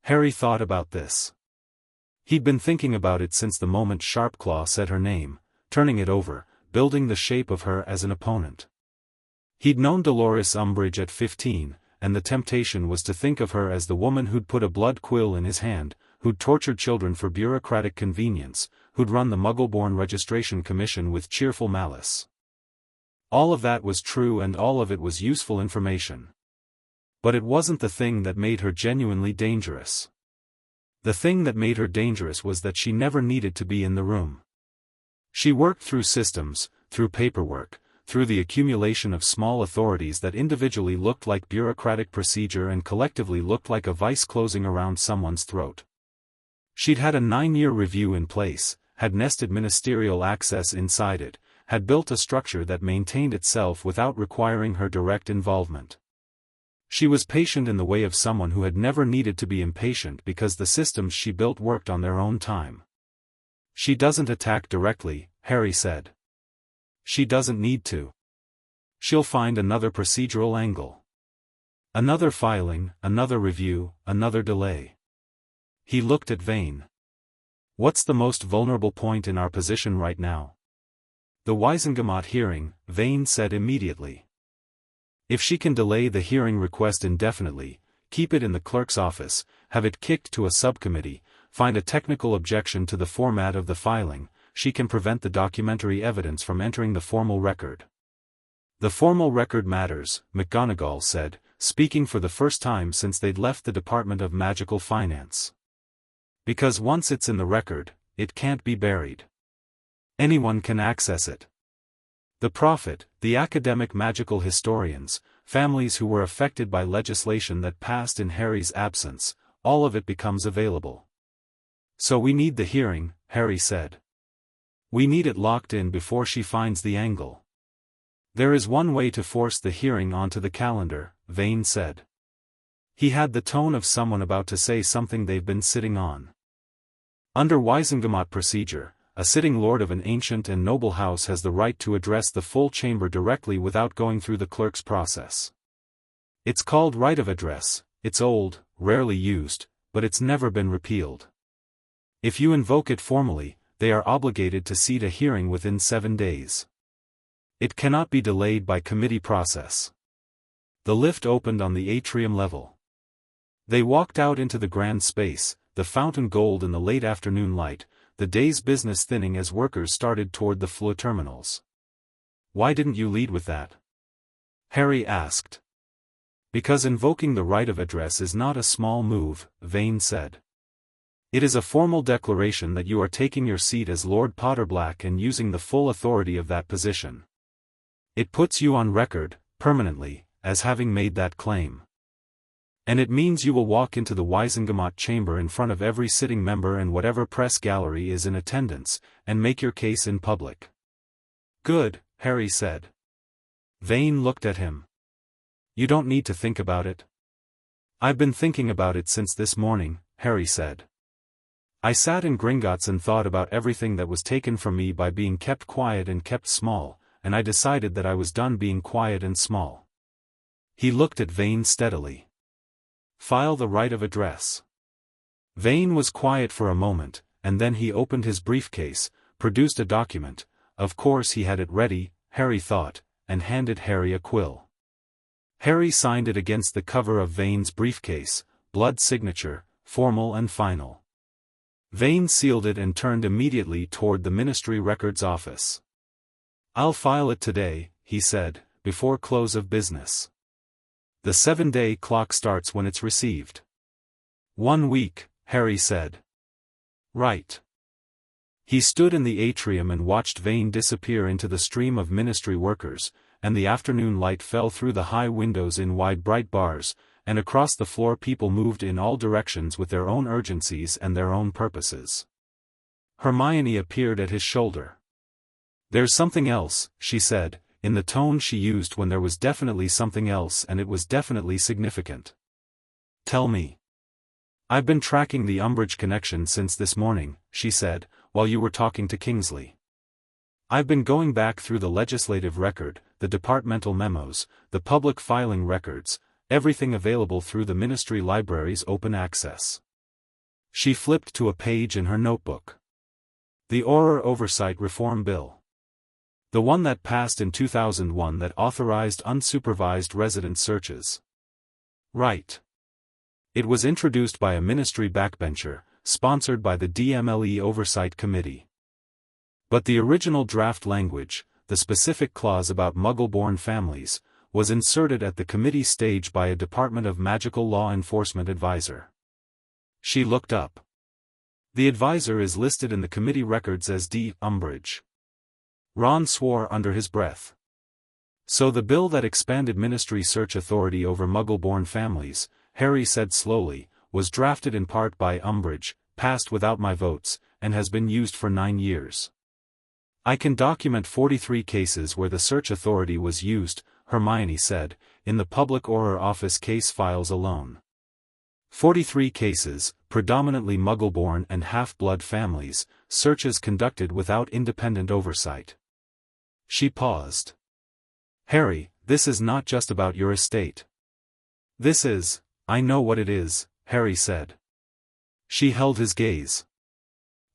Harry thought about this. He'd been thinking about it since the moment Sharpclaw said her name, turning it over, building the shape of her as an opponent. He'd known Dolores Umbridge at 15, and the temptation was to think of her as the woman who'd put a blood quill in his hand, who'd tortured children for bureaucratic convenience, who'd run the Muggle-born Registration Commission with cheerful malice. All of that was true and all of it was useful information. But it wasn't the thing that made her genuinely dangerous. The thing that made her dangerous was that she never needed to be in the room. She worked through systems, through paperwork, through the accumulation of small authorities that individually looked like bureaucratic procedure and collectively looked like a vice closing around someone's throat. She'd had a 9-year review in place, had nested ministerial access inside it, had built a structure that maintained itself without requiring her direct involvement. She was patient in the way of someone who had never needed to be impatient because the systems she built worked on their own time. She doesn't attack directly, Harry said. She doesn't need to. She'll find another procedural angle. Another filing, another review, another delay. He looked at Vane. What's the most vulnerable point in our position right now? The Wisengamot hearing, Vane said immediately. If she can delay the hearing request indefinitely, keep it in the clerk's office, have it kicked to a subcommittee, find a technical objection to the format of the filing, she can prevent the documentary evidence from entering the formal record. The formal record matters, McGonagall said, speaking for the first time since they'd left the Department of Magical Finance. Because once it's in the record, it can't be buried. Anyone can access it. The prophet, the academic magical historians, families who were affected by legislation that passed in Harry's absence, all of it becomes available. So we need the hearing, Harry said. We need it locked in before she finds the angle. There is one way to force the hearing onto the calendar, Vane said. He had the tone of someone about to say something they've been sitting on. Under Wisengamot procedure, a sitting lord of an ancient and noble house has the right to address the full chamber directly without going through the clerk's process. It's called right of address, it's old, rarely used, but it's never been repealed. If you invoke it formally, they are obligated to seat a hearing within 7 days. It cannot be delayed by committee process. The lift opened on the atrium level. They walked out into the grand space, the fountain gold in the late afternoon light, the day's business thinning as workers started toward the floor terminals. Why didn't you lead with that? Harry asked. Because invoking the right of address is not a small move, Vane said. It is a formal declaration that you are taking your seat as Lord Potterblack and using the full authority of that position. It puts you on record, permanently, as having made that claim. And it means you will walk into the Wisengamot chamber in front of every sitting member and whatever press gallery is in attendance, and make your case in public. Good, Harry said. Vane looked at him. You don't need to think about it. I've been thinking about it since this morning, Harry said. I sat in Gringotts and thought about everything that was taken from me by being kept quiet and kept small, and I decided that I was done being quiet and small. He looked at Vane steadily. File the right of address. Vane was quiet for a moment, and then he opened his briefcase, produced a document, of course he had it ready, Harry thought, and handed Harry a quill. Harry signed it against the cover of Vane's briefcase, blood signature, formal and final. Vane sealed it and turned immediately toward the Ministry Records office. I'll file it today, he said, before close of business. The 7-day clock starts when it's received. 1 week, Harry said. Right. He stood in the atrium and watched Vane disappear into the stream of ministry workers, and the afternoon light fell through the high windows in wide bright bars, and across the floor people moved in all directions with their own urgencies and their own purposes. Hermione appeared at his shoulder. There's something else, she said, in the tone she used when there was definitely something else and it was definitely significant. Tell me. I've been tracking the Umbridge connection since this morning, she said, while you were talking to Kingsley. I've been going back through the legislative record, the departmental memos, the public filing records, everything available through the Ministry Library's open access. She flipped to a page in her notebook. The Auror Oversight Reform Bill. The one that passed in 2001 that authorized unsupervised resident searches. Right. It was introduced by a ministry backbencher, sponsored by the DMLE Oversight Committee. But the original draft language, the specific clause about Muggle-born families, was inserted at the committee stage by a Department of Magical Law Enforcement advisor. She looked up. The advisor is listed in the committee records as D. Umbridge. Ron swore under his breath. So the bill that expanded Ministry search authority over Muggle-born families, Harry said slowly, was drafted in part by Umbridge, passed without my votes, and has been used for 9 years. I can document 43 cases where the search authority was used, Hermione said, in the Public Order Office case files alone. 43 cases, predominantly Muggle-born and half-blood families, searches conducted without independent oversight. She paused. Harry, this is not just about your estate. This is, I know what it is, Harry said. She held his gaze.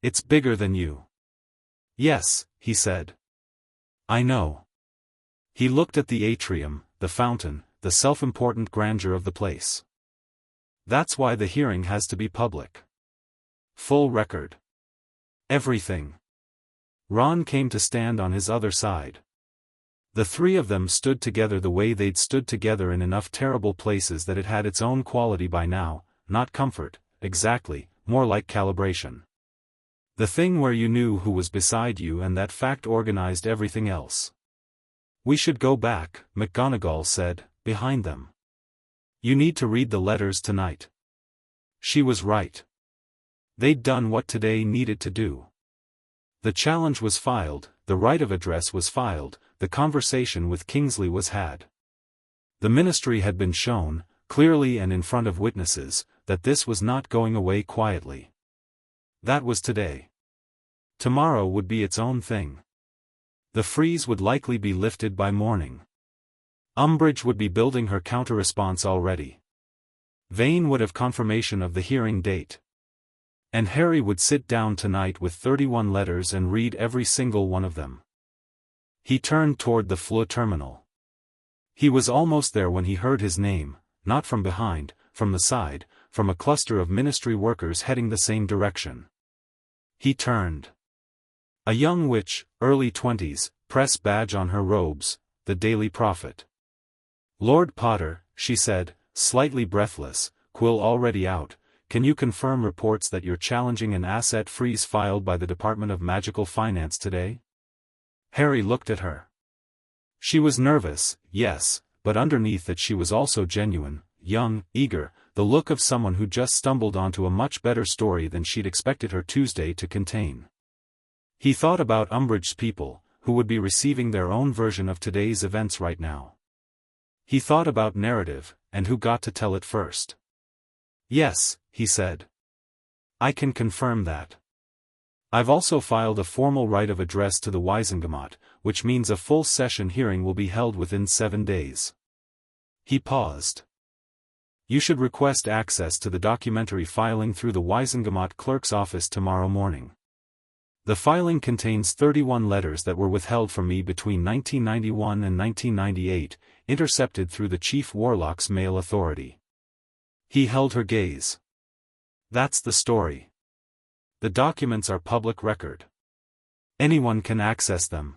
It's bigger than you. Yes, he said. I know. He looked at the atrium, the fountain, the self-important grandeur of the place. That's why the hearing has to be public. Full record. Everything. Ron came to stand on his other side. The three of them stood together the way they'd stood together in enough terrible places that it had its own quality by now, not comfort, exactly, more like calibration. The thing where you knew who was beside you, and that fact organized everything else. We should go back, McGonagall said, behind them. You need to read the letters tonight. She was right. They'd done what today needed to do. The challenge was filed, the right of address was filed, the conversation with Kingsley was had. The Ministry had been shown, clearly and in front of witnesses, that this was not going away quietly. That was today. Tomorrow would be its own thing. The freeze would likely be lifted by morning. Umbridge would be building her counter-response already. Vane would have confirmation of the hearing date. And Harry would sit down tonight with 31 letters and read every single one of them. He turned toward the Fleur terminal. He was almost there when he heard his name, not from behind, from the side, from a cluster of Ministry workers heading the same direction. He turned. A young witch, early 20s, press badge on her robes, the Daily Prophet. Lord Potter, she said, slightly breathless, quill already out, can you confirm reports that you're challenging an asset freeze filed by the Department of Magical Finance today? Harry looked at her. She was nervous, yes, but underneath it she was also genuine, young, eager, the look of someone who just stumbled onto a much better story than she'd expected her Tuesday to contain. He thought about Umbridge's people, who would be receiving their own version of today's events right now. He thought about narrative, and who got to tell it first. Yes, he said. I can confirm that. I've also filed a formal right of address to the Wizengamot, which means a full session hearing will be held within 7 days. He paused. You should request access to the documentary filing through the Wizengamot clerk's office tomorrow morning. The filing contains 31 letters that were withheld from me between 1991 and 1998, intercepted through the Chief Warlock's mail authority. He held her gaze. That's the story. The documents are public record. Anyone can access them.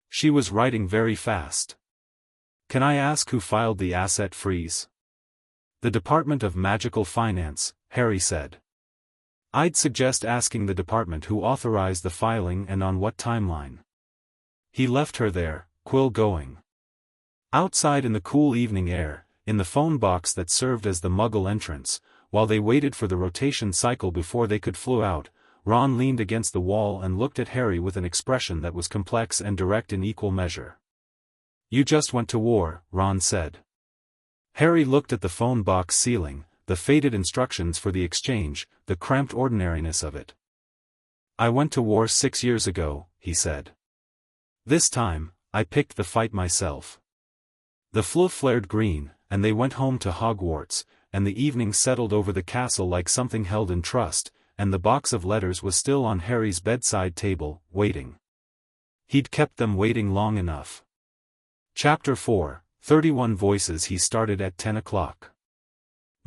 She was writing very fast. Can I ask who filed the asset freeze? The Department of Magical Finance, Harry said. I'd suggest asking the department who authorized the filing and on what timeline. He left her there, quill going. Outside in the cool evening air, in the phone box that served as the Muggle entrance, while they waited for the rotation cycle before they could flew out, Ron leaned against the wall and looked at Harry with an expression that was complex and direct in equal measure. You just went to war, Ron said. Harry looked at the phone box ceiling, the faded instructions for the exchange, the cramped ordinariness of it. I went to war 6 years ago, he said. This time, I picked the fight myself. The Fleur flared green, and they went home to Hogwarts, and the evening settled over the castle like something held in trust, and the box of letters was still on Harry's bedside table, waiting. He'd kept them waiting long enough. Chapter 4, 31 Voices. He started at 10 o'clock.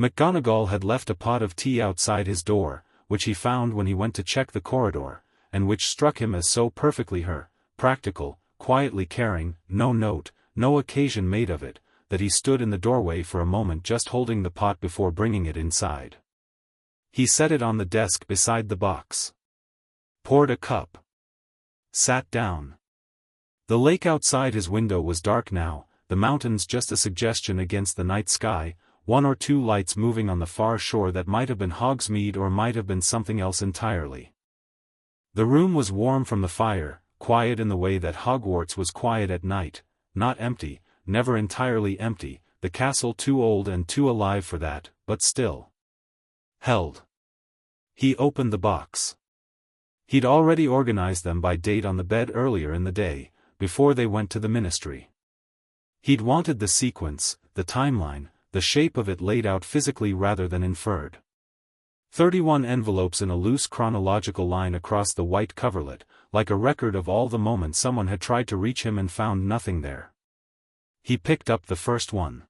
McGonagall had left a pot of tea outside his door, which he found when he went to check the corridor, and which struck him as so perfectly her, practical, quietly caring, no note, no occasion made of it, that he stood in the doorway for a moment just holding the pot before bringing it inside. He set it on the desk beside the box. Poured a cup. Sat down. The lake outside his window was dark now, the mountains just a suggestion against the night sky, one or two lights moving on the far shore that might have been Hogsmeade or might have been something else entirely. The room was warm from the fire, quiet in the way that Hogwarts was quiet at night, not empty, never entirely empty, the castle too old and too alive for that, but still held. He opened the box. He'd already organized them by date on the bed earlier in the day, before they went to the ministry. He'd wanted the sequence, the timeline, the shape of it laid out physically rather than inferred. 31 envelopes in a loose chronological line across the white coverlet, like a record of all the moments someone had tried to reach him and found nothing there. He picked up the first one.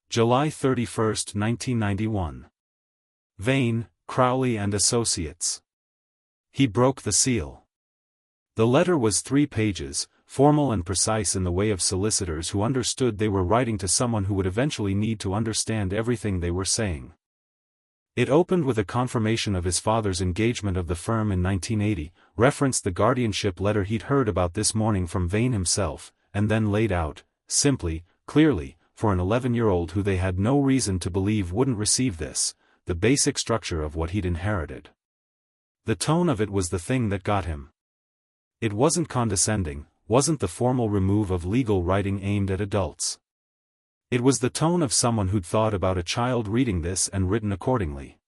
July 31, 1991. Vane, Crowley and Associates. He broke the seal. The letter was 3 pages, formal and precise in the way of solicitors who understood they were writing to someone who would eventually need to understand everything they were saying. It opened with a confirmation of his father's engagement of the firm in 1980, referenced the guardianship letter he'd heard about this morning from Vane himself, and then laid out, simply, clearly, for an 11-year-old who they had no reason to believe wouldn't receive this, the basic structure of what he'd inherited. The tone of it was the thing that got him. It wasn't condescending, wasn't the formal remove of legal writing aimed at adults. It was the tone of someone who'd thought about a child reading this and written accordingly.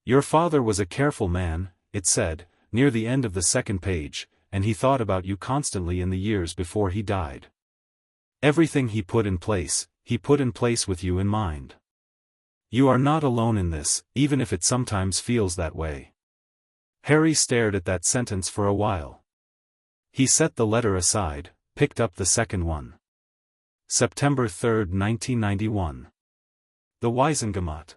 Your father was a careful man, it said, near the end of the second page, and he thought about you constantly in the years before he died. Everything he put in place with you in mind. You are not alone in this, even if it sometimes feels that way. Harry stared at that sentence for a while. He set the letter aside, picked up the second one. September 3, 1991. The Wiesengemot.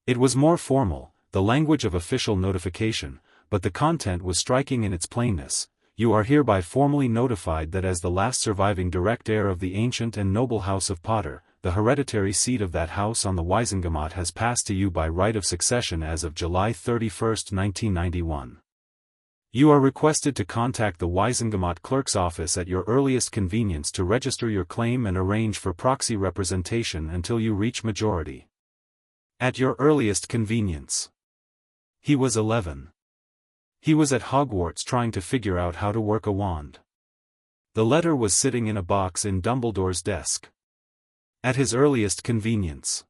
It was more formal, the language of official notification, but the content was striking in its plainness. You are hereby formally notified that as the last surviving direct heir of the ancient and noble House of Potter, the hereditary seat of that house on the Wiesengemot has passed to you by right of succession as of July 31, 1991. You are requested to contact the Wiesengemot clerk's office at your earliest convenience to register your claim and arrange for proxy representation until you reach majority. At your earliest convenience. He was 11. He was at Hogwarts trying to figure out how to work a wand. The letter was sitting in a box in Dumbledore's desk. At his earliest convenience.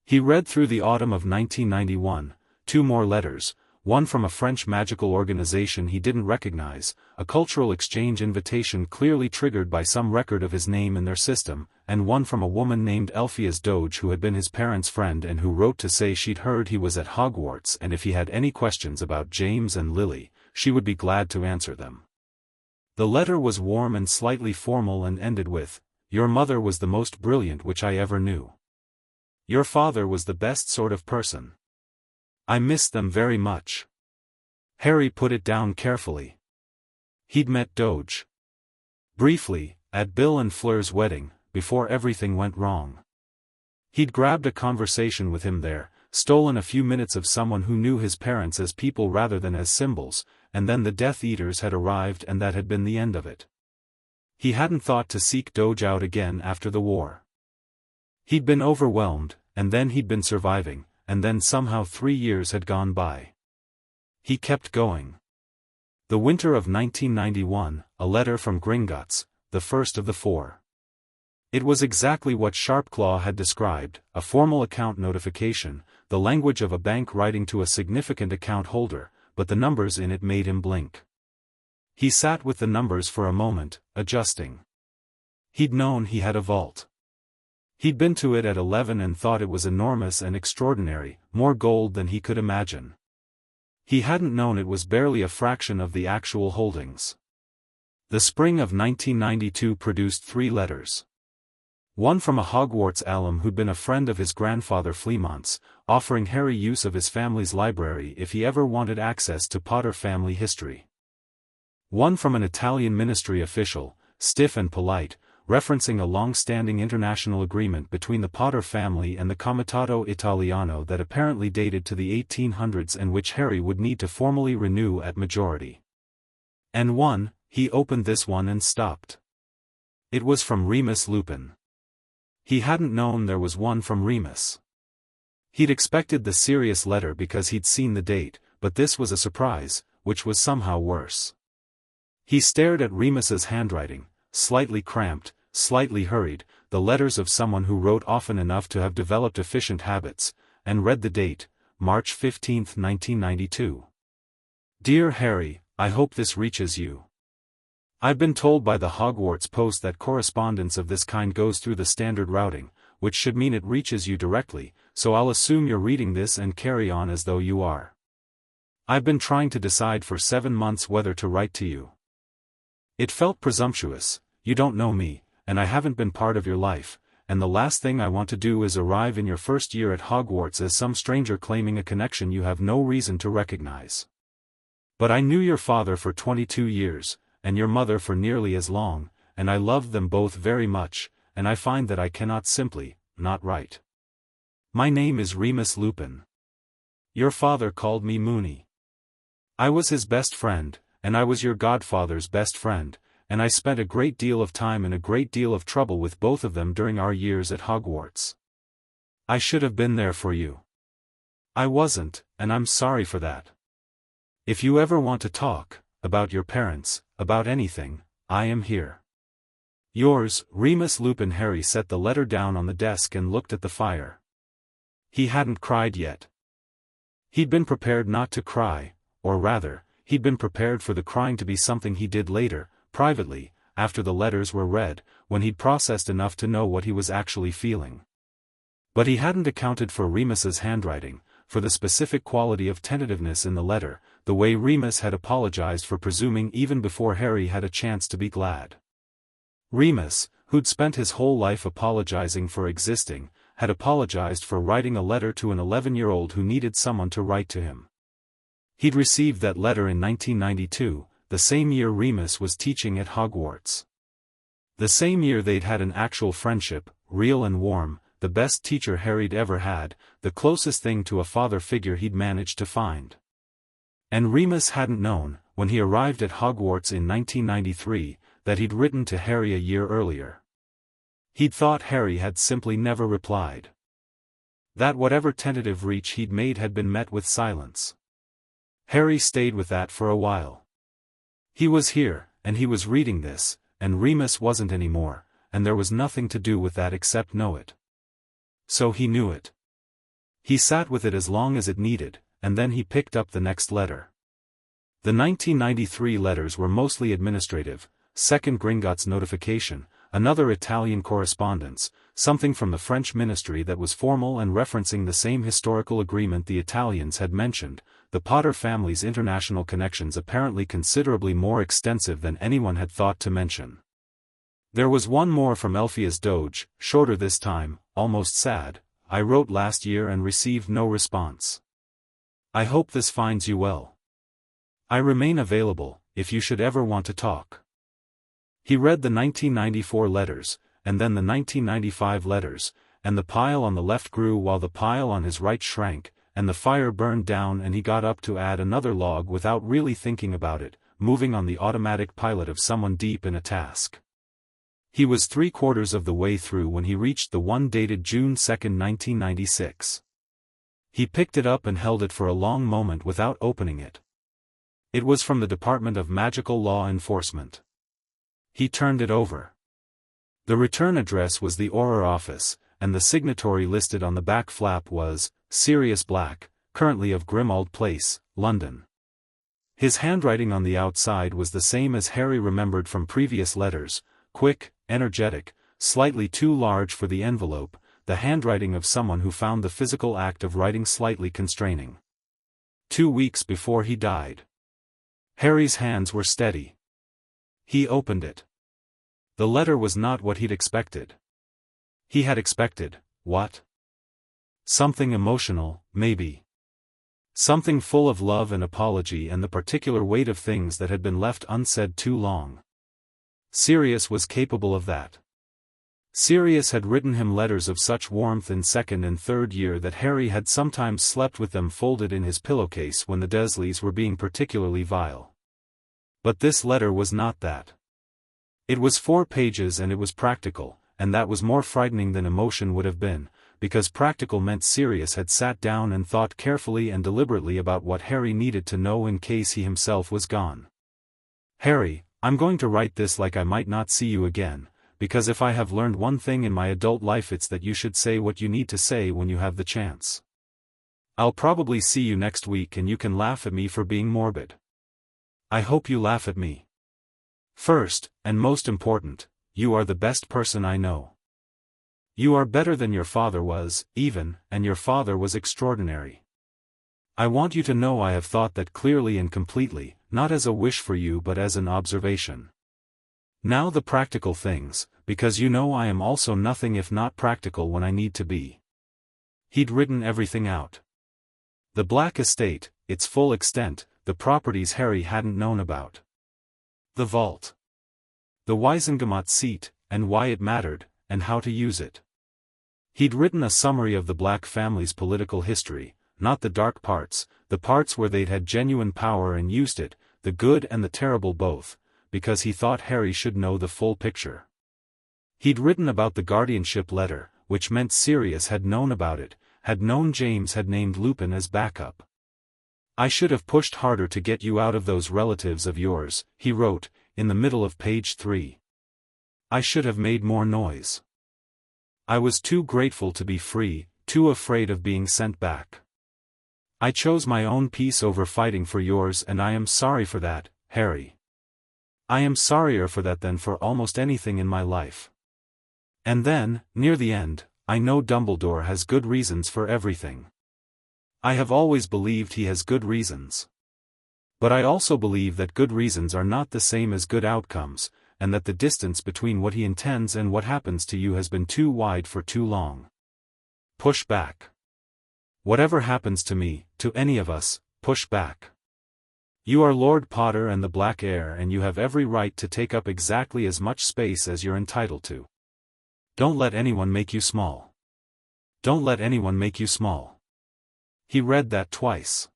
He read through the autumn of 1991, 2 more letters, one from a French magical organization he didn't recognize, a cultural exchange invitation clearly triggered by some record of his name in their system, and one from a woman named Elphias Doge who had been his parents' friend and who wrote to say she'd heard he was at Hogwarts and if he had any questions about James and Lily, she would be glad to answer them. The letter was warm and slightly formal and ended with, "Your mother was the most brilliant which I ever knew. Your father was the best sort of person. I miss them very much." Harry put it down carefully. He'd met Doge. Briefly, at Bill and Fleur's wedding, before everything went wrong. He'd grabbed a conversation with him there, stolen a few minutes of someone who knew his parents as people rather than as symbols, and then the Death Eaters had arrived and that had been the end of it. He hadn't thought to seek Doge out again after the war. He'd been overwhelmed, and then he'd been surviving, and then somehow 3 years had gone by. He kept going. The winter of 1991, a letter from Gringotts, the first of the 4. It was exactly what Sharpclaw had described, a formal account notification, the language of a bank writing to a significant account holder, but the numbers in it made him blink. He sat with the numbers for a moment, adjusting. He'd known he had a vault. He'd been to it at 11 and thought it was enormous and extraordinary, more gold than he could imagine. He hadn't known it was barely a fraction of the actual holdings. The spring of 1992 produced 3 letters. One from a Hogwarts alum who'd been a friend of his grandfather Fleamont's, offering Harry use of his family's library if he ever wanted access to Potter family history. One from an Italian ministry official, stiff and polite, referencing a long-standing international agreement between the Potter family and the Comitato Italiano that apparently dated to the 1800s and which Harry would need to formally renew at majority. And he opened this one and stopped. It was from Remus Lupin. He hadn't known there was one from Remus. He'd expected the Sirius letter because he'd seen the date, but this was a surprise, which was somehow worse. He stared at Remus's handwriting, slightly cramped, slightly hurried, the letters of someone who wrote often enough to have developed efficient habits, and read the date, March 15, 1992. Dear Harry, I hope this reaches you. I've been told by the Hogwarts post that correspondence of this kind goes through the standard routing, which should mean it reaches you directly, so I'll assume you're reading this and carry on as though you are. I've been trying to decide for 7 months whether to write to you. It felt presumptuous. You don't know me, and I haven't been part of your life, and the last thing I want to do is arrive in your first year at Hogwarts as some stranger claiming a connection you have no reason to recognize. But I knew your father for 22 years, and your mother for nearly as long, and I loved them both very much, and I find that I cannot simply, not write. My name is Remus Lupin. Your father called me Moony. I was his best friend, and I was your godfather's best friend, and I spent a great deal of time and a great deal of trouble with both of them during our years at Hogwarts. I should have been there for you. I wasn't, and I'm sorry for that. If you ever want to talk, about your parents, about anything, I am here. Yours, Remus Lupin. Harry set the letter down on the desk and looked at the fire. He hadn't cried yet. He'd been prepared not to cry, or rather, he'd been prepared for the crying to be something he did later, privately, after the letters were read, when he'd processed enough to know what he was actually feeling. But he hadn't accounted for Remus's handwriting, for the specific quality of tentativeness in the letter, the way Remus had apologized for presuming even before Harry had a chance to be glad. Remus, who'd spent his whole life apologizing for existing, had apologized for writing a letter to an 11-year-old who needed someone to write to him. He'd received that letter in 1992, the same year Remus was teaching at Hogwarts. The same year they'd had an actual friendship, real and warm, the best teacher Harry'd ever had, the closest thing to a father figure he'd managed to find. And Remus hadn't known, when he arrived at Hogwarts in 1993, that he'd written to Harry a year earlier. He'd thought Harry had simply never replied. That whatever tentative reach he'd made had been met with silence. Harry stayed with that for a while. He was here, and he was reading this, and Remus wasn't anymore, and there was nothing to do with that except know it. So he knew it. He sat with it as long as it needed, and then he picked up the next letter. The 1993 letters were mostly administrative, second Gringotts notification, another Italian correspondence, something from the French ministry that was formal and referencing the same historical agreement the Italians had mentioned, the Potter family's international connections apparently considerably more extensive than anyone had thought to mention. There was one more from Elphias Doge, shorter this time, almost sad. I wrote last year and received no response. I hope this finds you well. I remain available, if you should ever want to talk. He read the 1994 letters, and then the 1995 letters, and the pile on the left grew while the pile on his right shrank, and the fire burned down and he got up to add another log without really thinking about it, moving on the automatic pilot of someone deep in a task. He was 3/4 of the way through when he reached the one dated June 2, 1996. He picked it up and held it for a long moment without opening it. It was from the Department of Magical Law Enforcement. He turned it over. The return address was the Auror office, and the signatory listed on the back flap was Sirius Black, currently of Grimmauld Place, London. His handwriting on the outside was the same as Harry remembered from previous letters, quick, energetic, slightly too large for the envelope, the handwriting of someone who found the physical act of writing slightly constraining. 2 weeks before he died. Harry's hands were steady. He opened it. The letter was not what he'd expected. He had expected, what? Something emotional, maybe. Something full of love and apology and the particular weight of things that had been left unsaid too long. Sirius was capable of that. Sirius had written him letters of such warmth in second and third year that Harry had sometimes slept with them folded in his pillowcase when the Dursleys were being particularly vile. But this letter was not that. It was 4 pages and it was practical, and that was more frightening than emotion would have been, because practical meant Sirius had sat down and thought carefully and deliberately about what Harry needed to know in case he himself was gone. Harry, I'm going to write this like I might not see you again, because if I have learned one thing in my adult life it's that you should say what you need to say when you have the chance. I'll probably see you next week and you can laugh at me for being morbid. I hope you laugh at me. First, and most important, you are the best person I know. You are better than your father was, even, and your father was extraordinary. I want you to know I have thought that clearly and completely, not as a wish for you but as an observation. Now the practical things, because you know I am also nothing if not practical when I need to be. He'd written everything out. The Black estate, its full extent, the properties Harry hadn't known about. The vault. The Wisengamot seat, and why it mattered, and how to use it. He'd written a summary of the Black family's political history, not the dark parts, the parts where they'd had genuine power and used it, the good and the terrible both, because he thought Harry should know the full picture. He'd written about the guardianship letter, which meant Sirius had known about it, had known James had named Lupin as backup. I should have pushed harder to get you out of those relatives of yours, he wrote, in the middle of page 3. I should have made more noise. I was too grateful to be free, too afraid of being sent back. I chose my own peace over fighting for yours and I am sorry for that, Harry. I am sorrier for that than for almost anything in my life. And then, near the end, I know Dumbledore has good reasons for everything. I have always believed he has good reasons. But I also believe that good reasons are not the same as good outcomes, and that the distance between what he intends and what happens to you has been too wide for too long. Push back. Whatever happens to me, to any of us, push back. You are Lord Potter and the Black Heir and you have every right to take up exactly as much space as you're entitled to. Don't let anyone make you small. Don't let anyone make you small. He read that twice.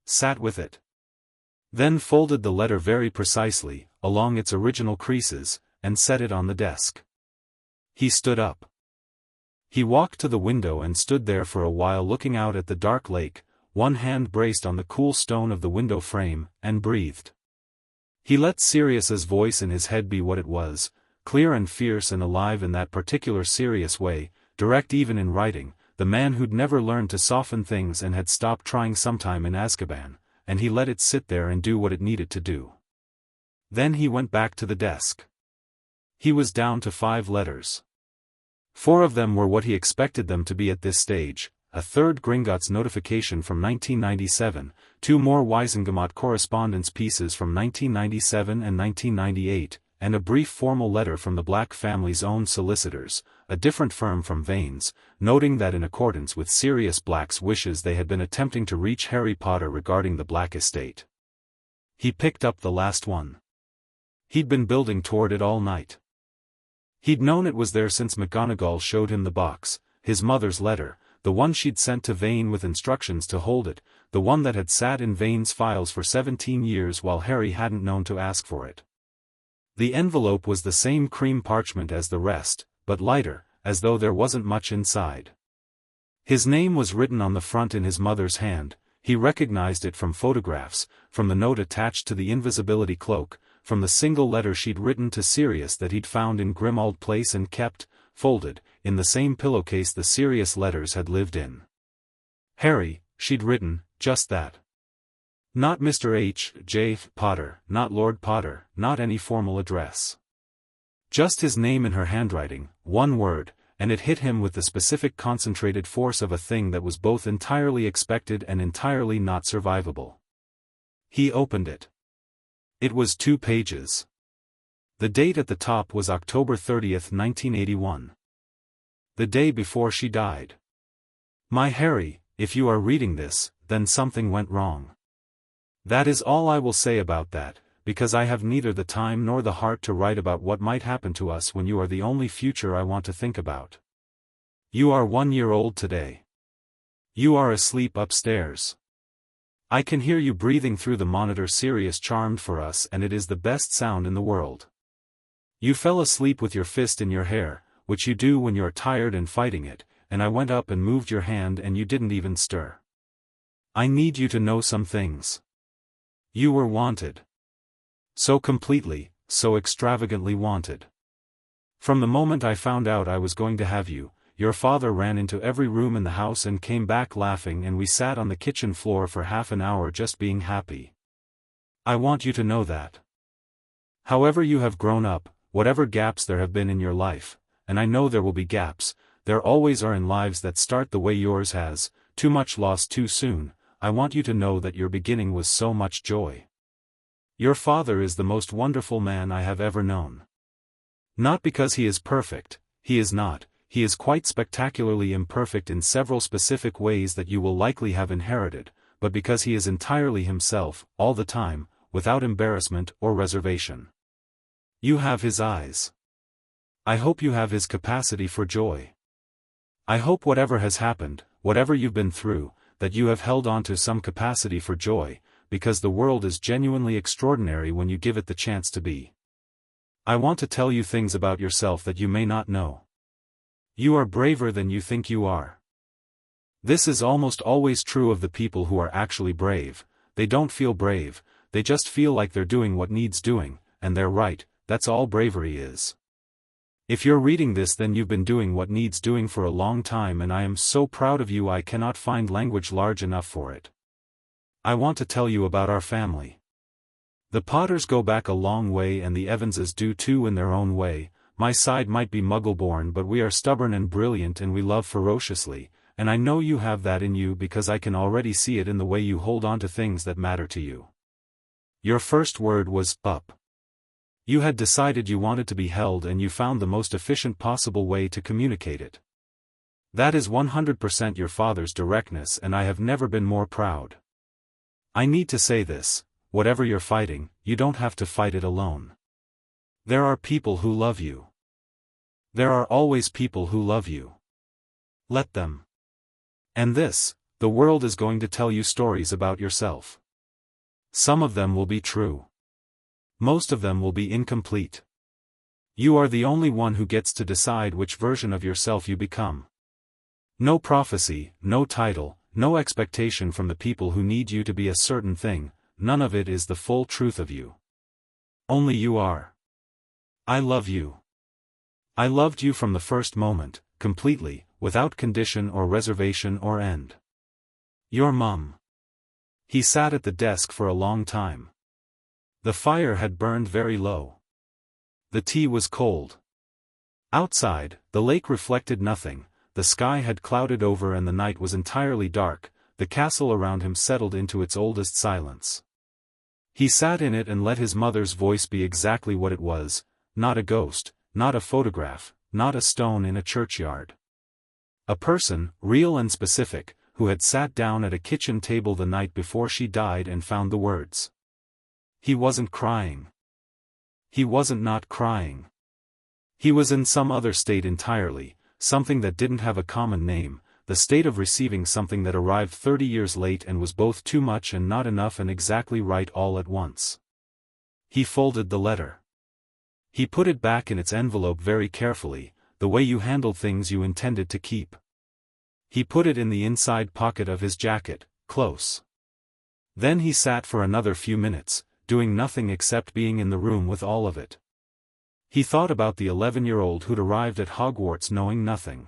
Sat with it. Then folded the letter very precisely, along its original creases, and set it on the desk. He stood up. He walked to the window and stood there for a while looking out at the dark lake, one hand braced on the cool stone of the window frame, and breathed. He let Sirius's voice in his head be what it was, clear and fierce and alive in that particular serious way, direct even in writing, the man who'd never learned to soften things and had stopped trying sometime in Azkaban, and he let it sit there and do what it needed to do. Then he went back to the desk. He was down to 5 letters. 4 of them were what he expected them to be at this stage, a third Gringotts notification from 1997, 2 more Wisengamot correspondence pieces from 1997 and 1998, and a brief formal letter from the Black family's own solicitors, a different firm from Vane's, noting that in accordance with Sirius Black's wishes they had been attempting to reach Harry Potter regarding the Black estate. He picked up the last one. He'd been building toward it all night. He'd known it was there since McGonagall showed him the box, his mother's letter, the one she'd sent to Vane with instructions to hold it, the one that had sat in Vane's files for 17 years while Harry hadn't known to ask for it. The envelope was the same cream parchment as the rest, but lighter, as though there wasn't much inside. His name was written on the front in his mother's hand. He recognized it from photographs, from the note attached to the invisibility cloak, from the single letter she'd written to Sirius that he'd found in Grimmauld Place and kept, folded, in the same pillowcase the Sirius letters had lived in. Harry, she'd written, just that. Not Mr. H. J. Potter, not Lord Potter, not any formal address. Just his name in her handwriting, one word, and it hit him with the specific concentrated force of a thing that was both entirely expected and entirely not survivable. He opened it. It was 2 pages. The date at the top was October 30th, 1981. The day before she died. My Harry, if you are reading this, then something went wrong. That is all I will say about that, because I have neither the time nor the heart to write about what might happen to us when you are the only future I want to think about. You are 1 year old today. You are asleep upstairs. I can hear you breathing through the monitor Sirius charmed for us, and it is the best sound in the world. You fell asleep with your fist in your hair, which you do when you're tired and fighting it, and I went up and moved your hand and you didn't even stir. I need you to know some things. You were wanted. So completely, so extravagantly wanted. From the moment I found out I was going to have you, your father ran into every room in the house and came back laughing, and we sat on the kitchen floor for half an hour just being happy. I want you to know that. However you have grown up, whatever gaps there have been in your life, and I know there will be gaps, there always are in lives that start the way yours has, too much loss too soon, I want you to know that your beginning was so much joy. Your father is the most wonderful man I have ever known. Not because he is perfect, he is not. He is quite spectacularly imperfect in several specific ways that you will likely have inherited, but because he is entirely himself, all the time, without embarrassment or reservation. You have his eyes. I hope you have his capacity for joy. I hope whatever has happened, whatever you've been through, that you have held on to some capacity for joy, because the world is genuinely extraordinary when you give it the chance to be. I want to tell you things about yourself that you may not know. You are braver than you think you are. This is almost always true of the people who are actually brave. They don't feel brave, they just feel like they're doing what needs doing, and they're right, that's all bravery is. If you're reading this, then you've been doing what needs doing for a long time, and I am so proud of you I cannot find language large enough for it. I want to tell you about our family. The Potters go back a long way, and the Evanses do too in their own way. My side might be Muggle-born, but we are stubborn and brilliant, and we love ferociously, and I know you have that in you because I can already see it in the way you hold on to things that matter to you. Your first word was, up. You had decided you wanted to be held, and you found the most efficient possible way to communicate it. That is 100% your father's directness, and I have never been more proud. I need to say this, whatever you're fighting, you don't have to fight it alone. There are people who love you. There are always people who love you. Let them. And this, the world is going to tell you stories about yourself. Some of them will be true. Most of them will be incomplete. You are the only one who gets to decide which version of yourself you become. No prophecy, no title, no expectation from the people who need you to be a certain thing, none of it is the full truth of you. Only you are. I love you. I loved you from the first moment, completely, without condition or reservation or end. Your mum. He sat at the desk for a long time. The fire had burned very low. The tea was cold. Outside, the lake reflected nothing, the sky had clouded over and the night was entirely dark, the castle around him settled into its oldest silence. He sat in it and let his mother's voice be exactly what it was, not a ghost, not a photograph, not a stone in a churchyard. A person, real and specific, who had sat down at a kitchen table the night before she died and found the words. He wasn't crying. He wasn't not crying. He was in some other state entirely, something that didn't have a common name, the state of receiving something that arrived 30 years late and was both too much and not enough and exactly right all at once. He folded the letter. He put it back in its envelope very carefully, the way you handled things you intended to keep. He put it in the inside pocket of his jacket, close. Then he sat for another few minutes, doing nothing except being in the room with all of it. He thought about the 11-year-old who'd arrived at Hogwarts knowing nothing.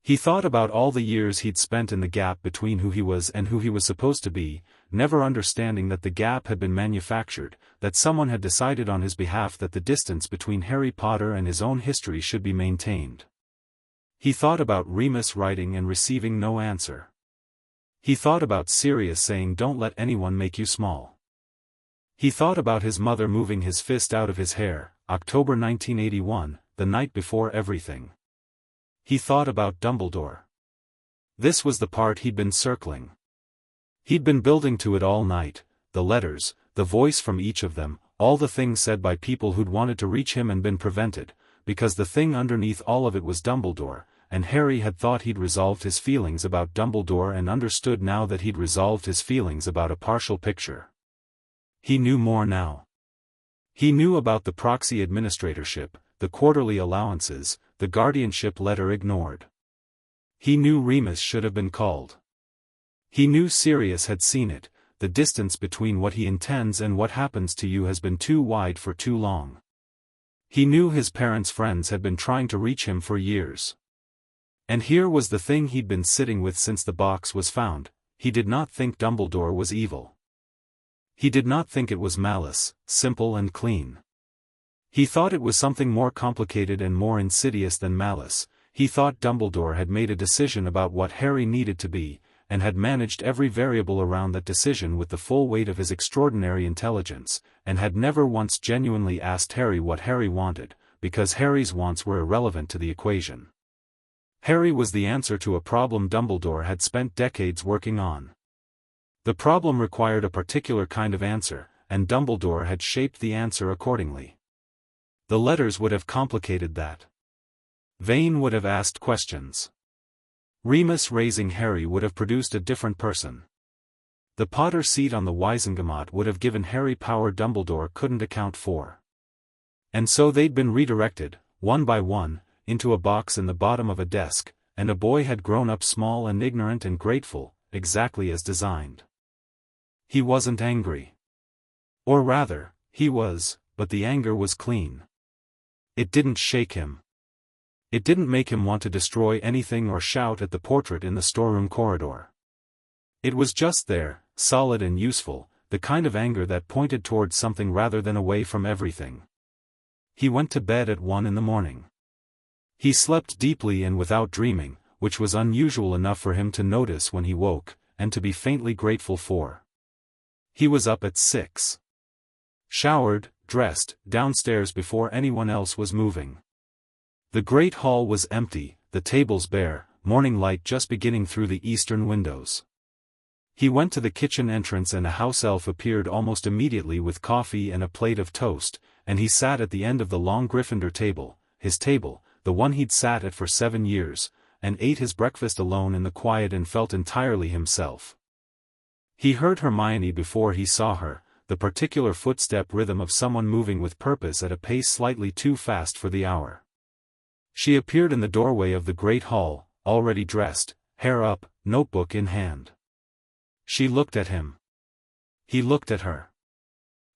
He thought about all the years he'd spent in the gap between who he was and who he was supposed to be, never understanding that the gap had been manufactured, that someone had decided on his behalf that the distance between Harry Potter and his own history should be maintained. He thought about Remus writing and receiving no answer. He thought about Sirius saying don't let anyone make you small. He thought about his mother moving his fist out of his hair, October 1981, the night before everything. He thought about Dumbledore. This was the part he'd been circling. He'd been building to it all night, the letters, the voice from each of them, all the things said by people who'd wanted to reach him and been prevented, because the thing underneath all of it was Dumbledore, and Harry had thought he'd resolved his feelings about Dumbledore and understood now that he'd resolved his feelings about a partial picture. He knew more now. He knew about the proxy administratorship, the quarterly allowances, the guardianship letter ignored. He knew Remus should have been called. He knew Sirius had seen it, the distance between what he intends and what happens to you has been too wide for too long. He knew his parents' friends had been trying to reach him for years. And here was the thing he'd been sitting with since the box was found. He did not think Dumbledore was evil. He did not think it was malice, simple and clean. He thought it was something more complicated and more insidious than malice. He thought Dumbledore had made a decision about what Harry needed to be, and had managed every variable around that decision with the full weight of his extraordinary intelligence, and had never once genuinely asked Harry what Harry wanted, because Harry's wants were irrelevant to the equation. Harry was the answer to a problem Dumbledore had spent decades working on. The problem required a particular kind of answer, and Dumbledore had shaped the answer accordingly. The letters would have complicated that. Vane would have asked questions. Remus raising Harry would have produced a different person. The Potter seat on the Wizengamot would have given Harry power Dumbledore couldn't account for. And so they'd been redirected, one by one, into a box in the bottom of a desk, and a boy had grown up small and ignorant and grateful, exactly as designed. He wasn't angry. Or rather, he was, but the anger was clean. It didn't shake him. It didn't make him want to destroy anything or shout at the portrait in the storeroom corridor. It was just there, solid and useful, the kind of anger that pointed towards something rather than away from everything. He went to bed at 1 a.m. He slept deeply and without dreaming, which was unusual enough for him to notice when he woke, and to be faintly grateful for. He was up at 6. Showered, dressed, downstairs before anyone else was moving. The great hall was empty, the tables bare, morning light just beginning through the eastern windows. He went to the kitchen entrance and a house elf appeared almost immediately with coffee and a plate of toast, and he sat at the end of the long Gryffindor table, his table, the one he'd sat at for 7 years, and ate his breakfast alone in the quiet and felt entirely himself. He heard Hermione before he saw her, the particular footstep rhythm of someone moving with purpose at a pace slightly too fast for the hour. She appeared in the doorway of the great hall, already dressed, hair up, notebook in hand. She looked at him. He looked at her.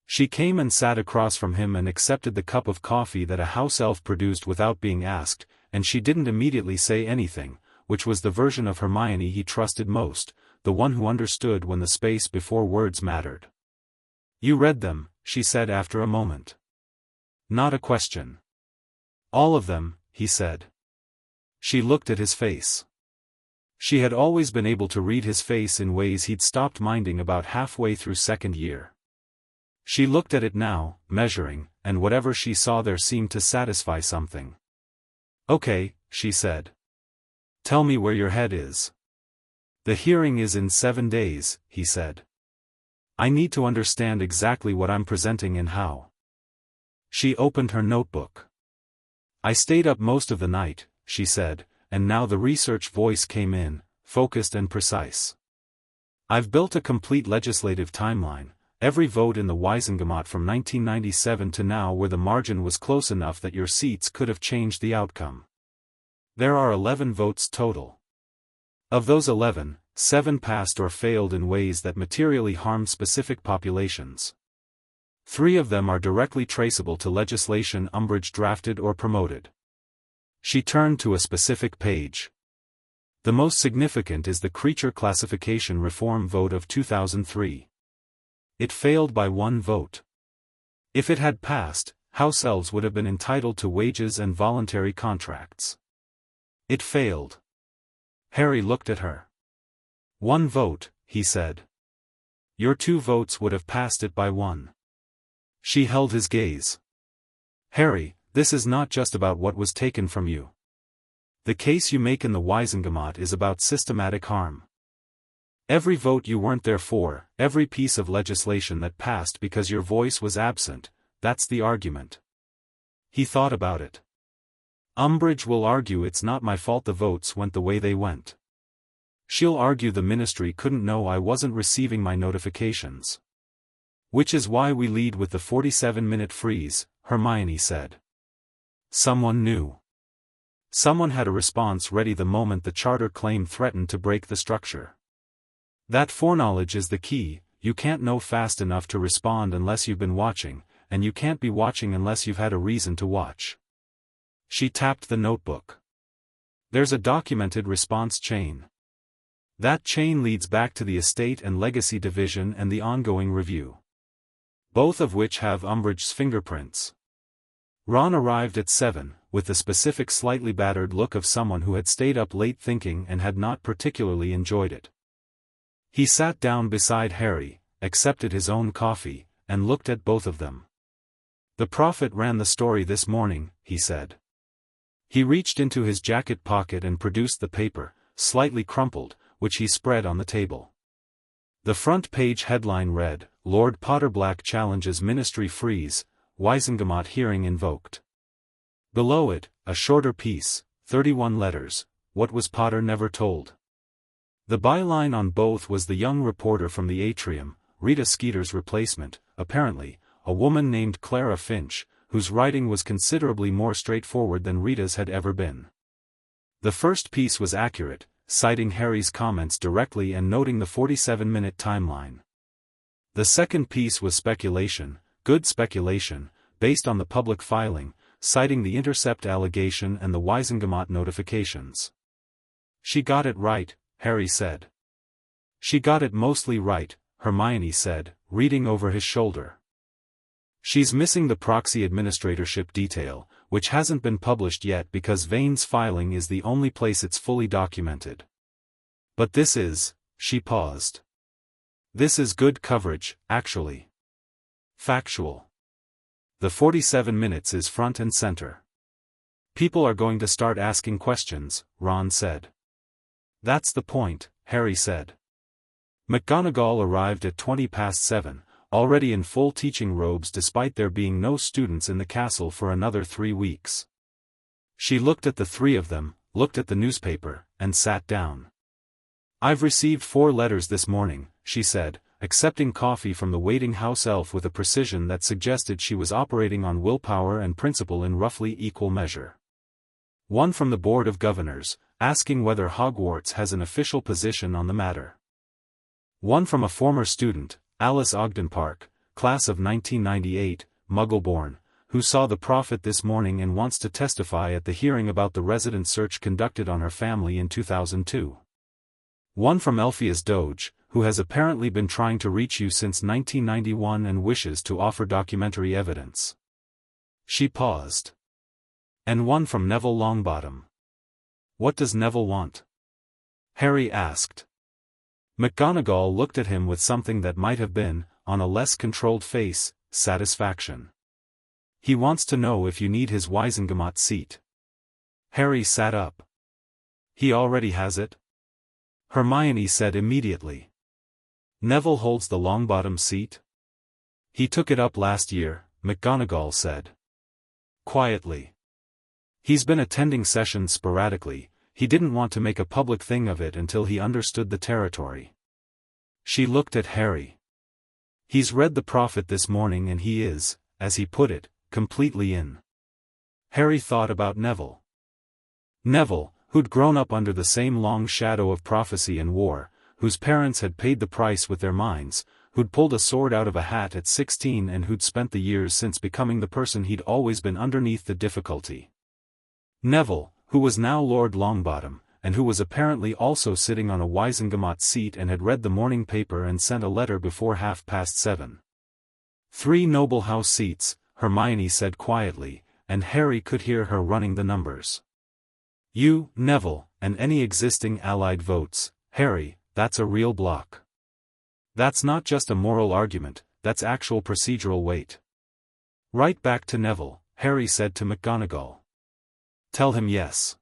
She came and sat across from him and accepted the cup of coffee that a house elf produced without being asked, and she didn't immediately say anything, which was the version of Hermione he trusted most, the one who understood when the space before words mattered. "You read them," she said after a moment. Not a question. "All of them," he said. She looked at his face. She had always been able to read his face in ways he'd stopped minding about halfway through second year. She looked at it now, measuring, and whatever she saw there seemed to satisfy something. "Okay," she said. "Tell me where your head is." "The hearing is in 7 days," he said. "I need to understand exactly what I'm presenting and how." She opened her notebook. "I stayed up most of the night," she said, and now the research voice came in, focused and precise. "I've built a complete legislative timeline, every vote in the Wizengamot from 1997 to now where the margin was close enough that your seats could have changed the outcome. There are 11 votes total. Of those 11, 7 passed or failed in ways that materially harmed specific populations. 3 of them are directly traceable to legislation Umbridge drafted or promoted." She turned to a specific page. "The most significant is the Creature Classification Reform vote of 2003. It failed by 1 vote. If it had passed, house elves would have been entitled to wages and voluntary contracts. It failed." Harry looked at her. "1 vote," he said. "Your 2 votes would have passed it by 1. She held his gaze. "Harry, this is not just about what was taken from you. The case you make in the Wizengamot is about systematic harm. Every vote you weren't there for, every piece of legislation that passed because your voice was absent, that's the argument. He thought about it. Umbridge will argue it's not my fault the votes went the way they went. She'll argue the ministry couldn't know I wasn't receiving my notifications. Which is why we lead with the 47-minute freeze, Hermione said. Someone knew. Someone had a response ready the moment the charter claim threatened to break the structure. That foreknowledge is the key. You can't know fast enough to respond unless you've been watching, and you can't be watching unless you've had a reason to watch. She tapped the notebook. There's a documented response chain. That chain leads back to the Estate and Legacy Division and the ongoing review. Both of which have Umbridge's fingerprints. Ron arrived at 7, with the specific slightly battered look of someone who had stayed up late thinking and had not particularly enjoyed it. He sat down beside Harry, accepted his own coffee, and looked at both of them. The Prophet ran the story this morning, he said. He reached into his jacket pocket and produced the paper, slightly crumpled, which he spread on the table. The front page headline read, Lord Potterblack challenges ministry freeze, Wizengamot hearing invoked. Below it, a shorter piece, 31 letters, what was Potter never told? The byline on both was the young reporter from the atrium, Rita Skeeter's replacement, apparently, a woman named Clara Finch, whose writing was considerably more straightforward than Rita's had ever been. The first piece was accurate, citing Harry's comments directly and noting the 47-minute timeline. The second piece was speculation, good speculation, based on the public filing, citing the intercept allegation and the Wizengamot notifications. She got it right, Harry said. She got it mostly right, Hermione said, reading over his shoulder. She's missing the proxy administratorship detail, which hasn't been published yet because Vane's filing is the only place it's fully documented. But this is, she paused. This is good coverage, actually. Factual. The 47 minutes is front and center. People are going to start asking questions, Ron said. That's the point, Harry said. McGonagall arrived at 7:20, already in full teaching robes despite there being no students in the castle for another 3 weeks. She looked at the three of them, looked at the newspaper, and sat down. I've received 4 letters this morning, she said, accepting coffee from the waiting house elf with a precision that suggested she was operating on willpower and principle in roughly equal measure. One from the Board of Governors, asking whether Hogwarts has an official position on the matter. One from a former student, Alice Ogden Park, class of 1998, Muggle-born, who saw the Prophet this morning and wants to testify at the hearing about the resident search conducted on her family in 2002. One from Elphias Doge, who has apparently been trying to reach you since 1991 and wishes to offer documentary evidence. She paused. And one from Neville Longbottom. What does Neville want? Harry asked. McGonagall looked at him with something that might have been, on a less controlled face, satisfaction. He wants to know if you need his Wizengamot seat. Harry sat up. He already has it? Hermione said immediately. Neville holds the Longbottom seat? He took it up last year, McGonagall said. Quietly. He's been attending sessions sporadically. He didn't want to make a public thing of it until he understood the territory. She looked at Harry. He's read the Prophet this morning and he is, as he put it, completely in. Harry thought about Neville. Neville, who'd grown up under the same long shadow of prophecy and war, whose parents had paid the price with their minds, who'd pulled a sword out of a hat at 16 and who'd spent the years since becoming the person he'd always been underneath the difficulty. Neville, who was now Lord Longbottom, and who was apparently also sitting on a Wizengamot seat and had read the morning paper and sent a letter before 7:30. 3 noble house seats, Hermione said quietly, and Harry could hear her running the numbers. You, Neville, and any existing allied votes, Harry, that's a real block. That's not just a moral argument, that's actual procedural weight. Right back to Neville, Harry said to McGonagall. Tell him yes.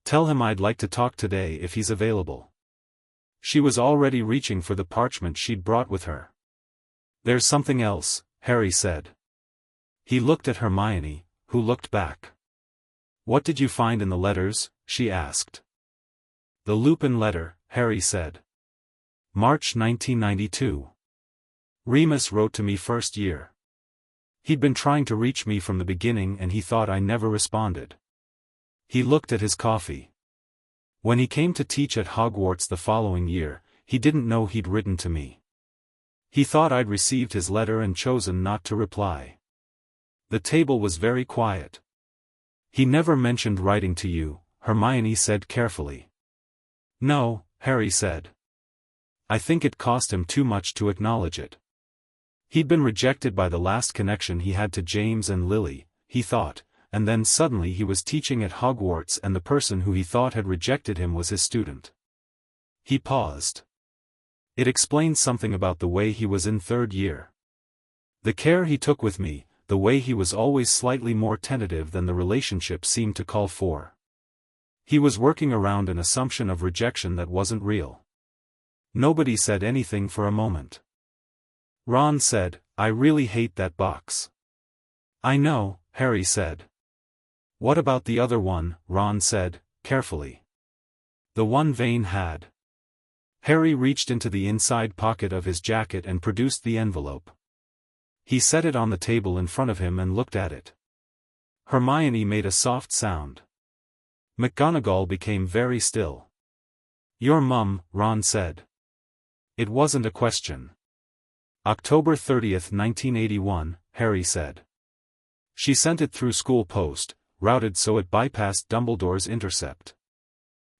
Tell him I'd like to talk today if he's available. She was already reaching for the parchment she'd brought with her. "There's something else," Harry said. He looked at Hermione, who looked back. "What did you find in the letters?" she asked. "The Lupin letter," Harry said. "March 1992. Remus wrote to me first year. He'd been trying to reach me from the beginning and he thought I never responded." He looked at his coffee. "When he came to teach at Hogwarts the following year, he didn't know he'd written to me. He thought I'd received his letter and chosen not to reply." The table was very quiet. "He never mentioned writing to you," Hermione said carefully. "No," Harry said. "I think it cost him too much to acknowledge it. He'd been rejected by the last connection he had to James and Lily, he thought, and then suddenly he was teaching at Hogwarts and the person who he thought had rejected him was his student." He paused. "It explains something about the way he was in third year. The care he took with me, the way he was always slightly more tentative than the relationship seemed to call for. He was working around an assumption of rejection that wasn't real." Nobody said anything for a moment. Ron said, "I really hate that box." "I know," Harry said. "What about the other one?" Ron said, carefully. "The one Vane had." Harry reached into the inside pocket of his jacket and produced the envelope. He set it on the table in front of him and looked at it. Hermione made a soft sound. McGonagall became very still. "Your mum," Ron said. It wasn't a question. "October 30th, 1981, Harry said. "She sent it through school post, routed so it bypassed Dumbledore's intercept.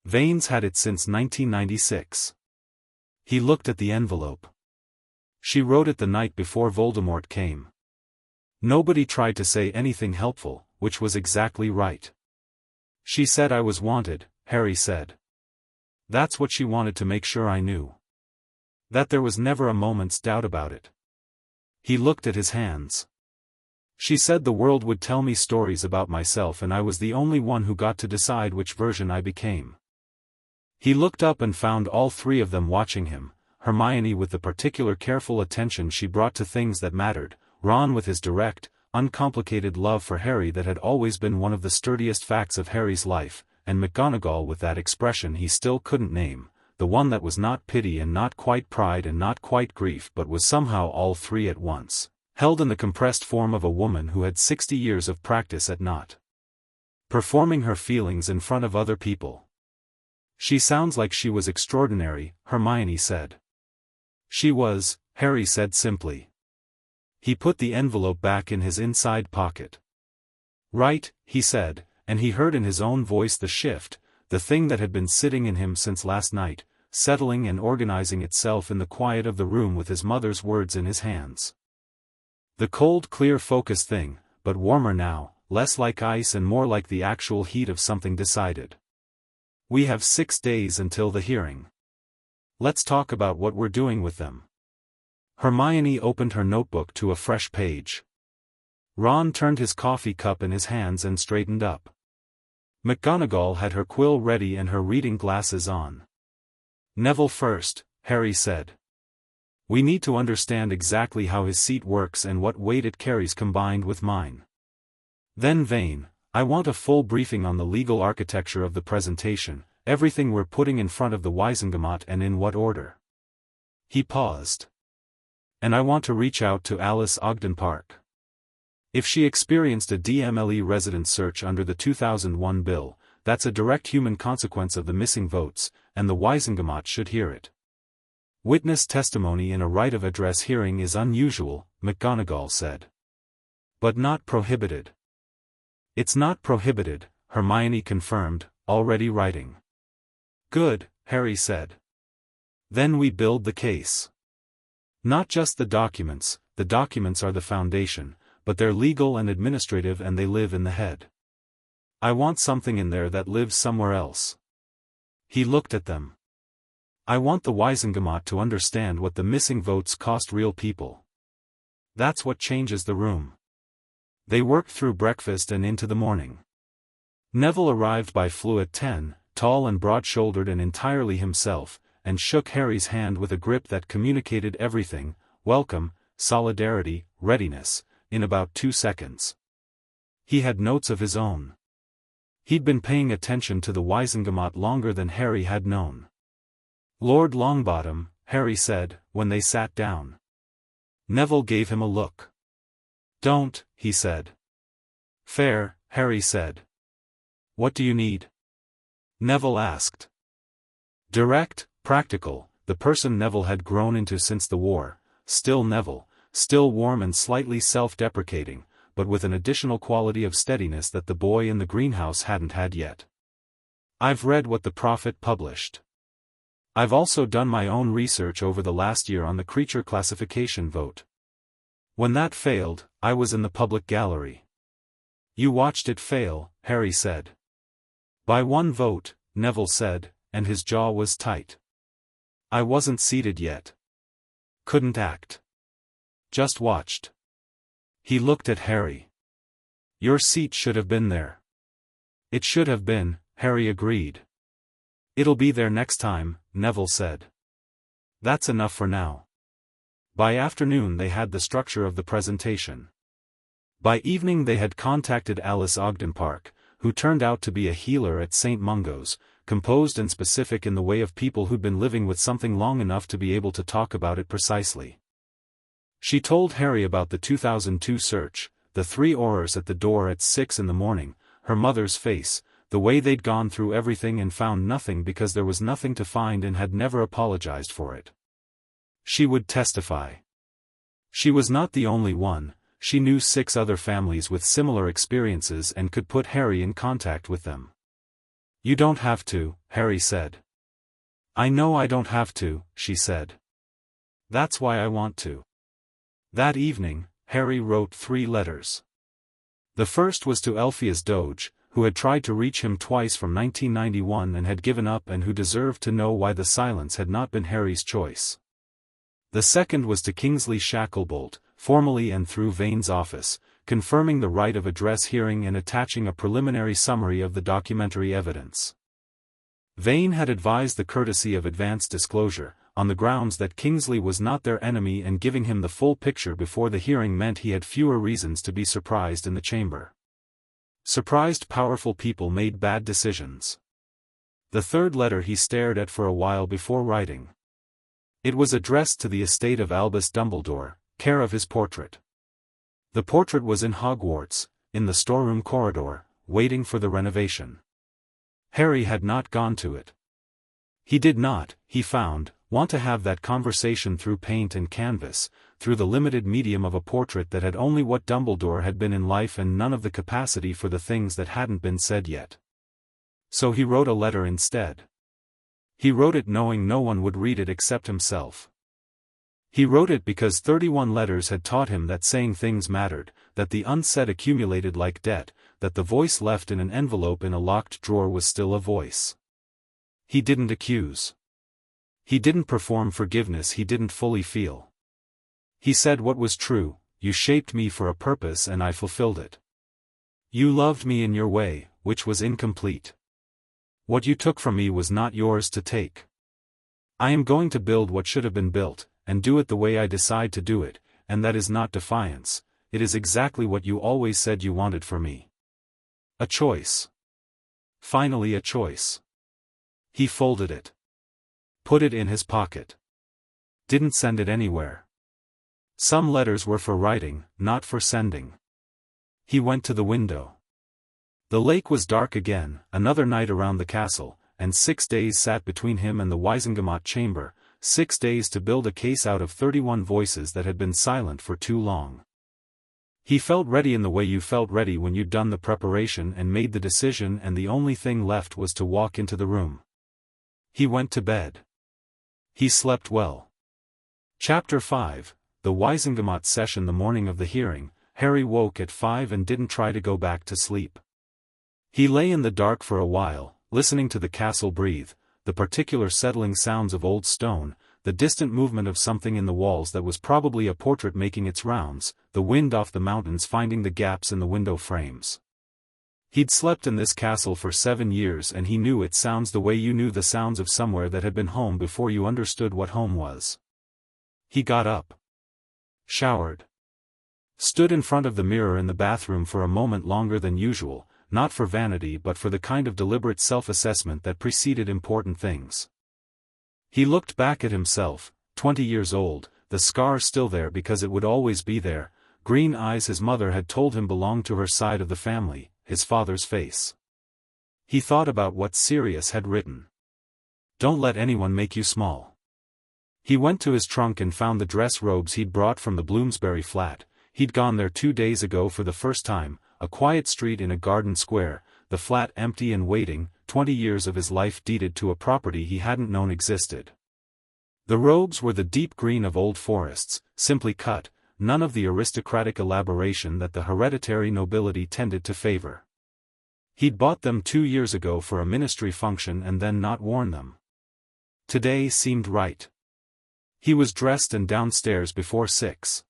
Vane's had it since 1996. He looked at the envelope. "She wrote it the night before Voldemort came. Nobody tried to say anything helpful, which was exactly right. She said I was wanted," Harry said. "That's what she wanted to make sure I knew. That there was never a moment's doubt about it." He looked at his hands. "She said the world would tell me stories about myself and I was the only one who got to decide which version I became." He looked up and found all three of them watching him, Hermione with the particular careful attention she brought to things that mattered, Ron with his direct, uncomplicated love for Harry that had always been one of the sturdiest facts of Harry's life, and McGonagall with that expression he still couldn't name, the one that was not pity and not quite pride and not quite grief but was somehow all three at once, held in the compressed form of a woman who had 60 years of practice at not performing her feelings in front of other people. "She sounds like she was extraordinary," Hermione said. "She was," Harry said simply. He put the envelope back in his inside pocket. "Right," he said, and he heard in his own voice the shift, the thing that had been sitting in him since last night, settling and organizing itself in the quiet of the room with his mother's words in his hands. The cold clear focus thing, but warmer now, less like ice and more like the actual heat of something decided. "We have 6 days until the hearing. Let's talk about what we're doing with them." Hermione opened her notebook to a fresh page. Ron turned his coffee cup in his hands and straightened up. McGonagall had her quill ready and her reading glasses on. "Neville first," Harry said. "We need to understand exactly how his seat works and what weight it carries combined with mine. Then Vane, I want a full briefing on the legal architecture of the presentation, everything we're putting in front of the Wizengamot and in what order." He paused. "And I want to reach out to Alice Ogden Park. If she experienced a DMLE residence search under the 2001 bill, that's a direct human consequence of the missing votes, and the Wizengamot should hear it. Witness testimony in a right of address hearing is unusual," McGonagall said. "But not prohibited." "It's not prohibited," Hermione confirmed, already writing. "Good," Harry said. "Then we build the case. Not just the documents are the foundation, but they're legal and administrative and they live in the head. I want something in there that lives somewhere else." He looked at them. "I want the Wizengamot to understand what the missing votes cost real people. That's what changes the room." They worked through breakfast and into the morning. Neville arrived by flu at 10, tall and broad-shouldered and entirely himself, and shook Harry's hand with a grip that communicated everything: welcome, solidarity, readiness, in about 2 seconds. He had notes of his own. He'd been paying attention to the Wizengamot longer than Harry had known. "Lord Longbottom," Harry said, when they sat down. Neville gave him a look. "Don't," he said. "Fair," Harry said. "What do you need?" Neville asked. Direct, practical, the person Neville had grown into since the war, still Neville, still warm and slightly self-deprecating, but with an additional quality of steadiness that the boy in the greenhouse hadn't had yet. "I've read what the Prophet published. I've also done my own research over the last year on the creature classification vote. When that failed, I was in the public gallery." "You watched it fail," Harry said. "By 1 vote, Neville said, and his jaw was tight. "I wasn't seated yet. Couldn't act. Just watched." He looked at Harry. "Your seat should have been there." "It should have been," Harry agreed. "It'll be there next time," Neville said. "That's enough for now." By afternoon they had the structure of the presentation. By evening they had contacted Alice Ogdenpark, who turned out to be a healer at St. Mungo's, composed and specific in the way of people who'd been living with something long enough to be able to talk about it precisely. She told Harry about the 2002 search, the 3 Aurors at the door at 6 in the morning, her mother's face, the way they'd gone through everything and found nothing because there was nothing to find and had never apologized for it. She would testify. She was not the only one. She knew 6 other families with similar experiences and could put Harry in contact with them. "You don't have to," Harry said. "I know I don't have to," she said. "That's why I want to." That evening, Harry wrote 3 letters. The first was to Elphias Doge, who had tried to reach him twice from 1991 and had given up and who deserved to know why the silence had not been Harry's choice. The second was to Kingsley Shacklebolt, formally and through Vane's office, confirming the right of address hearing and attaching a preliminary summary of the documentary evidence. Vane had advised the courtesy of advance disclosure, on the grounds that Kingsley was not their enemy, and giving him the full picture before the hearing meant he had fewer reasons to be surprised in the chamber. Surprised powerful people made bad decisions. The third letter he stared at for a while before writing. It was addressed to the estate of Albus Dumbledore, care of his portrait. The portrait was in Hogwarts, in the storeroom corridor, waiting for the renovation. Harry had not gone to it. He did not, he found, want to have that conversation through paint and canvas, through the limited medium of a portrait that had only what Dumbledore had been in life and none of the capacity for the things that hadn't been said yet. So he wrote a letter instead. He wrote it knowing no one would read it except himself. He wrote it because 31 letters had taught him that saying things mattered, that the unsaid accumulated like debt, that the voice left in an envelope in a locked drawer was still a voice. He didn't accuse. He didn't perform forgiveness he didn't fully feel. He said what was true: "You shaped me for a purpose and I fulfilled it. You loved me in your way, which was incomplete. What you took from me was not yours to take. I am going to build what should have been built, and do it the way I decide to do it, and that is not defiance, it is exactly what you always said you wanted for me. A choice. Finally a choice." He folded it. Put it in his pocket. Didn't send it anywhere. Some letters were for writing, not for sending. He went to the window. The lake was dark again, another night around the castle, and 6 days sat between him and the Wizengamot chamber, 6 days to build a case out of 31 voices that had been silent for too long. He felt ready in the way you felt ready when you'd done the preparation and made the decision, and the only thing left was to walk into the room. He went to bed. He slept well. Chapter 5, The Wizengamot Session. The morning of the hearing, Harry woke at 5 and didn't try to go back to sleep. He lay in the dark for a while, listening to the castle breathe, the particular settling sounds of old stone, the distant movement of something in the walls that was probably a portrait making its rounds, the wind off the mountains finding the gaps in the window frames. He'd slept in this castle for 7 years and he knew its sounds the way you knew the sounds of somewhere that had been home before you understood what home was. He got up. Showered. Stood in front of the mirror in the bathroom for a moment longer than usual, not for vanity but for the kind of deliberate self-assessment that preceded important things. He looked back at himself, 20 years old, the scar still there because it would always be there, green eyes his mother had told him belonged to her side of the family, his father's face. He thought about what Sirius had written. Don't let anyone make you small. He went to his trunk and found the dress robes he'd brought from the Bloomsbury flat. He'd gone there 2 days ago for the first time, a quiet street in a garden square, the flat empty and waiting, 20 years of his life deeded to a property he hadn't known existed. The robes were the deep green of old forests, simply cut, none of the aristocratic elaboration that the hereditary nobility tended to favor. He'd bought them 2 years ago for a ministry function and then not worn them. Today seemed right. He was dressed and downstairs before 6.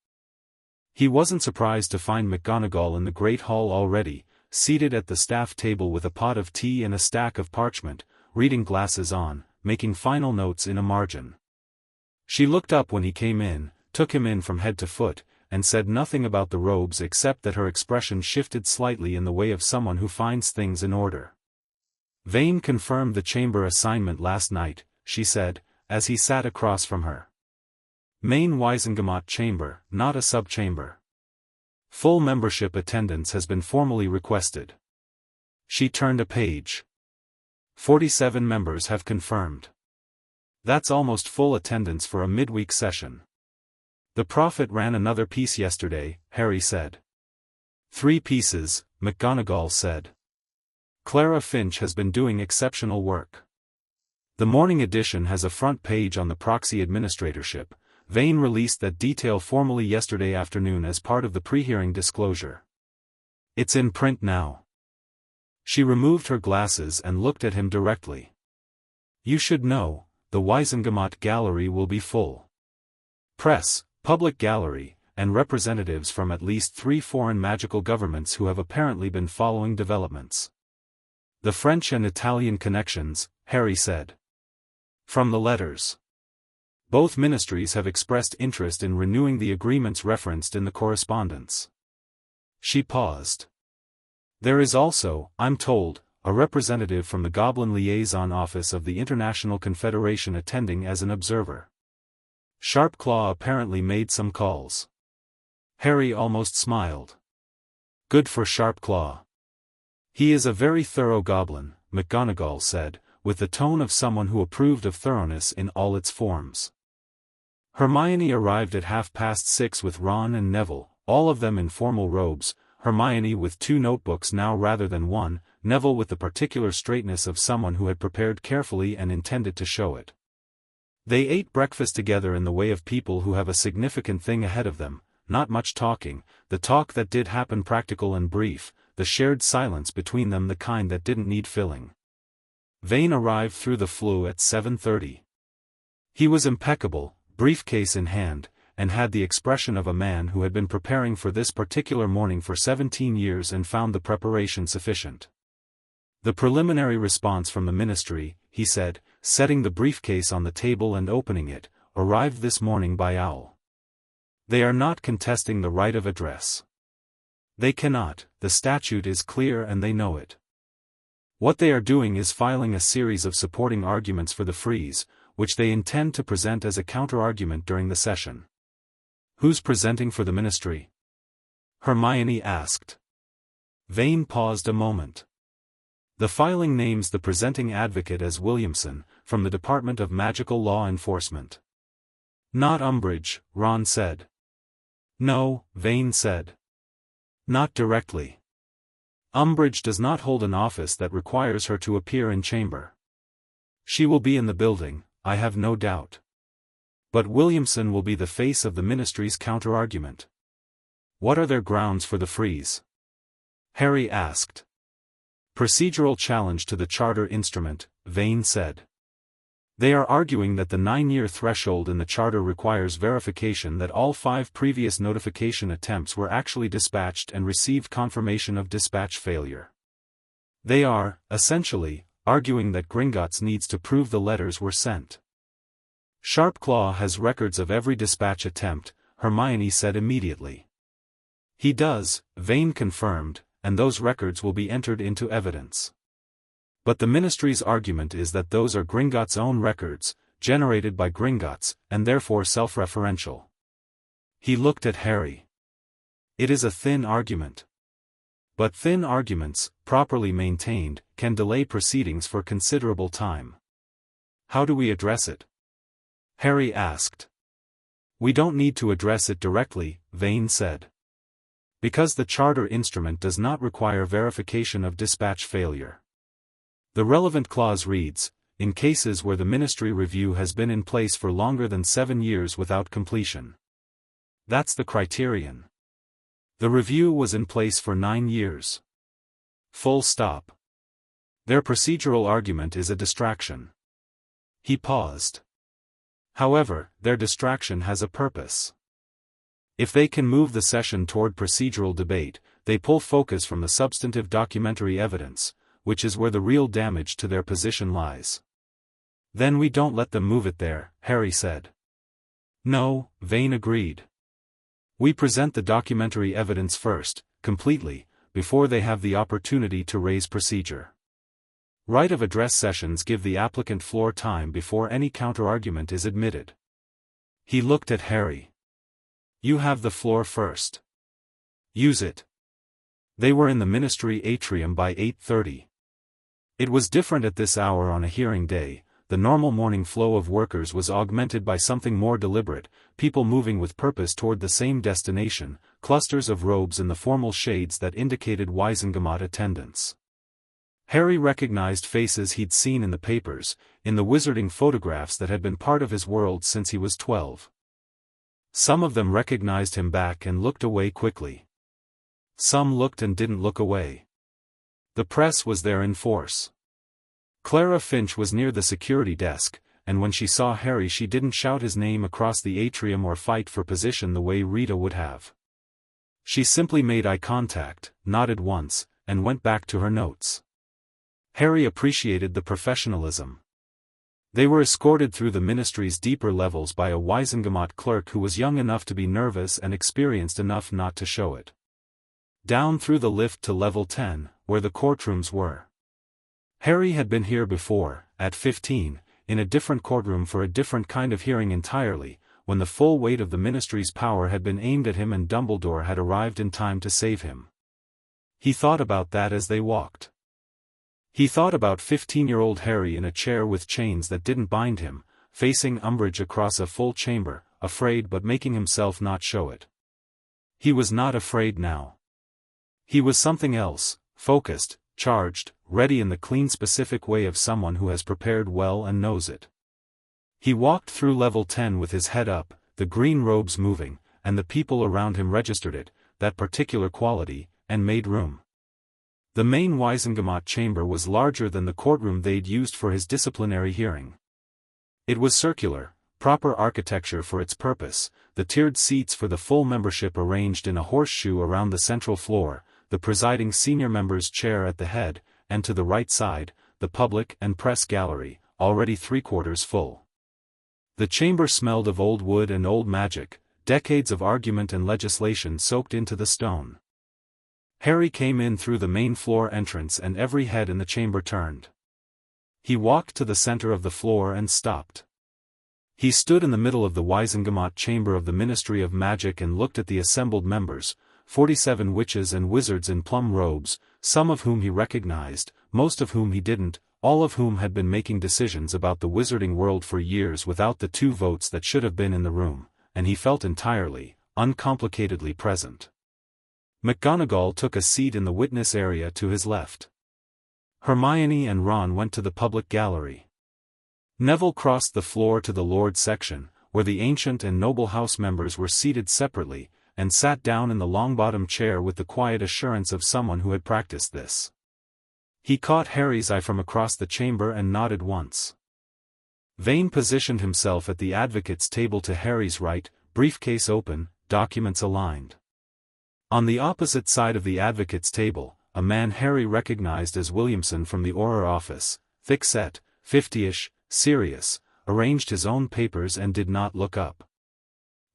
He wasn't surprised to find McGonagall in the great hall already, seated at the staff table with a pot of tea and a stack of parchment, reading glasses on, making final notes in a margin. She looked up when he came in, took him in from head to foot, and said nothing about the robes except that her expression shifted slightly in the way of someone who finds things in order. Vane confirmed the chamber assignment last night, she said, as he sat across from her. Main Wisengamot chamber, not a subchamber. Full membership attendance has been formally requested. She turned a page. 47 members have confirmed. That's almost full attendance for a midweek session. The Prophet ran another piece yesterday, Harry said. 3 pieces, McGonagall said. Clara Finch has been doing exceptional work. The morning edition has a front page on the proxy administratorship. Vane released that detail formally yesterday afternoon as part of the pre-hearing disclosure. It's in print now. She removed her glasses and looked at him directly. You should know, the Wisengamot gallery will be full. Press, public gallery, and representatives from at least 3 foreign magical governments who have apparently been following developments. The French and Italian connections, Harry said. From the letters. Both ministries have expressed interest in renewing the agreements referenced in the correspondence. She paused. There is also, I'm told, a representative from the Goblin Liaison Office of the International Confederation attending as an observer. Sharpclaw apparently made some calls. Harry almost smiled. Good for Sharpclaw. He is a very thorough goblin, McGonagall said, with the tone of someone who approved of thoroughness in all its forms. Hermione arrived at 6:30 with Ron and Neville, all of them in formal robes, Hermione with 2 notebooks now rather than 1, Neville with the particular straightness of someone who had prepared carefully and intended to show it. They ate breakfast together in the way of people who have a significant thing ahead of them, not much talking, the talk that did happen practical and brief, the shared silence between them the kind that didn't need filling. Vane arrived through the flu at 7:30. He was impeccable, briefcase in hand, and had the expression of a man who had been preparing for this particular morning for 17 years and found the preparation sufficient. The preliminary response from the ministry, he said, setting the briefcase on the table and opening it, arrived this morning by owl. They are not contesting the right of address. They cannot, the statute is clear and they know it. What they are doing is filing a series of supporting arguments for the freeze, which they intend to present as a counter-argument during the session. Who's presenting for the ministry? Hermione asked. Vane paused a moment. The filing names the presenting advocate as Williamson, from the Department of Magical Law Enforcement. Not Umbridge, Ron said. No, Vane said. Not directly. Umbridge does not hold an office that requires her to appear in chamber. She will be in the building, I have no doubt. But Williamson will be the face of the ministry's counter-argument. What are their grounds for the freeze? Harry asked. Procedural challenge to the charter instrument, Vane said. They are arguing that the 9-year threshold in the charter requires verification that all 5 previous notification attempts were actually dispatched and received confirmation of dispatch failure. They are, essentially, arguing that Gringotts needs to prove the letters were sent. Sharpclaw has records of every dispatch attempt, Hermione said immediately. He does, Vane confirmed, and those records will be entered into evidence. But the Ministry's argument is that those are Gringotts' own records, generated by Gringotts, and therefore self-referential. He looked at Harry. It is a thin argument. But thin arguments, properly maintained, can delay proceedings for considerable time. How do we address it? Harry asked. We don't need to address it directly, Vane said. Because the charter instrument does not require verification of dispatch failure. The relevant clause reads, in cases where the Ministry review has been in place for longer than 7 years without completion. That's the criterion. The review was in place for 9 years. Full stop. Their procedural argument is a distraction. He paused. However, their distraction has a purpose. If they can move the session toward procedural debate, they pull focus from the substantive documentary evidence, which is where the real damage to their position lies. Then we don't let them move it there, Harry said. No, Vane agreed. We present the documentary evidence first, completely, before they have the opportunity to raise procedure. Right of address sessions give the applicant floor time before any counter-argument is admitted. He looked at Harry. You have the floor first. Use it. They were in the Ministry atrium by 8:30. It was different at this hour on a hearing day. The normal morning flow of workers was augmented by something more deliberate, people moving with purpose toward the same destination, clusters of robes in the formal shades that indicated Wizengamot attendance. Harry recognized faces he'd seen in the papers, in the wizarding photographs that had been part of his world since he was 12. Some of them recognized him back and looked away quickly. Some looked and didn't look away. The press was there in force. Clara Finch was near the security desk, and when she saw Harry she didn't shout his name across the atrium or fight for position the way Rita would have. She simply made eye contact, nodded once, and went back to her notes. Harry appreciated the professionalism. They were escorted through the Ministry's deeper levels by a Wizengamot clerk who was young enough to be nervous and experienced enough not to show it. Down through the lift to level 10, where the courtrooms were. Harry had been here before, at 15, in a different courtroom for a different kind of hearing entirely, when the full weight of the Ministry's power had been aimed at him and Dumbledore had arrived in time to save him. He thought about that as they walked. He thought about 15-year-old Harry in a chair with chains that didn't bind him, facing Umbridge across a full chamber, afraid but making himself not show it. He was not afraid now. He was something else, focused, charged, ready in the clean specific way of someone who has prepared well and knows it. He walked through level 10 with his head up, the green robes moving, and the people around him registered it, that particular quality, and made room. The main Wizengamot chamber was larger than the courtroom they'd used for his disciplinary hearing. It was circular, proper architecture for its purpose, the tiered seats for the full membership arranged in a horseshoe around the central floor, the presiding senior member's chair at the head, and to the right side, the public and press gallery, already 3/4 full. The chamber smelled of old wood and old magic, decades of argument and legislation soaked into the stone. Harry came in through the main floor entrance and every head in the chamber turned. He walked to the center of the floor and stopped. He stood in the middle of the Wizengamot chamber of the Ministry of Magic and looked at the assembled members, 47 witches and wizards in plum robes, some of whom he recognized, most of whom he didn't, all of whom had been making decisions about the wizarding world for years without the 2 votes that should have been in the room, and he felt entirely, uncomplicatedly present. McGonagall took a seat in the witness area to his left. Hermione and Ron went to the public gallery. Neville crossed the floor to the Lord section, where the ancient and noble house members were seated separately, and sat down in the long-bottomed chair with the quiet assurance of someone who had practiced this. He caught Harry's eye from across the chamber and nodded once. Vane positioned himself at the advocate's table to Harry's right, briefcase open, documents aligned. On the opposite side of the advocate's table, a man Harry recognized as Williamson from the Auror office, thick-set, 50-ish, serious, arranged his own papers and did not look up.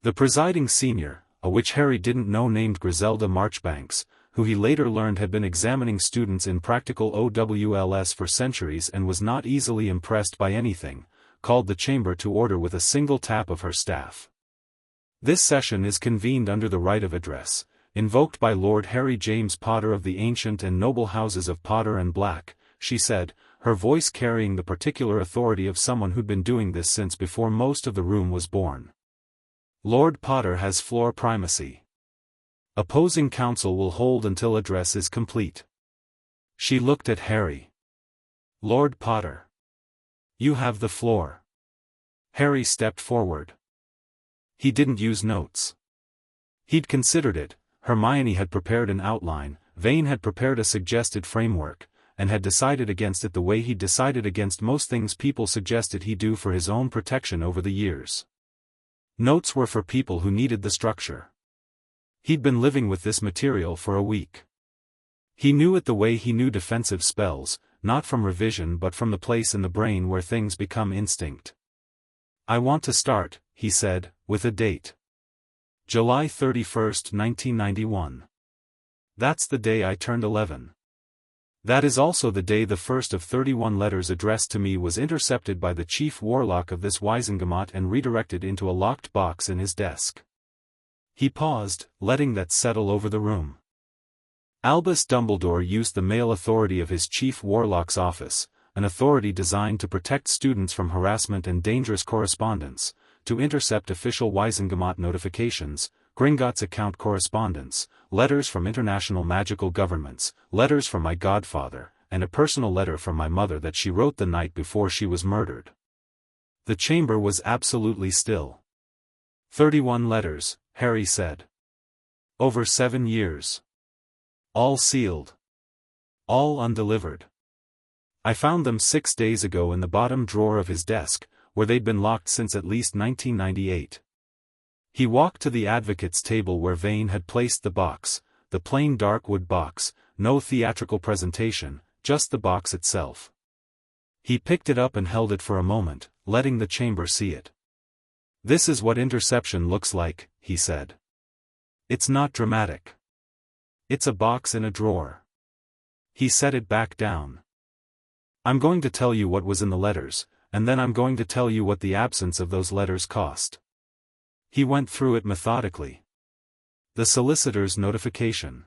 The presiding senior, a witch Harry didn't know named Griselda Marchbanks, who he later learned had been examining students in practical OWLS for centuries and was not easily impressed by anything, called the chamber to order with a single tap of her staff. This session is convened under the right of address, invoked by Lord Harry James Potter of the ancient and noble houses of Potter and Black, she said, her voice carrying the particular authority of someone who'd been doing this since before most of the room was born. Lord Potter has floor primacy. Opposing counsel will hold until address is complete. She looked at Harry. Lord Potter. You have the floor. Harry stepped forward. He didn't use notes. He'd considered it. Hermione had prepared an outline, Vane had prepared a suggested framework, and had decided against it the way he'd decided against most things people suggested he do for his own protection over the years. Notes were for people who needed the structure. He'd been living with this material for a week. He knew it the way he knew defensive spells, not from revision but from the place in the brain where things become instinct. I want to start, he said, with a date. July 31st, 1991. That's the day I turned 11. That is also the day the first of 31 letters addressed to me was intercepted by the chief warlock of this Wizengamot and redirected into a locked box in his desk. He paused, letting that settle over the room. Albus Dumbledore used the mail authority of his chief warlock's office, an authority designed to protect students from harassment and dangerous correspondence, to intercept official Wizengamot notifications, Gringotts account correspondence, letters from international magical governments, letters from my godfather, and a personal letter from my mother that she wrote the night before she was murdered. The chamber was absolutely still. 31 letters, Harry said. Over 7 years. All sealed. All undelivered. I found them 6 days ago in the bottom drawer of his desk, where they'd been locked since at least 1998. He walked to the advocate's table where Vane had placed the box, the plain dark wood box, no theatrical presentation, just the box itself. He picked it up and held it for a moment, letting the chamber see it. This is what interception looks like, he said. It's not dramatic. It's a box in a drawer. He set it back down. I'm going to tell you what was in the letters, and then I'm going to tell you what the absence of those letters cost. He went through it methodically. The solicitor's notification.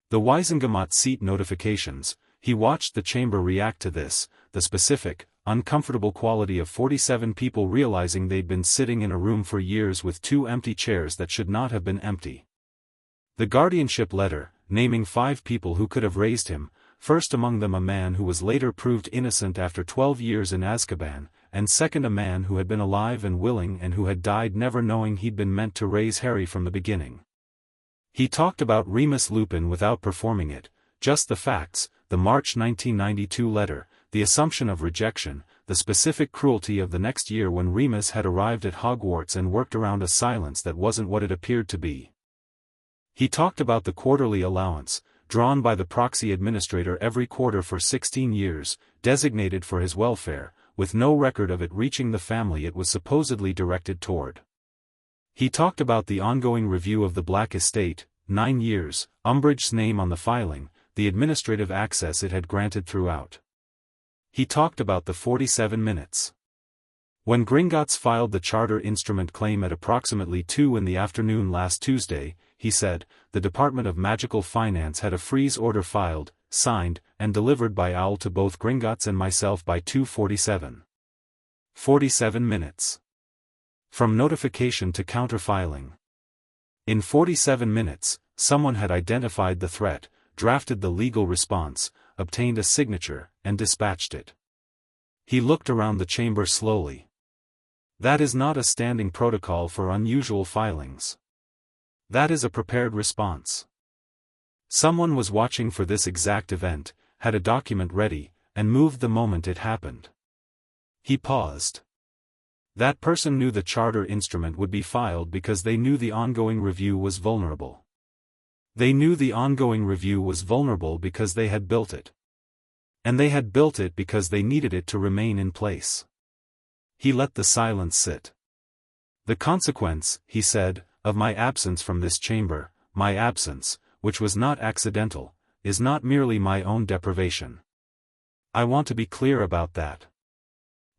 The Wizengamot seat notifications. He watched the chamber react to this, the specific, uncomfortable quality of 47 people realizing they'd been sitting in a room for years with 2 empty chairs that should not have been empty. The guardianship letter, naming 5 people who could have raised him, first among them a man who was later proved innocent after 12 years in Azkaban, and second a man who had been alive and willing and who had died never knowing he'd been meant to raise Harry from the beginning. He talked about Remus Lupin without performing it, just the facts, the March 1992 letter, the assumption of rejection, the specific cruelty of the next year when Remus had arrived at Hogwarts and worked around a silence that wasn't what it appeared to be. He talked about the quarterly allowance, drawn by the proxy administrator every quarter for 16 years, designated for his welfare, with no record of it reaching the family it was supposedly directed toward. He talked about the ongoing review of the Black estate, 9 years, Umbridge's name on the filing, the administrative access it had granted throughout. He talked about the 47 minutes. When Gringotts filed the charter instrument claim at approximately 2 in the afternoon last Tuesday, he said, the Department of Magical Finance had a freeze order filed, signed, and delivered by Owl to both Gringotts and myself by 2:47. 47 minutes. From notification to counterfiling. In 47 minutes, someone had identified the threat, drafted the legal response, obtained a signature, and dispatched it. He looked around the chamber slowly. That is not a standing protocol for unusual filings. That is a prepared response. Someone was watching for this exact event, had a document ready, and moved the moment it happened. He paused. That person knew the charter instrument would be filed because they knew the ongoing review was vulnerable. They knew the ongoing review was vulnerable because they had built it. And they had built it because they needed it to remain in place. He let the silence sit. The consequence, he said, of my absence from this chamber, my absence, which was not accidental, is not merely my own deprivation. I want to be clear about that.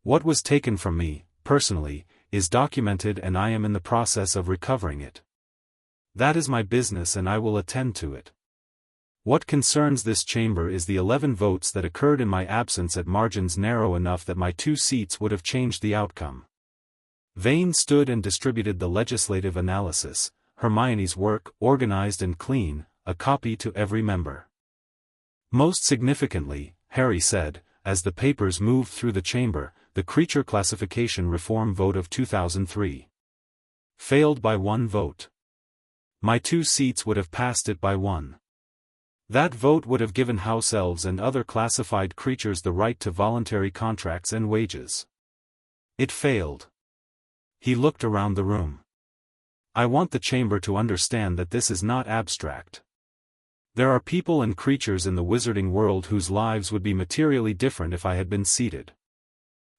What was taken from me, personally, is documented and I am in the process of recovering it. That is my business and I will attend to it. What concerns this chamber is the 11 votes that occurred in my absence at margins narrow enough that my 2 seats would have changed the outcome. Vane stood and distributed the legislative analysis, Hermione's work, organized and clean, a copy to every member. Most significantly, Harry said, as the papers moved through the chamber, the creature classification reform vote of 2003. Failed by 1 vote. My 2 seats would have passed it by 1. That vote would have given house elves and other classified creatures the right to voluntary contracts and wages. It failed. He looked around the room. I want the chamber to understand that this is not abstract. There are people and creatures in the wizarding world whose lives would be materially different if I had been seated.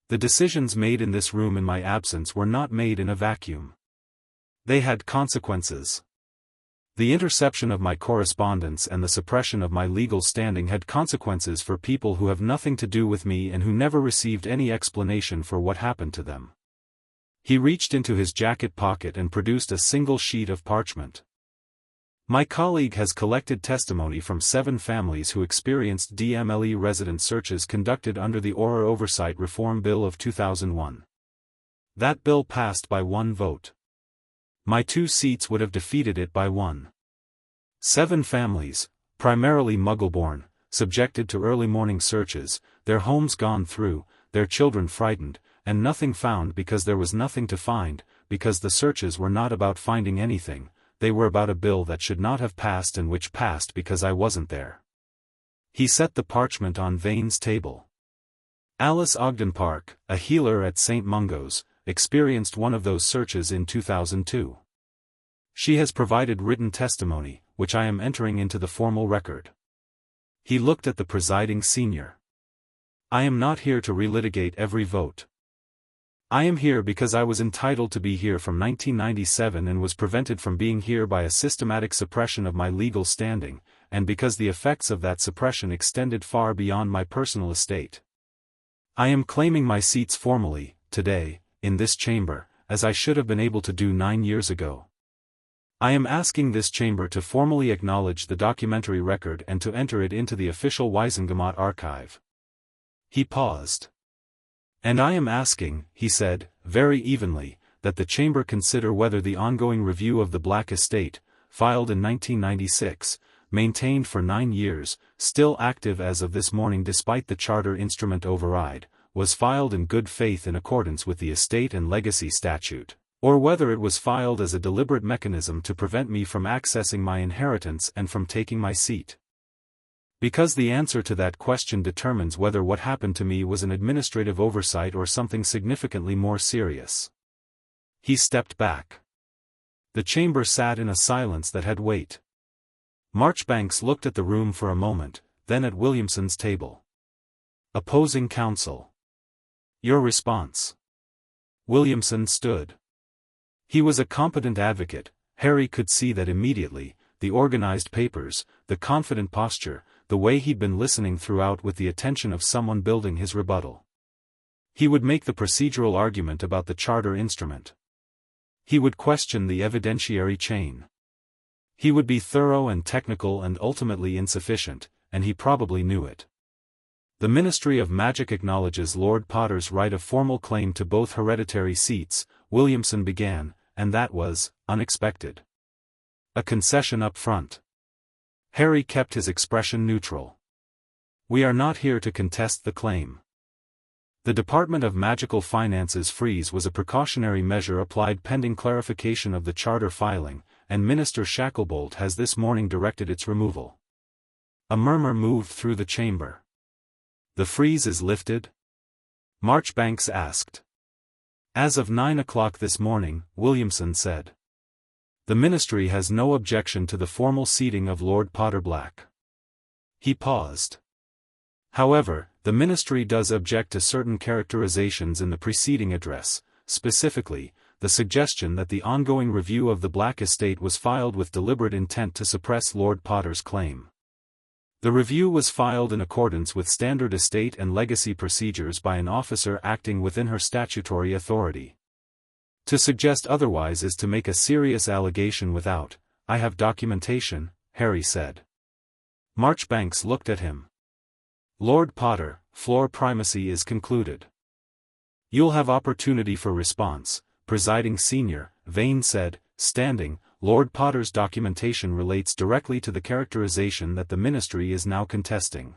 The decisions made in this room in my absence were not made in a vacuum. They had consequences. The interception of my correspondence and the suppression of my legal standing had consequences for people who have nothing to do with me and who never received any explanation for what happened to them. He reached into his jacket pocket and produced a single sheet of parchment. My colleague has collected testimony from 7 families who experienced DMLE resident searches conducted under the Auror Oversight Reform Bill of 2001. That bill passed by 1 vote. My 2 seats would have defeated it by 1. 7 families, primarily Muggle-born, subjected to early morning searches, their homes gone through, their children frightened, and nothing found because there was nothing to find, because the searches were not about finding anything, they were about a bill that should not have passed and which passed because I wasn't there. He set the parchment on Vane's table. Alice Ogden Park, a healer at St. Mungo's, experienced one of those searches in 2002. She has provided written testimony, which I am entering into the formal record. He looked at the presiding senior. I am not here to relitigate every vote. I am here because I was entitled to be here from 1997 and was prevented from being here by a systematic suppression of my legal standing, and because the effects of that suppression extended far beyond my personal estate. I am claiming my seats formally, today, in this chamber, as I should have been able to do 9 years ago. I am asking this chamber to formally acknowledge the documentary record and to enter it into the official Wisengamot archive. He paused. And I am asking, he said, very evenly, that the chamber consider whether the ongoing review of the Black estate, filed in 1996, maintained for 9 years, still active as of this morning despite the charter instrument override, was filed in good faith in accordance with the Estate and Legacy Statute, or whether it was filed as a deliberate mechanism to prevent me from accessing my inheritance and from taking my seat. Because the answer to that question determines whether what happened to me was an administrative oversight or something significantly more serious. He stepped back. The chamber sat in a silence that had weight. Marchbanks looked at the room for a moment, then at Williamson's table. Opposing counsel. Your response. Williamson stood. He was a competent advocate. Harry could see that immediately, the organized papers, the confident posture, the way he'd been listening throughout with the attention of someone building his rebuttal. He would make the procedural argument about the charter instrument. He would question the evidentiary chain. He would be thorough and technical and ultimately insufficient, and he probably knew it. The Ministry of Magic acknowledges Lord Potter's right of formal claim to both hereditary seats, Williamson began, and that was unexpected. A concession up front. Harry kept his expression neutral. We are not here to contest the claim. The Department of Magical Finance's freeze was a precautionary measure applied pending clarification of the charter filing, and Minister Shacklebolt has this morning directed its removal. A murmur moved through the chamber. The freeze is lifted? Marchbanks asked. As of 9 o'clock this morning, Williamson said. The Ministry has no objection to the formal seating of Lord Potter Black. He paused. However, the Ministry does object to certain characterizations in the preceding address, specifically, the suggestion that the ongoing review of the Black estate was filed with deliberate intent to suppress Lord Potter's claim. The review was filed in accordance with standard estate and legacy procedures by an officer acting within her statutory authority. To suggest otherwise is to make a serious allegation without, I have documentation, Harry said. Marchbanks looked at him. Lord Potter, floor primacy is concluded. You'll have opportunity for response, Presiding Senior, Vane said, standing. Lord Potter's documentation relates directly to the characterization that the Ministry is now contesting.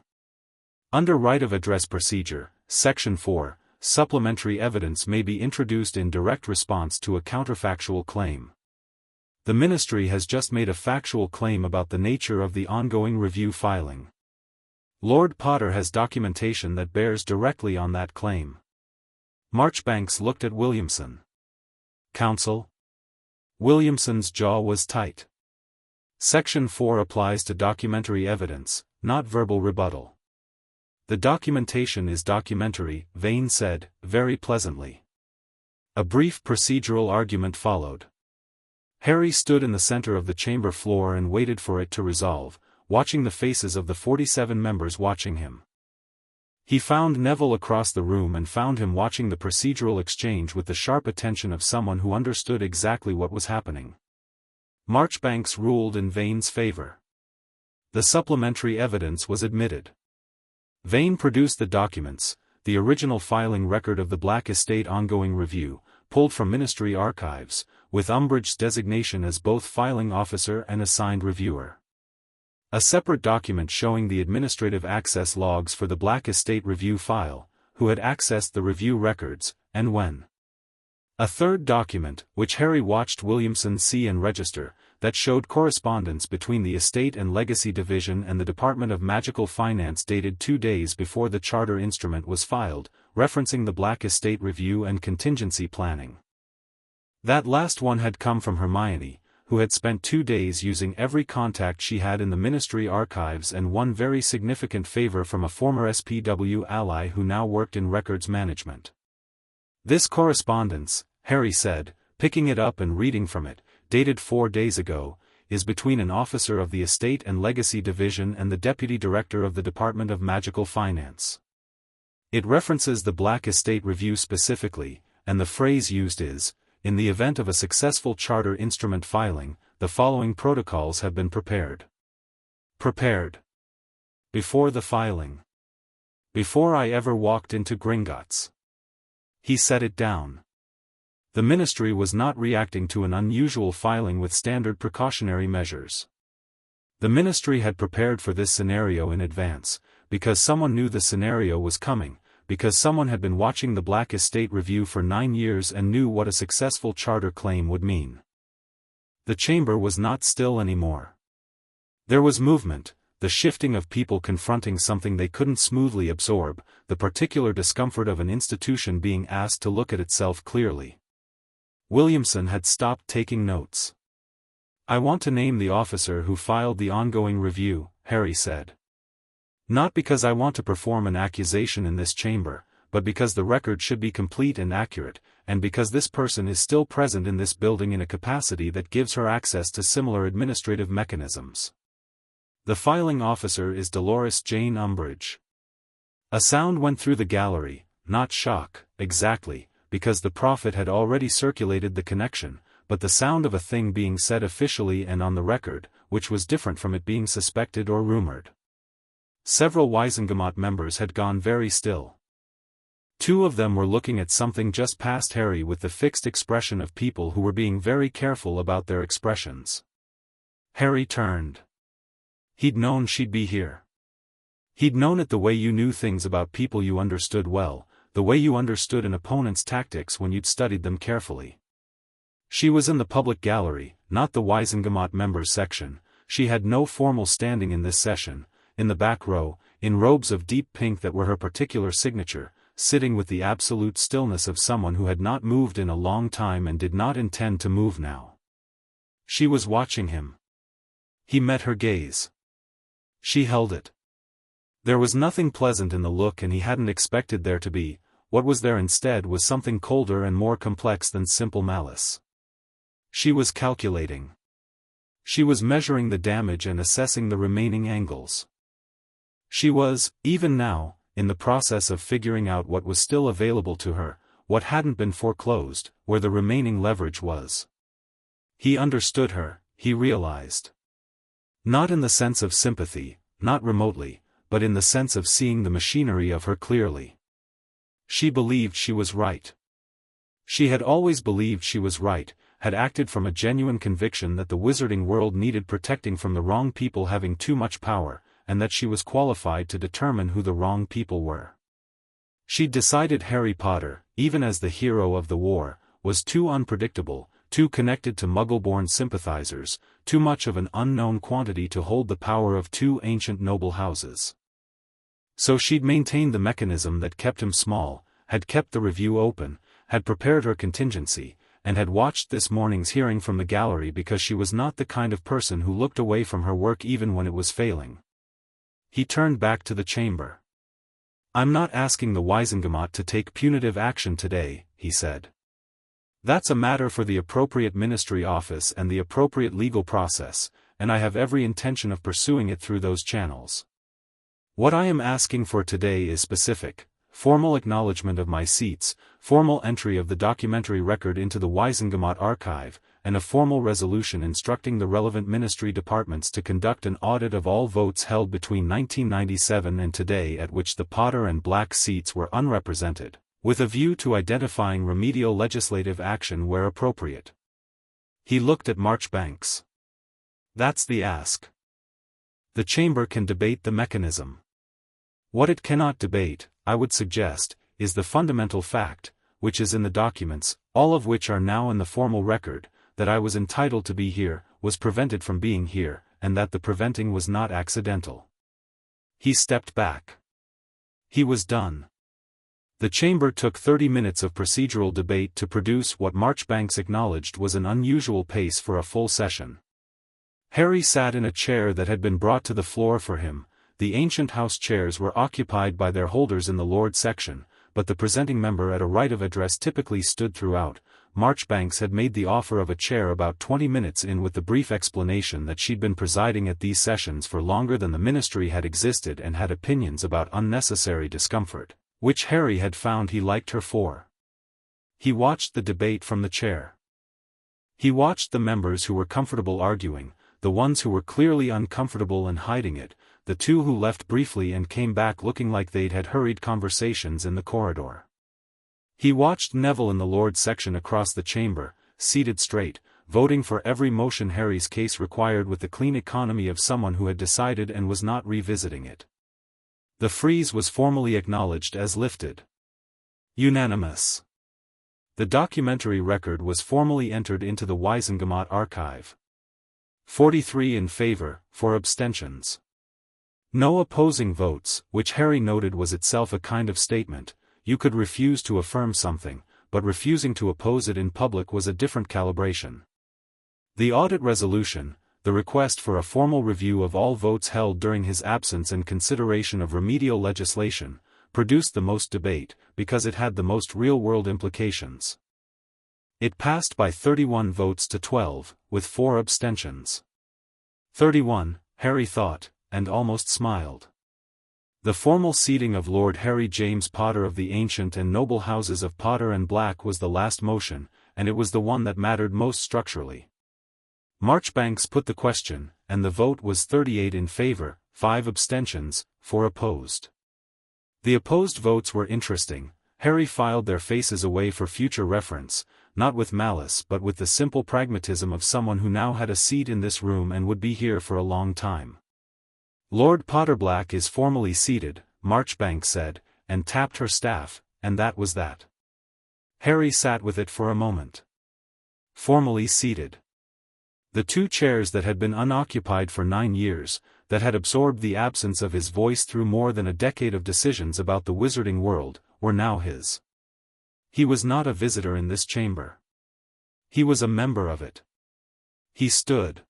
Under Right of Address Procedure, Section 4, supplementary evidence may be introduced in direct response to a counterfactual claim. The Ministry has just made a factual claim about the nature of the ongoing review filing. Lord Potter has documentation that bears directly on that claim. Marchbanks looked at Williamson. Counsel? Williamson's jaw was tight. Section 4 applies to documentary evidence, not verbal rebuttal. The documentation is documentary, Vane said, very pleasantly. A brief procedural argument followed. Harry stood in the center of the chamber floor and waited for it to resolve, watching the faces of the 47 members watching him. He found Neville across the room and found him watching the procedural exchange with the sharp attention of someone who understood exactly what was happening. Marchbanks ruled in Vane's favor. The supplementary evidence was admitted. Vane produced the documents, the original filing record of the Black Estate ongoing review, pulled from Ministry archives, with Umbridge's designation as both filing officer and assigned reviewer. A separate document showing the administrative access logs for the Black Estate review file, who had accessed the review records, and when. A third document, which Harry watched Williamson see and register, that showed correspondence between the Estate and Legacy Division and the Department of Magical Finance dated 2 days before the charter instrument was filed, referencing the Black Estate review and contingency planning. That last one had come from Hermione, who had spent 2 days using every contact she had in the Ministry archives and one very significant favor from a former SPW ally who now worked in records management. This correspondence, Harry said, picking it up and reading from it, dated 4 days ago, is between an officer of the Estate and Legacy Division and the Deputy Director of the Department of Magical Finance. It references the Black Estate review specifically, and the phrase used is, in the event of a successful charter instrument filing, the following protocols have been prepared. Prepared. Before the filing. Before I ever walked into Gringotts. He set it down. The Ministry was not reacting to an unusual filing with standard precautionary measures. The Ministry had prepared for this scenario in advance, because someone knew the scenario was coming, because someone had been watching the Black Estate review for 9 years and knew what a successful charter claim would mean. The chamber was not still anymore. There was movement, the shifting of people confronting something they couldn't smoothly absorb, the particular discomfort of an institution being asked to look at itself clearly. Williamson had stopped taking notes. I want to name the officer who filed the ongoing review, Harry said. Not because I want to perform an accusation in this chamber, but because the record should be complete and accurate, and because this person is still present in this building in a capacity that gives her access to similar administrative mechanisms. The filing officer is Dolores Jane Umbridge. A sound went through the gallery, not shock, exactly, because the prophet had already circulated the connection, but the sound of a thing being said officially and on the record, which was different from it being suspected or rumored. Several Wizengamot members had gone very still. 2 of them were looking at something just past Harry with the fixed expression of people who were being very careful about their expressions. Harry turned. He'd known she'd be here. He'd known it the way you knew things about people you understood well, the way you understood an opponent's tactics when you'd studied them carefully. She was in the public gallery, not the Wizengamot members section. She had no formal standing in this session, in the back row, in robes of deep pink that were her particular signature, sitting with the absolute stillness of someone who had not moved in a long time and did not intend to move now. She was watching him. He met her gaze. She held it. There was nothing pleasant in the look, and he hadn't expected there to be. What was there instead was something colder and more complex than simple malice. She was calculating. She was measuring the damage and assessing the remaining angles. She was, even now, in the process of figuring out what was still available to her, what hadn't been foreclosed, where the remaining leverage was. He understood her, he realized. Not in the sense of sympathy, not remotely, but in the sense of seeing the machinery of her clearly. She believed she was right. She had always believed she was right, had acted from a genuine conviction that the wizarding world needed protecting from the wrong people having too much power, and that she was qualified to determine who the wrong people were. She'd decided Harry Potter, even as the hero of the war, was too unpredictable, too connected to Muggle-born sympathizers, too much of an unknown quantity to hold the power of two ancient noble houses. So she'd maintained the mechanism that kept him small, had kept the review open, had prepared her contingency, and had watched this morning's hearing from the gallery because she was not the kind of person who looked away from her work even when it was failing. He turned back to the chamber. "I'm not asking the Wizengamot to take punitive action today," he said. "That's a matter for the appropriate ministry office and the appropriate legal process, and I have every intention of pursuing it through those channels. What I am asking for today is specific, formal acknowledgement of my seats, formal entry of the documentary record into the Wizengamot archive, and a formal resolution instructing the relevant ministry departments to conduct an audit of all votes held between 1997 and today at which the Potter and Black seats were unrepresented, with a view to identifying remedial legislative action where appropriate." He looked at Marchbanks. "That's the ask. The chamber can debate the mechanism. What it cannot debate, I would suggest, is the fundamental fact, which is in the documents, all of which are now in the formal record, that I was entitled to be here, was prevented from being here, and that the preventing was not accidental." He stepped back. He was done. The chamber took 30 minutes of procedural debate to produce what Marchbanks acknowledged was an unusual pace for a full session. Harry sat in a chair that had been brought to the floor for him. The ancient house chairs were occupied by their holders in the Lord section, but the presenting member at a right of address typically stood throughout. Marchbanks had made the offer of a chair about 20 minutes in with the brief explanation that she'd been presiding at these sessions for longer than the ministry had existed and had opinions about unnecessary discomfort, which Harry had found he liked her for. He watched the debate from the chair. He watched the members who were comfortable arguing, the ones who were clearly uncomfortable and hiding it, the two who left briefly and came back looking like they'd had hurried conversations in the corridor. He watched Neville in the Lord section across the chamber, seated straight, voting for every motion Harry's case required with the clean economy of someone who had decided and was not revisiting it. The freeze was formally acknowledged as lifted. Unanimous. The documentary record was formally entered into the Wizengamot archive. 43 in favor, 4 abstentions. No opposing votes, which Harry noted was itself a kind of statement. You could refuse to affirm something, but refusing to oppose it in public was a different calibration. The audit resolution, the request for a formal review of all votes held during his absence and consideration of remedial legislation, produced the most debate, because it had the most real-world implications. It passed by 31 votes to 12, with 4 abstentions. 31, Harry thought, and almost smiled. The formal seating of Lord Harry James Potter of the ancient and noble houses of Potter and Black was the last motion, and it was the one that mattered most structurally. Marchbanks put the question, and the vote was 38 in favor, 5 abstentions, 4 opposed. The opposed votes were interesting. Harry filed their faces away for future reference, not with malice but with the simple pragmatism of someone who now had a seat in this room and would be here for a long time. Lord Potterblack is formally seated, Marchbanks said, and tapped her staff, and that was that. Harry sat with it for a moment. Formally seated. The 2 chairs that had been unoccupied for 9 years, that had absorbed the absence of his voice through more than a decade of decisions about the wizarding world, were now his. He was not a visitor in this chamber. He was a member of it. He stood.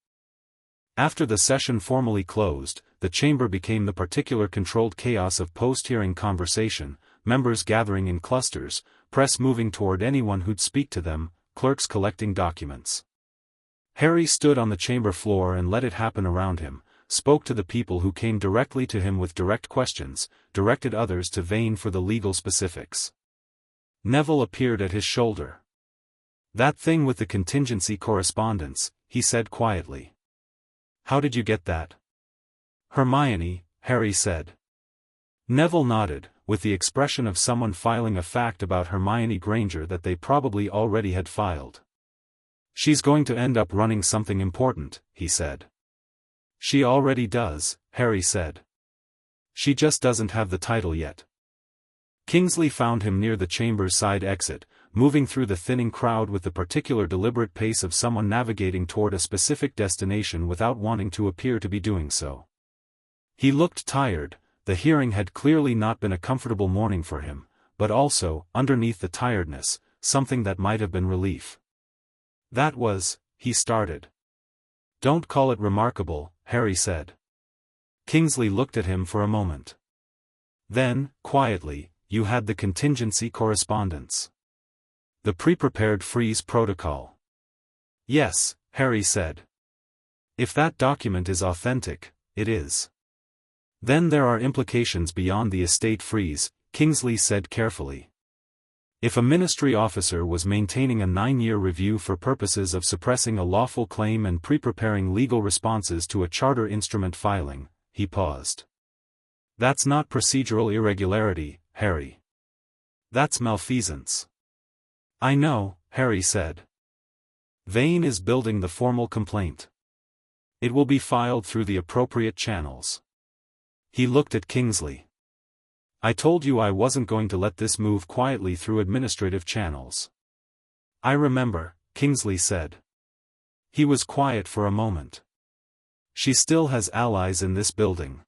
After the session formally closed, the chamber became the particular controlled chaos of post-hearing conversation, members gathering in clusters, press moving toward anyone who'd speak to them, clerks collecting documents. Harry stood on the chamber floor and let it happen around him, spoke to the people who came directly to him with direct questions, directed others to Vane for the legal specifics. Neville appeared at his shoulder. "That thing with the contingency correspondence," he said quietly. "How did you get that?" "Hermione," Harry said. Neville nodded, with the expression of someone filing a fact about Hermione Granger that they probably already had filed. "She's going to end up running something important," he said. "She already does," Harry said. "She just doesn't have the title yet." Kingsley found him near the chamber's side exit, moving through the thinning crowd with the particular deliberate pace of someone navigating toward a specific destination without wanting to appear to be doing so. He looked tired. The hearing had clearly not been a comfortable morning for him, but also, underneath the tiredness, something that might have been relief. "That was," he started. "Don't call it remarkable," Harry said. Kingsley looked at him for a moment. Then, quietly, "You had the contingency correspondence. The pre-prepared freeze protocol." "Yes," Harry said. "If that document is authentic, it is." "Then there are implications beyond the estate freeze," Kingsley said carefully. "If a ministry officer was maintaining a 9-year review for purposes of suppressing a lawful claim and pre-preparing legal responses to a charter instrument filing," he paused. "That's not procedural irregularity, Harry. That's malfeasance." "I know," Harry said. "Vane is building the formal complaint. It will be filed through the appropriate channels." He looked at Kingsley. "I told you I wasn't going to let this move quietly through administrative channels." "I remember," Kingsley said. He was quiet for a moment. "She still has allies in this building.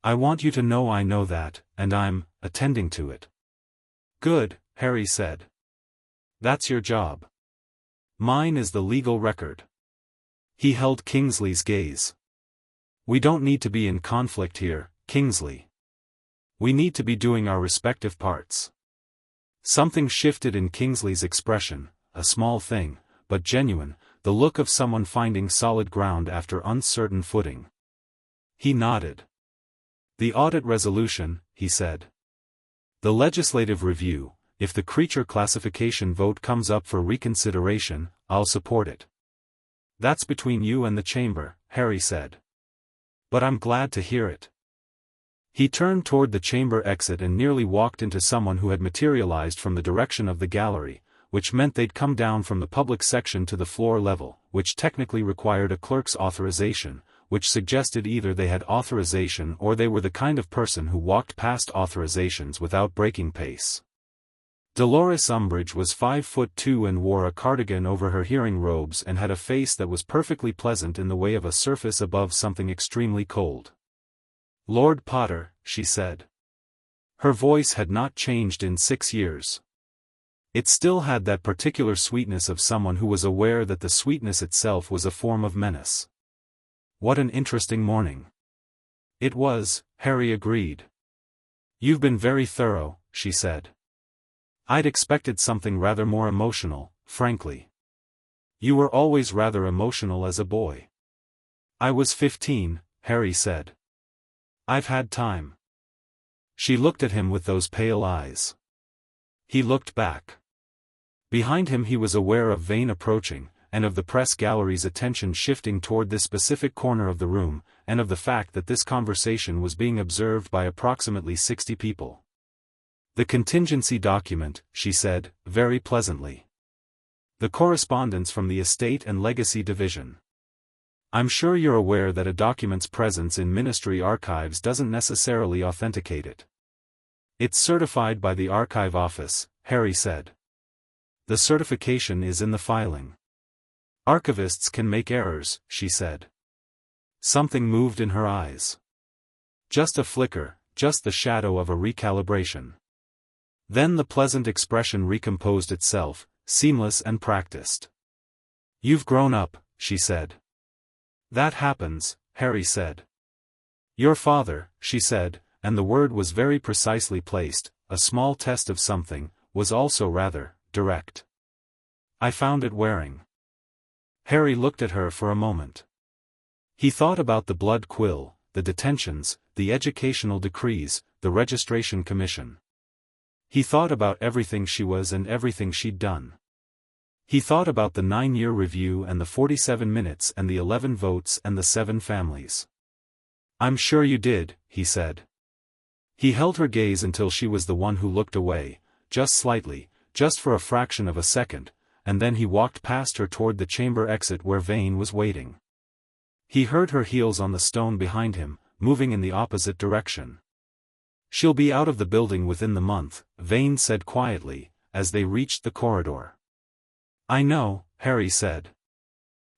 I want you to know I know that, and I'm attending to it." "Good," Harry said. "That's your job. Mine is the legal record." He held Kingsley's gaze. "We don't need to be in conflict here, Kingsley. We need to be doing our respective parts." Something shifted in Kingsley's expression, a small thing, but genuine, the look of someone finding solid ground after uncertain footing. He nodded. "The audit resolution," he said. "The legislative review, if the creature classification vote comes up for reconsideration, I'll support it." "That's between you and the chamber," Harry said. "But I'm glad to hear it." He turned toward the chamber exit and nearly walked into someone who had materialized from the direction of the gallery, which meant they'd come down from the public section to the floor level, which technically required a clerk's authorization, which suggested either they had authorization or they were the kind of person who walked past authorizations without breaking pace. Dolores Umbridge was 5'2" and wore a cardigan over her hearing robes and had a face that was perfectly pleasant in the way of a surface above something extremely cold. "Lord Potter," she said. Her voice had not changed in 6 years. It still had that particular sweetness of someone who was aware that the sweetness itself was a form of menace. "What an interesting morning." "It was," Harry agreed. "You've been very thorough," she said. "I'd expected something rather more emotional, frankly. You were always rather emotional as a boy." "I was 15, Harry said. "I've had time." She looked at him with those pale eyes. He looked back. Behind him he was aware of Vane approaching, and of the press gallery's attention shifting toward this specific corner of the room, and of the fact that this conversation was being observed by approximately 60 people. "The contingency document," she said, very pleasantly. "The correspondence from the Estate and Legacy Division. I'm sure you're aware that a document's presence in ministry archives doesn't necessarily authenticate it. It's certified by the archive office," Harry said. "The certification is in the filing. Archivists can make errors," she said. Something moved in her eyes. Just a flicker, just the shadow of a recalibration. Then the pleasant expression recomposed itself, seamless and practiced. "You've grown up," she said. That happens, Harry said. Your father, she said, and the word was very precisely placed, a small test of something, was also rather direct. I found it wearing. Harry looked at her for a moment. He thought about the blood quill, the detentions, the educational decrees, the registration commission. He thought about everything she was and everything she'd done. He thought about the 9-year review and the 47 minutes and the 11 votes and the 7 families. I'm sure you did, he said. He held her gaze until she was the one who looked away, just slightly, just for a fraction of a second, and then he walked past her toward the chamber exit where Vane was waiting. He heard her heels on the stone behind him, moving in the opposite direction. She'll be out of the building within the month, Vane said quietly, as they reached the corridor. I know, Harry said.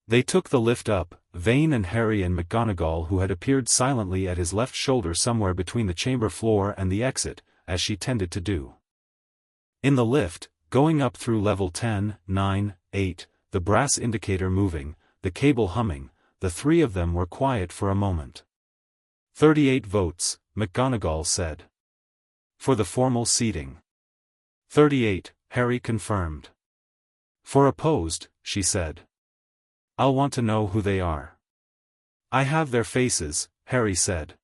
They took the lift up, Vane and Harry and McGonagall, who had appeared silently at his left shoulder somewhere between the chamber floor and the exit, as she tended to do. In the lift, going up through level 10, 9, 8, the brass indicator moving, the cable humming, the three of them were quiet for a moment. 38 votes, McGonagall said. For the formal seating. 38, Harry confirmed. For opposed, she said. I'll want to know who they are. I have their faces, Harry said.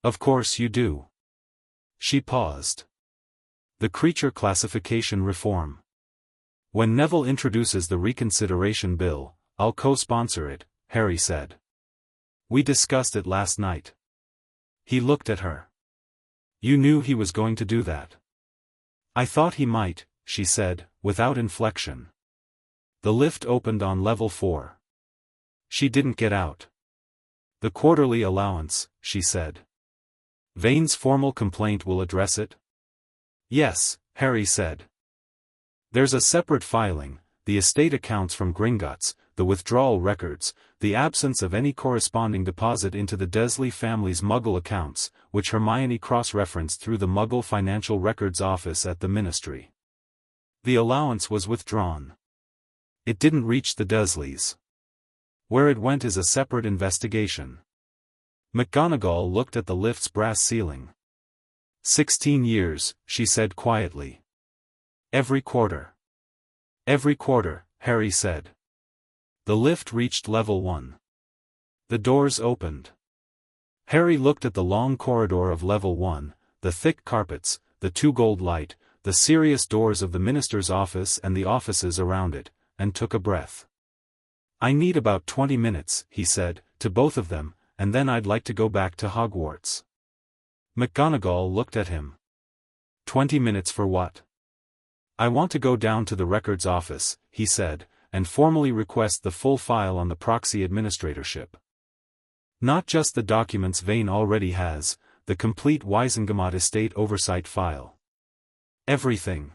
Of course you do. She paused. The creature classification reform. When Neville introduces the reconsideration bill, I'll co-sponsor it, Harry said. We discussed it last night. He looked at her. You knew he was going to do that. I thought he might, she said, without inflection. The lift opened on level 4. She didn't get out. The quarterly allowance, she said. Vane's formal complaint will address it? Yes, Harry said. There's a separate filing, the estate accounts from Gringotts, the withdrawal records, the absence of any corresponding deposit into the Dursley family's Muggle accounts, which Hermione cross-referenced through the Muggle Financial Records Office at the Ministry. The allowance was withdrawn. It didn't reach the Dursleys. Where it went is a separate investigation. McGonagall looked at the lift's brass ceiling. 16 years, she said quietly. Every quarter. Every quarter, Harry said. The lift reached level 1. The doors opened. Harry looked at the long corridor of level 1, the thick carpets, the 2 gold light, the Sirius doors of the minister's office and the offices around it, and took a breath. I need about 20 minutes, he said, to both of them, and then I'd like to go back to Hogwarts. McGonagall looked at him. 20 minutes for what? I want to go down to the records office, he said, and formally request the full file on the proxy administratorship. Not just the documents Vane already has, the complete Wizengamot estate oversight file. Everything.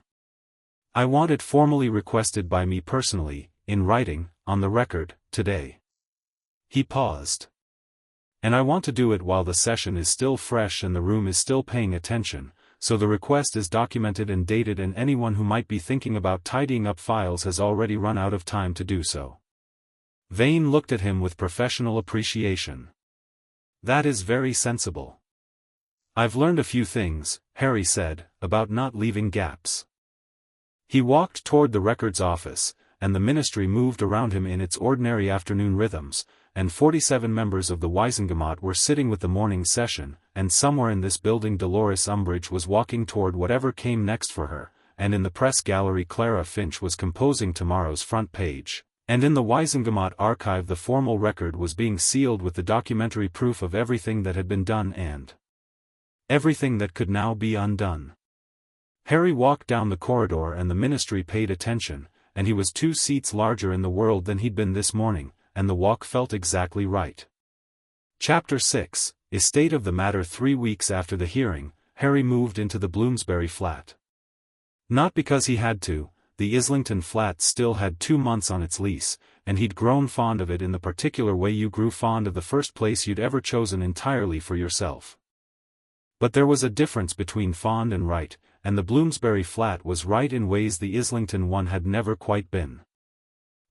I want it formally requested by me personally, in writing, on the record, today. He paused. And I want to do it while the session is still fresh and the room is still paying attention, so the request is documented and dated and anyone who might be thinking about tidying up files has already run out of time to do so. Vane looked at him with professional appreciation. That is very sensible. I've learned a few things, Harry said, about not leaving gaps. He walked toward the records office, and the ministry moved around him in its ordinary afternoon rhythms, and 47 members of the Wizengamot were sitting with the morning session, and somewhere in this building Dolores Umbridge was walking toward whatever came next for her, and in the press gallery Clara Finch was composing tomorrow's front page, and in the Wizengamot archive the formal record was being sealed with the documentary proof of everything that had been done and everything that could now be undone. Harry walked down the corridor and the ministry paid attention, and he was 2 seats larger in the world than he'd been this morning, and the walk felt exactly right. Chapter 6, Estate of the Matter. 3 weeks after the hearing, Harry moved into the Bloomsbury flat. Not because he had to, the Islington flat still had 2 months on its lease, and he'd grown fond of it in the particular way you grew fond of the first place you'd ever chosen entirely for yourself. But there was a difference between fond and right, and the Bloomsbury flat was right in ways the Islington one had never quite been.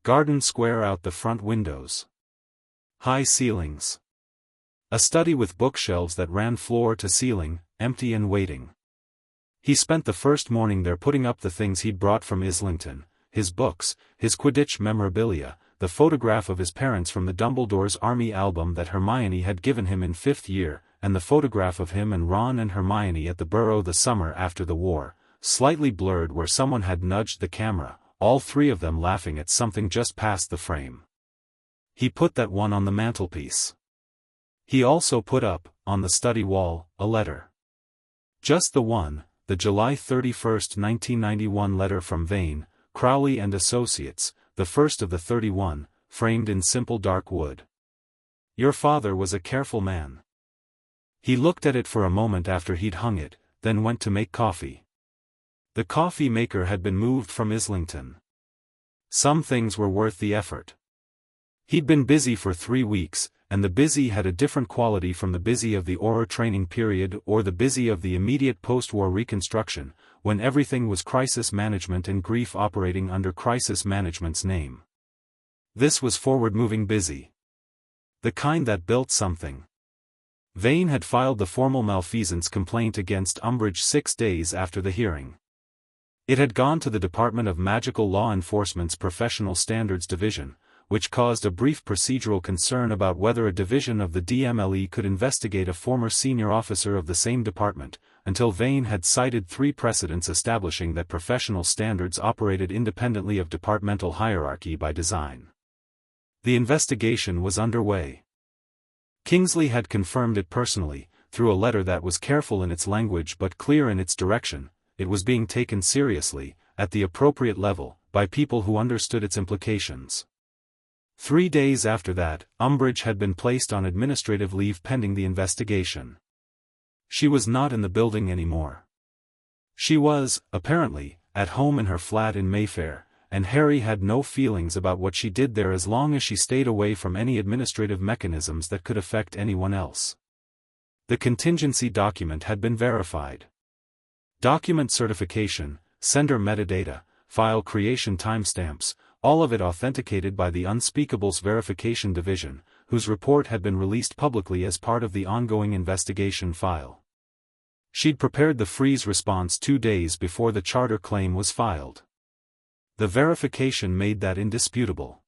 Garden square out the front windows. High ceilings. A study with bookshelves that ran floor to ceiling, empty and waiting. He spent the first morning there putting up the things he'd brought from Islington, his books, his Quidditch memorabilia, the photograph of his parents from the Dumbledore's army album that Hermione had given him in 5th year, and the photograph of him and Ron and Hermione at the Burrow the summer after the war, slightly blurred where someone had nudged the camera, all three of them laughing at something just past the frame. He put that one on the mantelpiece. He also put up, on the study wall, a letter. Just the one, the July 31, 1991 letter from Vane, Crowley and Associates, the first of the 31, framed in simple dark wood. Your father was a careful man. He looked at it for a moment after he'd hung it, then went to make coffee. The coffee maker had been moved from Islington. Some things were worth the effort. He'd been busy for 3 weeks, and the busy had a different quality from the busy of the Auror training period or the busy of the immediate post-war reconstruction, when everything was crisis management and grief operating under crisis management's name. This was forward-moving busy. The kind that built something. Vane had filed the formal malfeasance complaint against Umbridge 6 days after the hearing. It had gone to the Department of Magical Law Enforcement's Professional Standards Division, which caused a brief procedural concern about whether a division of the DMLE could investigate a former senior officer of the same department, until Vane had cited 3 precedents establishing that professional standards operated independently of departmental hierarchy by design. The investigation was underway. Kingsley had confirmed it personally, through a letter that was careful in its language but clear in its direction. It was being taken seriously, at the appropriate level, by people who understood its implications. 3 days after that, Umbridge had been placed on administrative leave pending the investigation. She was not in the building anymore. She was, apparently, at home in her flat in Mayfair, and Harry had no feelings about what she did there as long as she stayed away from any administrative mechanisms that could affect anyone else. The contingency document had been verified. Document certification, sender metadata, file creation timestamps, all of it authenticated by the Unspeakables Verification Division, whose report had been released publicly as part of the ongoing investigation file. She'd prepared the freeze response 2 days before the charter claim was filed. The verification made that indisputable.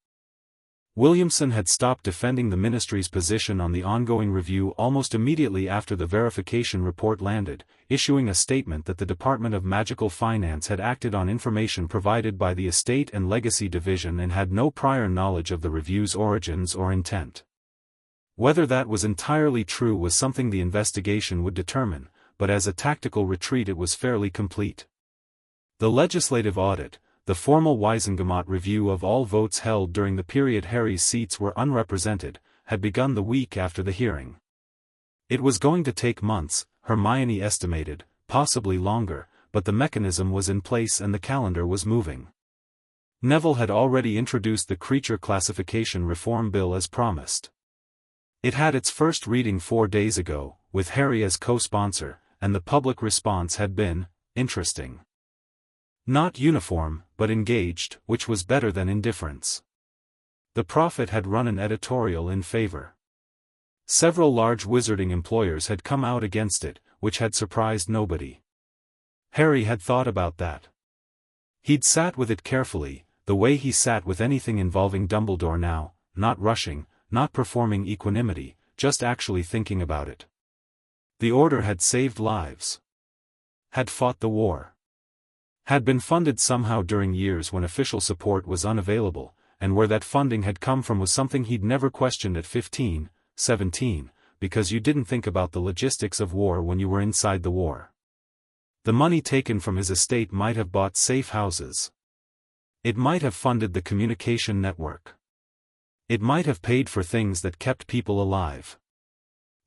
Williamson had stopped defending the ministry's position on the ongoing review almost immediately after the verification report landed, issuing a statement that the Department of Magical Finance had acted on information provided by the Estate and Legacy Division and had no prior knowledge of the review's origins or intent. Whether that was entirely true was something the investigation would determine, but as a tactical retreat it was fairly complete. The legislative audit, the formal Wiesengemot review of all votes held during the period Harry's seats were unrepresented, had begun the week after the hearing. It was going to take months, Hermione estimated, possibly longer, but the mechanism was in place and the calendar was moving. Neville had already introduced the creature classification reform bill as promised. It had its first reading 4 days ago, with Harry as co-sponsor, and the public response had been interesting. Not uniform, but engaged, which was better than indifference. The Prophet had run an editorial in favor. Several large wizarding employers had come out against it, which had surprised nobody. Harry had thought about that. He'd sat with it carefully, the way he sat with anything involving Dumbledore now, not rushing, not performing equanimity, just actually thinking about it. The Order had saved lives. Had fought the war. Had been funded somehow during years when official support was unavailable, and where that funding had come from was something he'd never questioned at 15, 17, because you didn't think about the logistics of war when you were inside the war. The money taken from his estate might have bought safe houses. It might have funded the communication network. It might have paid for things that kept people alive.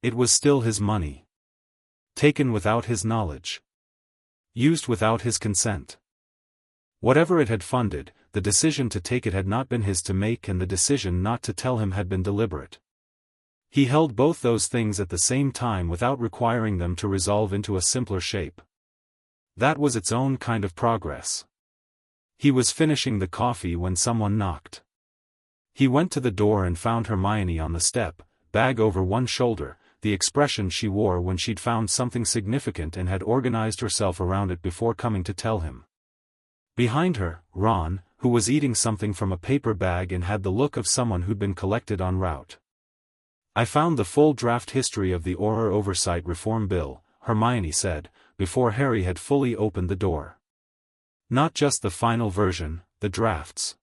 It was still his money. Taken without his knowledge. Used without his consent. Whatever it had funded, the decision to take it had not been his to make and the decision not to tell him had been deliberate. He held both those things at the same time without requiring them to resolve into a simpler shape. That was its own kind of progress. He was finishing the coffee when someone knocked. He went to the door and found Hermione on the step, bag over one shoulder, the expression she wore when she'd found something significant and had organized herself around it before coming to tell him. Behind her, Ron, who was eating something from a paper bag and had the look of someone who'd been collected en route. "I found the full draft history of the Auror Oversight Reform Bill," Hermione said, before Harry had fully opened the door. "Not just the final version, the drafts.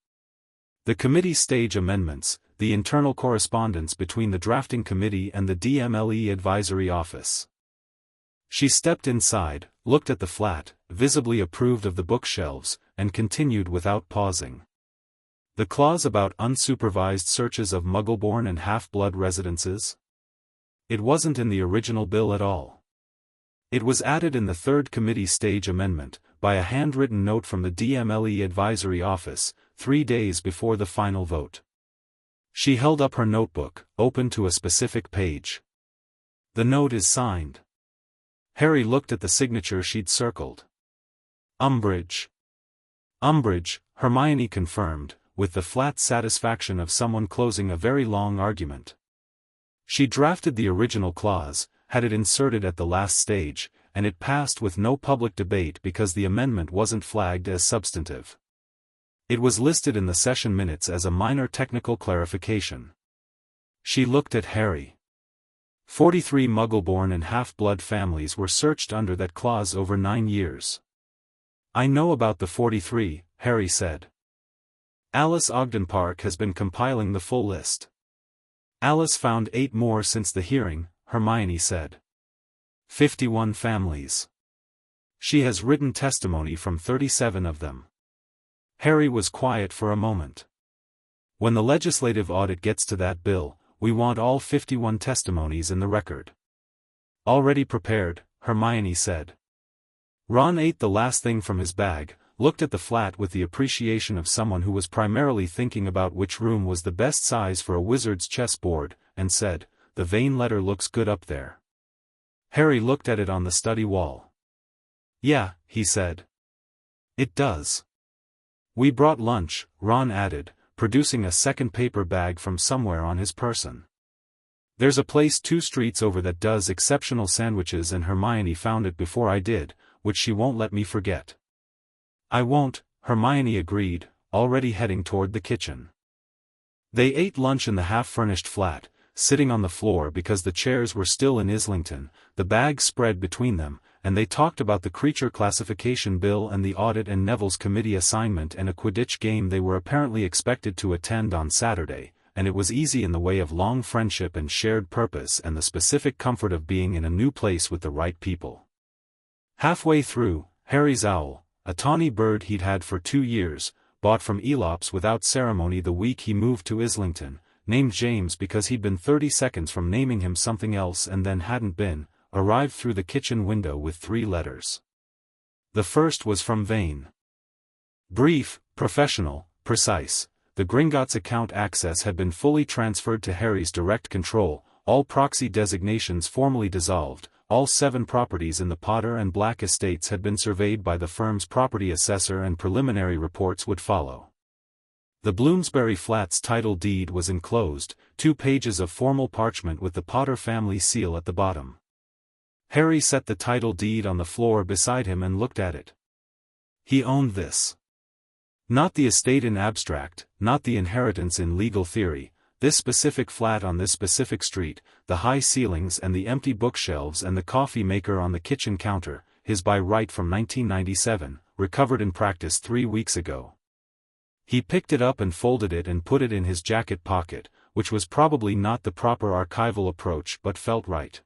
The committee stage amendments, the internal correspondence between the drafting committee and the DMLE advisory office." She stepped inside, looked at the flat, visibly approved of the bookshelves, and continued without pausing. "The clause about unsupervised searches of Muggle-born and half-blood residences? It wasn't in the original bill at all. It was added in the third committee stage amendment, by a handwritten note from the DMLE advisory office, 3 days before the final vote." She held up her notebook, open to a specific page. "The note is signed." Harry looked at the signature she'd circled. "Umbridge." "Umbridge," Hermione confirmed, with the flat satisfaction of someone closing a very long argument. She drafted the original clause, had it inserted at the last stage, and it passed with no public debate because the amendment wasn't flagged as substantive. It was listed in the session minutes as a minor technical clarification. She looked at Harry. 43 Muggle-born and half-blood families were searched under that clause over 9 years. "I know about the 43, Harry said. "Alice Ogden Park has been compiling the full list." "Alice found 8 more since the hearing," Hermione said. 51 families. She has written testimony from 37 of them." Harry was quiet for a moment. "When the legislative audit gets to that bill, we want all 51 testimonies in the record." "Already prepared," Hermione said. Ron ate the last thing from his bag, looked at the flat with the appreciation of someone who was primarily thinking about which room was the best size for a wizard's chessboard, and said, "The Vane letter looks good up there." Harry looked at it on the study wall. "Yeah," he said. "It does." "We brought lunch," Ron added, producing a second paper bag from somewhere on his person. "There's a place 2 streets over that does exceptional sandwiches and Hermione found it before I did, which she won't let me forget." "I won't," Hermione agreed, already heading toward the kitchen. They ate lunch in the half-furnished flat, sitting on the floor because the chairs were still in Islington, the bags spread between them, and they talked about the creature classification bill and the audit and Neville's committee assignment and a Quidditch game they were apparently expected to attend on Saturday, and it was easy in the way of long friendship and shared purpose and the specific comfort of being in a new place with the right people. Halfway through, Harry's owl, a tawny bird he'd had for 2 years, bought from Elops without ceremony the week he moved to Islington, named James because he'd been 30 seconds from naming him something else and then hadn't been, arrived through the kitchen window with 3 letters. The first was from Vane. Brief, professional, precise. The Gringotts account access had been fully transferred to Harry's direct control, all proxy designations formally dissolved, all 7 properties in the Potter and Black estates had been surveyed by the firm's property assessor and preliminary reports would follow. The Bloomsbury Flats title deed was enclosed, 2 pages of formal parchment with the Potter family seal at the bottom. Harry set the title deed on the floor beside him and looked at it. He owned this. Not the estate in abstract, not the inheritance in legal theory, this specific flat on this specific street, the high ceilings and the empty bookshelves and the coffee maker on the kitchen counter, his by right from 1997, recovered in practice 3 weeks ago. He picked it up and folded it and put it in his jacket pocket, which was probably not the proper archival approach but felt right.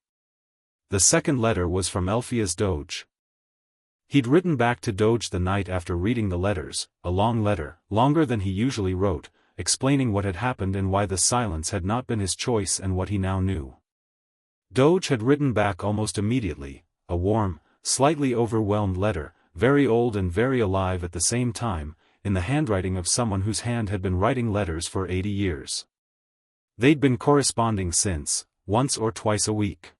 The second letter was from Elphia's Doge. He'd written back to Doge the night after reading the letters, a long letter, longer than he usually wrote, explaining what had happened and why the silence had not been his choice and what he now knew. Doge had written back almost immediately, a warm, slightly overwhelmed letter, very old and very alive at the same time, in the handwriting of someone whose hand had been writing letters for 80 years. They'd been corresponding since, once or twice a week.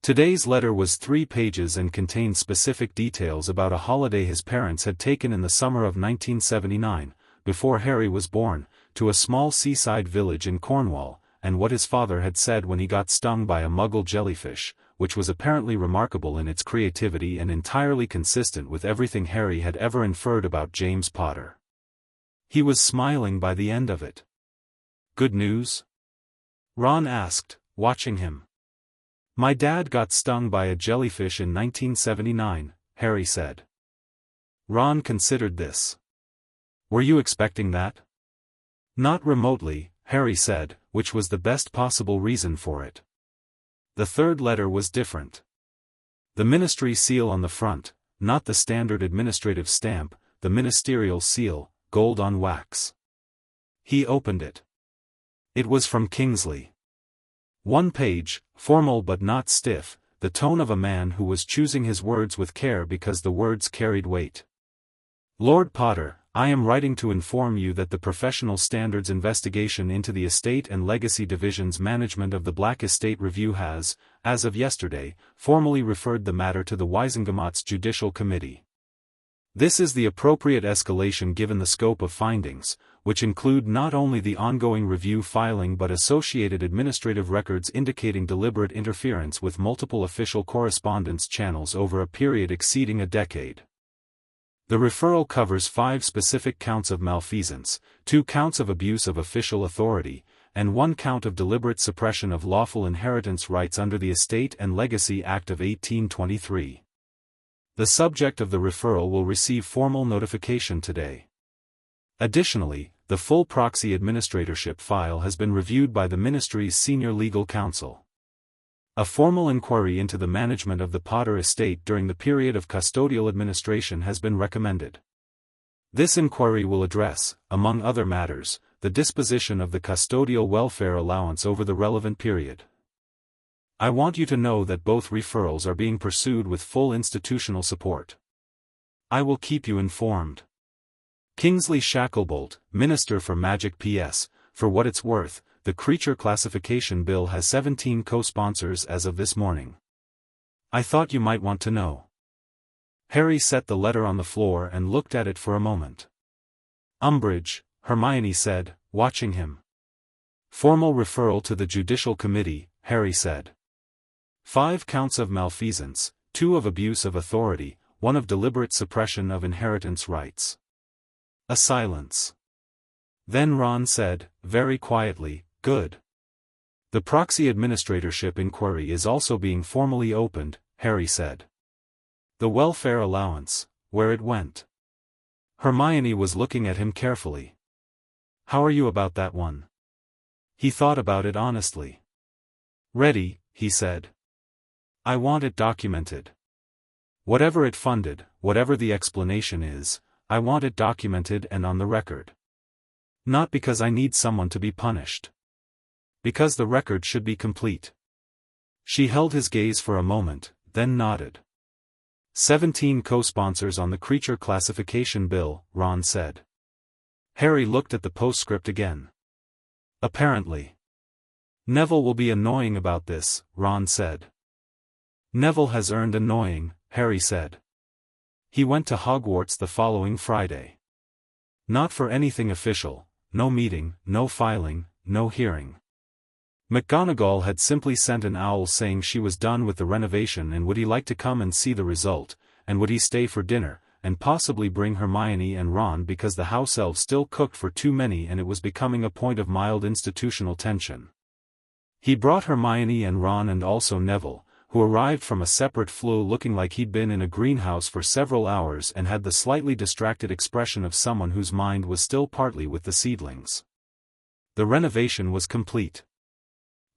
Today's letter was 3 pages and contained specific details about a holiday his parents had taken in the summer of 1979, before Harry was born, to a small seaside village in Cornwall, and what his father had said when he got stung by a Muggle jellyfish, which was apparently remarkable in its creativity and entirely consistent with everything Harry had ever inferred about James Potter. He was smiling by the end of it. "Good news?" Ron asked, watching him. "My dad got stung by a jellyfish in 1979, Harry said. Ron considered this. "Were you expecting that?" "Not remotely," Harry said, which was the best possible reason for it. The third letter was different. The ministry seal on the front, not the standard administrative stamp, the ministerial seal, gold on wax. He opened it. It was from Kingsley. One page, formal but not stiff, the tone of a man who was choosing his words with care because the words carried weight. "Lord Potter, I am writing to inform you that the Professional Standards investigation into the Estate and Legacy Division's management of the Black Estate Review has, as of yesterday, formally referred the matter to the Gringotts Judicial Committee. This is the appropriate escalation given the scope of findings, which include not only the ongoing review filing but associated administrative records indicating deliberate interference with multiple official correspondence channels over a period exceeding a decade. The referral covers 5 specific counts of malfeasance, 2 counts of abuse of official authority, and 1 count of deliberate suppression of lawful inheritance rights under the Estate and Legacy Act of 1823. The subject of the referral will receive formal notification today. Additionally, the full proxy administratorship file has been reviewed by the Ministry's senior legal counsel. A formal inquiry into the management of the Potter estate during the period of custodial administration has been recommended. This inquiry will address, among other matters, the disposition of the custodial welfare allowance over the relevant period. I want you to know that both referrals are being pursued with full institutional support. I will keep you informed. Kingsley Shacklebolt, Minister for Magic PS, for what it's worth, the Creature Classification Bill has 17 co-sponsors as of this morning. I thought you might want to know. Harry set the letter on the floor and looked at it for a moment. Umbridge, Hermione said, watching him. Formal referral to the Judicial Committee, Harry said. 5 counts of malfeasance, 2 of abuse of authority, 1 of deliberate suppression of inheritance rights. A silence. Then Ron said, very quietly, "Good. The proxy administratorship inquiry is also being formally opened," Harry said. "The welfare allowance, where it went." Hermione was looking at him carefully. "How are you about that one?" He thought about it honestly. "Ready," he said. "I want it documented. Whatever it funded, whatever the explanation is, I want it documented and on the record. Not because I need someone to be punished. Because the record should be complete." She held his gaze for a moment, then nodded. 17 co-sponsors on the Creature Classification Bill, Ron said. Harry looked at the postscript again. "Apparently. Neville will be annoying about this," Ron said. "Neville has earned annoying," Harry said. "He went to Hogwarts the following Friday. Not for anything official, no meeting, no filing, no hearing. McGonagall had simply sent an owl saying she was done with the renovation and would he like to come and see the result, and would he stay for dinner, and possibly bring Hermione and Ron because the house elves still cooked for too many and it was becoming a point of mild institutional tension. He brought Hermione and Ron and also Neville, who arrived from a separate flue looking like he'd been in a greenhouse for several hours and had the slightly distracted expression of someone whose mind was still partly with the seedlings. The renovation was complete.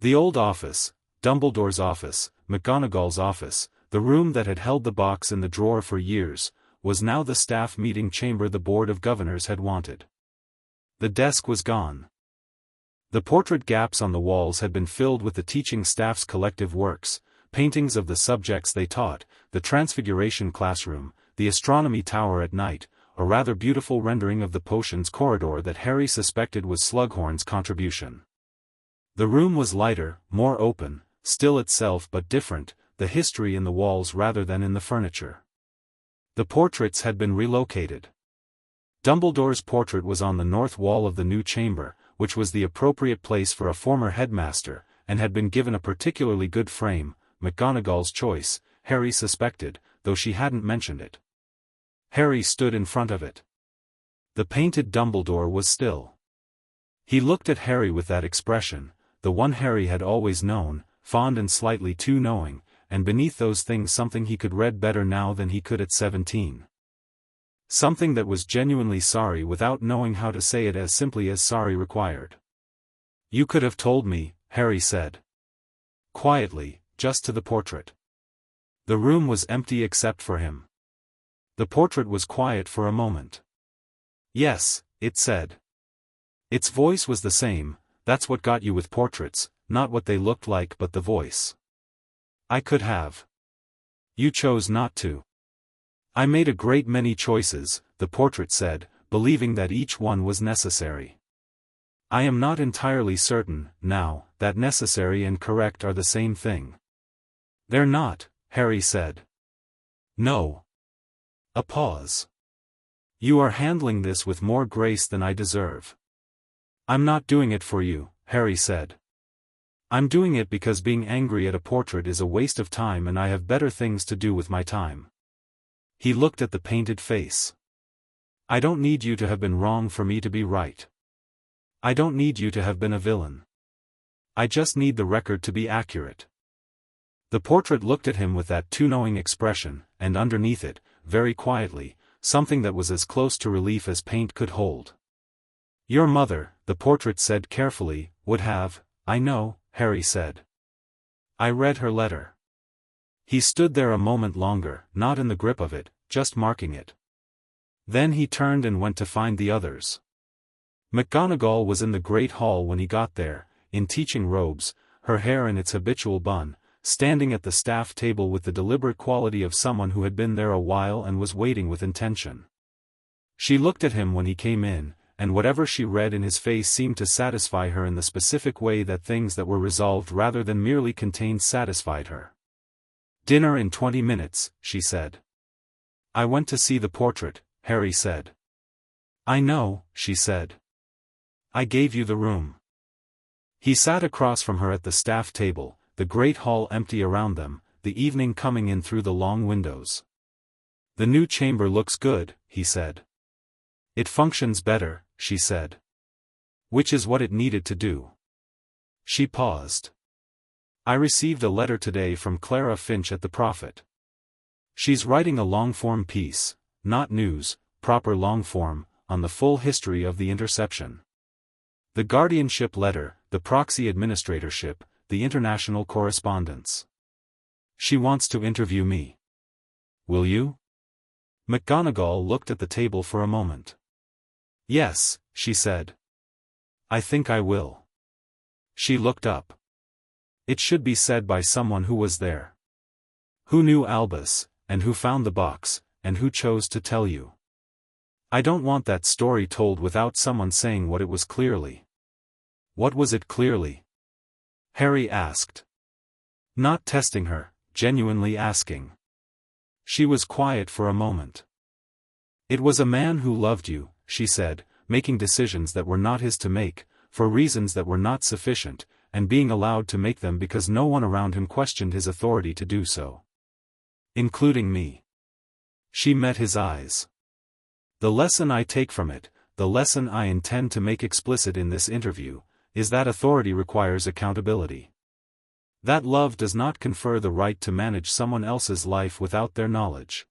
The old office, Dumbledore's office, McGonagall's office, the room that had held the box in the drawer for years, was now the staff meeting chamber the Board of Governors had wanted. The desk was gone. The portrait gaps on the walls had been filled with the teaching staff's collective works, paintings of the subjects they taught, the Transfiguration classroom, the astronomy tower at night, a rather beautiful rendering of the potions corridor that Harry suspected was Slughorn's contribution. The room was lighter, more open, still itself but different, the history in the walls rather than in the furniture. The portraits had been relocated. Dumbledore's portrait was on the north wall of the new chamber, which was the appropriate place for a former headmaster, and had been given a particularly good frame, McGonagall's choice, Harry suspected, though she hadn't mentioned it. Harry stood in front of it. The painted Dumbledore was still. He looked at Harry with that expression, the one Harry had always known, fond and slightly too knowing, and beneath those things something he could read better now than he could at 17. Something that was genuinely sorry without knowing how to say it as simply as sorry required. "You could have told me," Harry said. Quietly, just to the portrait. The room was empty except for him. The portrait was quiet for a moment. "Yes," it said. Its voice was the same. "That's what got you with portraits, not what they looked like but the voice. I could have. You chose not to." "I made a great many choices," the portrait said, believing that each one was necessary. "I am not entirely certain, now, that necessary and correct are the same thing." "They're not," Harry said. "No." A pause. "You are handling this with more grace than I deserve." "I'm not doing it for you," Harry said. "I'm doing it because being angry at a portrait is a waste of time and I have better things to do with my time." He looked at the painted face. "I don't need you to have been wrong for me to be right. I don't need you to have been a villain. I just need the record to be accurate." The portrait looked at him with that too knowing expression, and underneath it, very quietly, something that was as close to relief as paint could hold. "Your mother," the portrait said carefully, "would have." "I know," Harry said. "I read her letter." He stood there a moment longer, not in the grip of it, just marking it. Then he turned and went to find the others. McGonagall was in the great hall when he got there, in teaching robes, her hair in its habitual bun, standing at the staff table with the deliberate quality of someone who had been there a while and was waiting with intention. She looked at him when he came in, and whatever she read in his face seemed to satisfy her in the specific way that things that were resolved rather than merely contained satisfied her. "Dinner in 20 minutes, she said. "I went to see the portrait," Harry said. "I know," she said. "I gave you the room." He sat across from her at the staff table, the great hall empty around them, the evening coming in through the long windows. "The new chamber looks good," he said. "It functions better," she said. "Which is what it needed to do." She paused. "I received a letter today from Clara Finch at the Prophet. She's writing a long-form piece, not news, proper long-form, on the full history of the interception. The guardianship letter, the proxy administratorship, the international correspondence. She wants to interview me. Will you?" McGonagall looked at the table for a moment. "Yes," she said. "I think I will." She looked up. "It should be said by someone who was there. Who knew Albus, and who found the box, and who chose to tell you. I don't want that story told without someone saying what it was clearly." "What was it clearly?" Harry asked. Not testing her, genuinely asking. She was quiet for a moment. "It was a man who loved you," she said, "making decisions that were not his to make, for reasons that were not sufficient, and being allowed to make them because no one around him questioned his authority to do so. Including me." She met his eyes. "The lesson I take from it, the lesson I intend to make explicit in this interview, is that authority requires accountability. That love does not confer the right to manage someone else's life without their knowledge.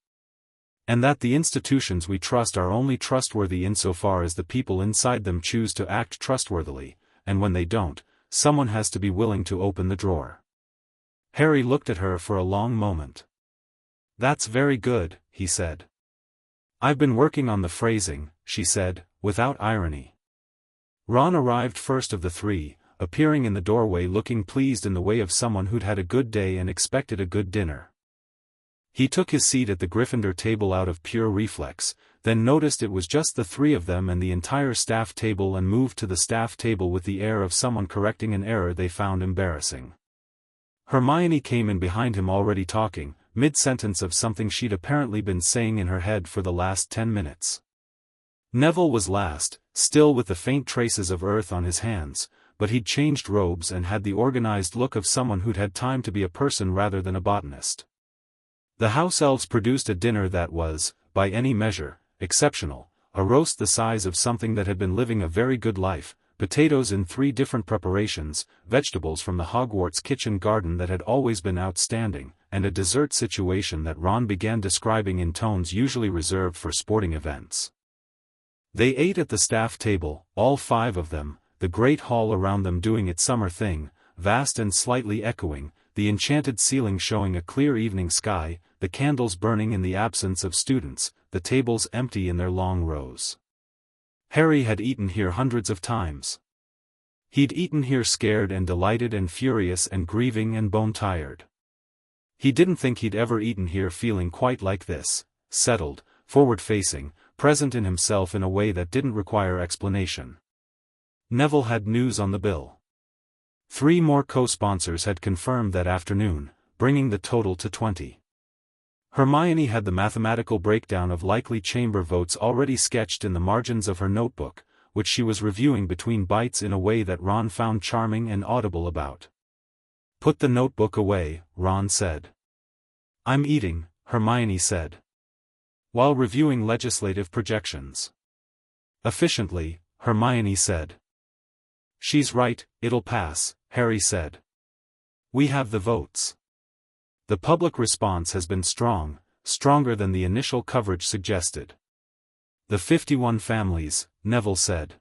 And that the institutions we trust are only trustworthy insofar as the people inside them choose to act trustworthily, and when they don't, someone has to be willing to open the drawer." Harry looked at her for a long moment. "That's very good," he said. "I've been working on the phrasing," she said, without irony. Ron arrived first of the three, appearing in the doorway looking pleased in the way of someone who'd had a good day and expected a good dinner. He took his seat at the Gryffindor table out of pure reflex, then noticed it was just the three of them and the entire staff table and moved to the staff table with the air of someone correcting an error they found embarrassing. Hermione came in behind him already talking, mid-sentence of something she'd apparently been saying in her head for the last 10 minutes. Neville was last, still with the faint traces of earth on his hands, but he'd changed robes and had the organized look of someone who'd had time to be a person rather than a botanist. The house elves produced a dinner that was, by any measure, exceptional, a roast the size of something that had been living a very good life, potatoes in 3 different preparations, vegetables from the Hogwarts kitchen garden that had always been outstanding, and a dessert situation that Ron began describing in tones usually reserved for sporting events. They ate at the staff table, all 5 of them, the great hall around them doing its summer thing, vast and slightly echoing, the enchanted ceiling showing a clear evening sky, the candles burning in the absence of students, the tables empty in their long rows. Harry had eaten here hundreds of times. He'd eaten here scared and delighted and furious and grieving and bone-tired. He didn't think he'd ever eaten here feeling quite like this, settled, forward-facing, present in himself in a way that didn't require explanation. Neville had news on the bill. 3 more co-sponsors had confirmed that afternoon, bringing the total to 20. Hermione had the mathematical breakdown of likely chamber votes already sketched in the margins of her notebook, which she was reviewing between bites in a way that Ron found charming and audible about. "Put the notebook away," Ron said. "I'm eating," Hermione said. "While reviewing legislative projections." "Efficiently," Hermione said. "She's right, it'll pass," Harry said. "We have the votes." The public response has been strong, stronger than the initial coverage suggested. "The 51 families," Neville said.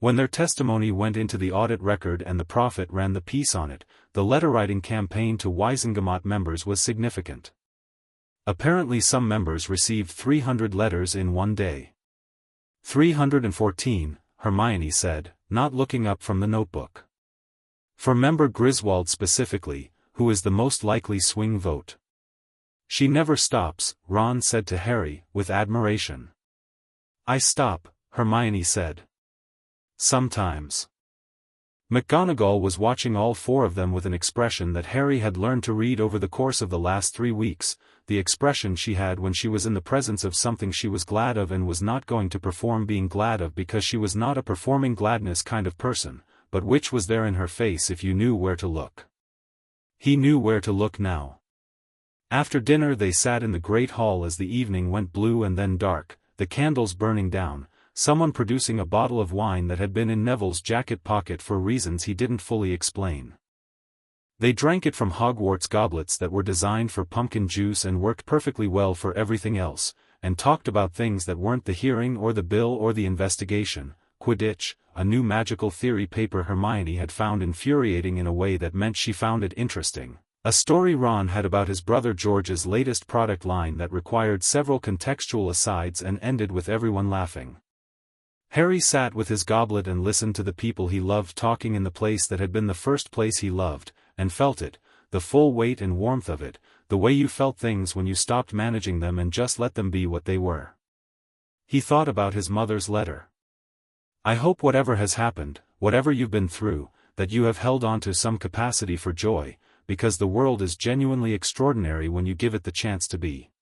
"When their testimony went into the audit record and the Prophet ran the piece on it, the letter-writing campaign to Wisengamot members was significant. Apparently some members received 300 letters in one day." 314, Hermione said, not looking up from the notebook. "For member Griswold specifically, who is the most likely swing vote." "She never stops," Ron said to Harry, with admiration. "I stop," Hermione said. "Sometimes." McGonagall was watching all 4 of them with an expression that Harry had learned to read over the course of the last 3 weeks, the expression she had when she was in the presence of something she was glad of and was not going to perform being glad of because she was not a performing gladness kind of person, but which was there in her face if you knew where to look. He knew where to look now. After dinner they sat in the great hall as the evening went blue and then dark, the candles burning down, someone producing a bottle of wine that had been in Neville's jacket pocket for reasons he didn't fully explain. They drank it from Hogwarts goblets that were designed for pumpkin juice and worked perfectly well for everything else, and talked about things that weren't the hearing or the bill or the investigation, Quidditch, a new magical theory paper Hermione had found infuriating in a way that meant she found it interesting, a story Ron had about his brother George's latest product line that required several contextual asides and ended with everyone laughing. Harry sat with his goblet and listened to the people he loved talking in the place that had been the first place he loved, and felt it, the full weight and warmth of it, the way you felt things when you stopped managing them and just let them be what they were. He thought about his mother's letter. "I hope whatever has happened, whatever you've been through, that you have held on to some capacity for joy, because the world is genuinely extraordinary when you give it the chance to be."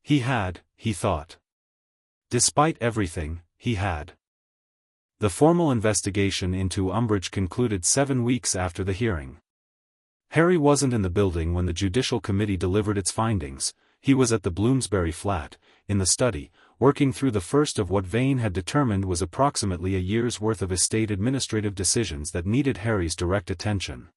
He had, he thought. Despite everything, he had. The formal investigation into Umbridge concluded 7 weeks after the hearing. Harry wasn't in the building when the Judicial Committee delivered its findings. He was at the Bloomsbury flat, in the study, working through the first of what Vane had determined was approximately a year's worth of estate administrative decisions that needed Harry's direct attention.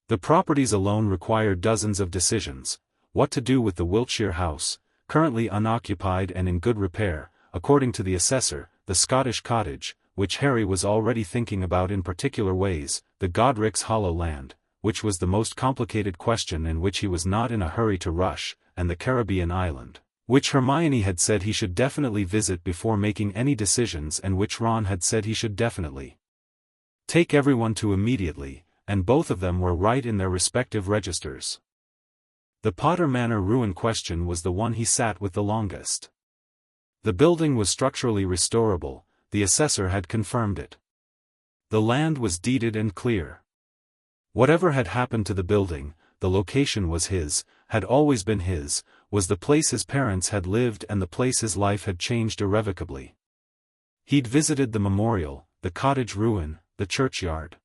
The properties alone required dozens of decisions: what to do with the Wiltshire house, currently unoccupied and in good repair, according to the assessor, the Scottish cottage, which Harry was already thinking about in particular ways, the Godric's Hollow land, which was the most complicated question and which he was not in a hurry to rush, and the Caribbean island, which Hermione had said he should definitely visit before making any decisions and which Ron had said he should definitely take everyone to immediately, and both of them were right in their respective registers. The Potter Manor ruin question was the one he sat with the longest. The building was structurally restorable, the assessor had confirmed it. The land was deeded and clear. Whatever had happened to the building, the location was his, had always been his, was the place his parents had lived and the place his life had changed irrevocably. He'd visited the memorial, the cottage ruin, the churchyard.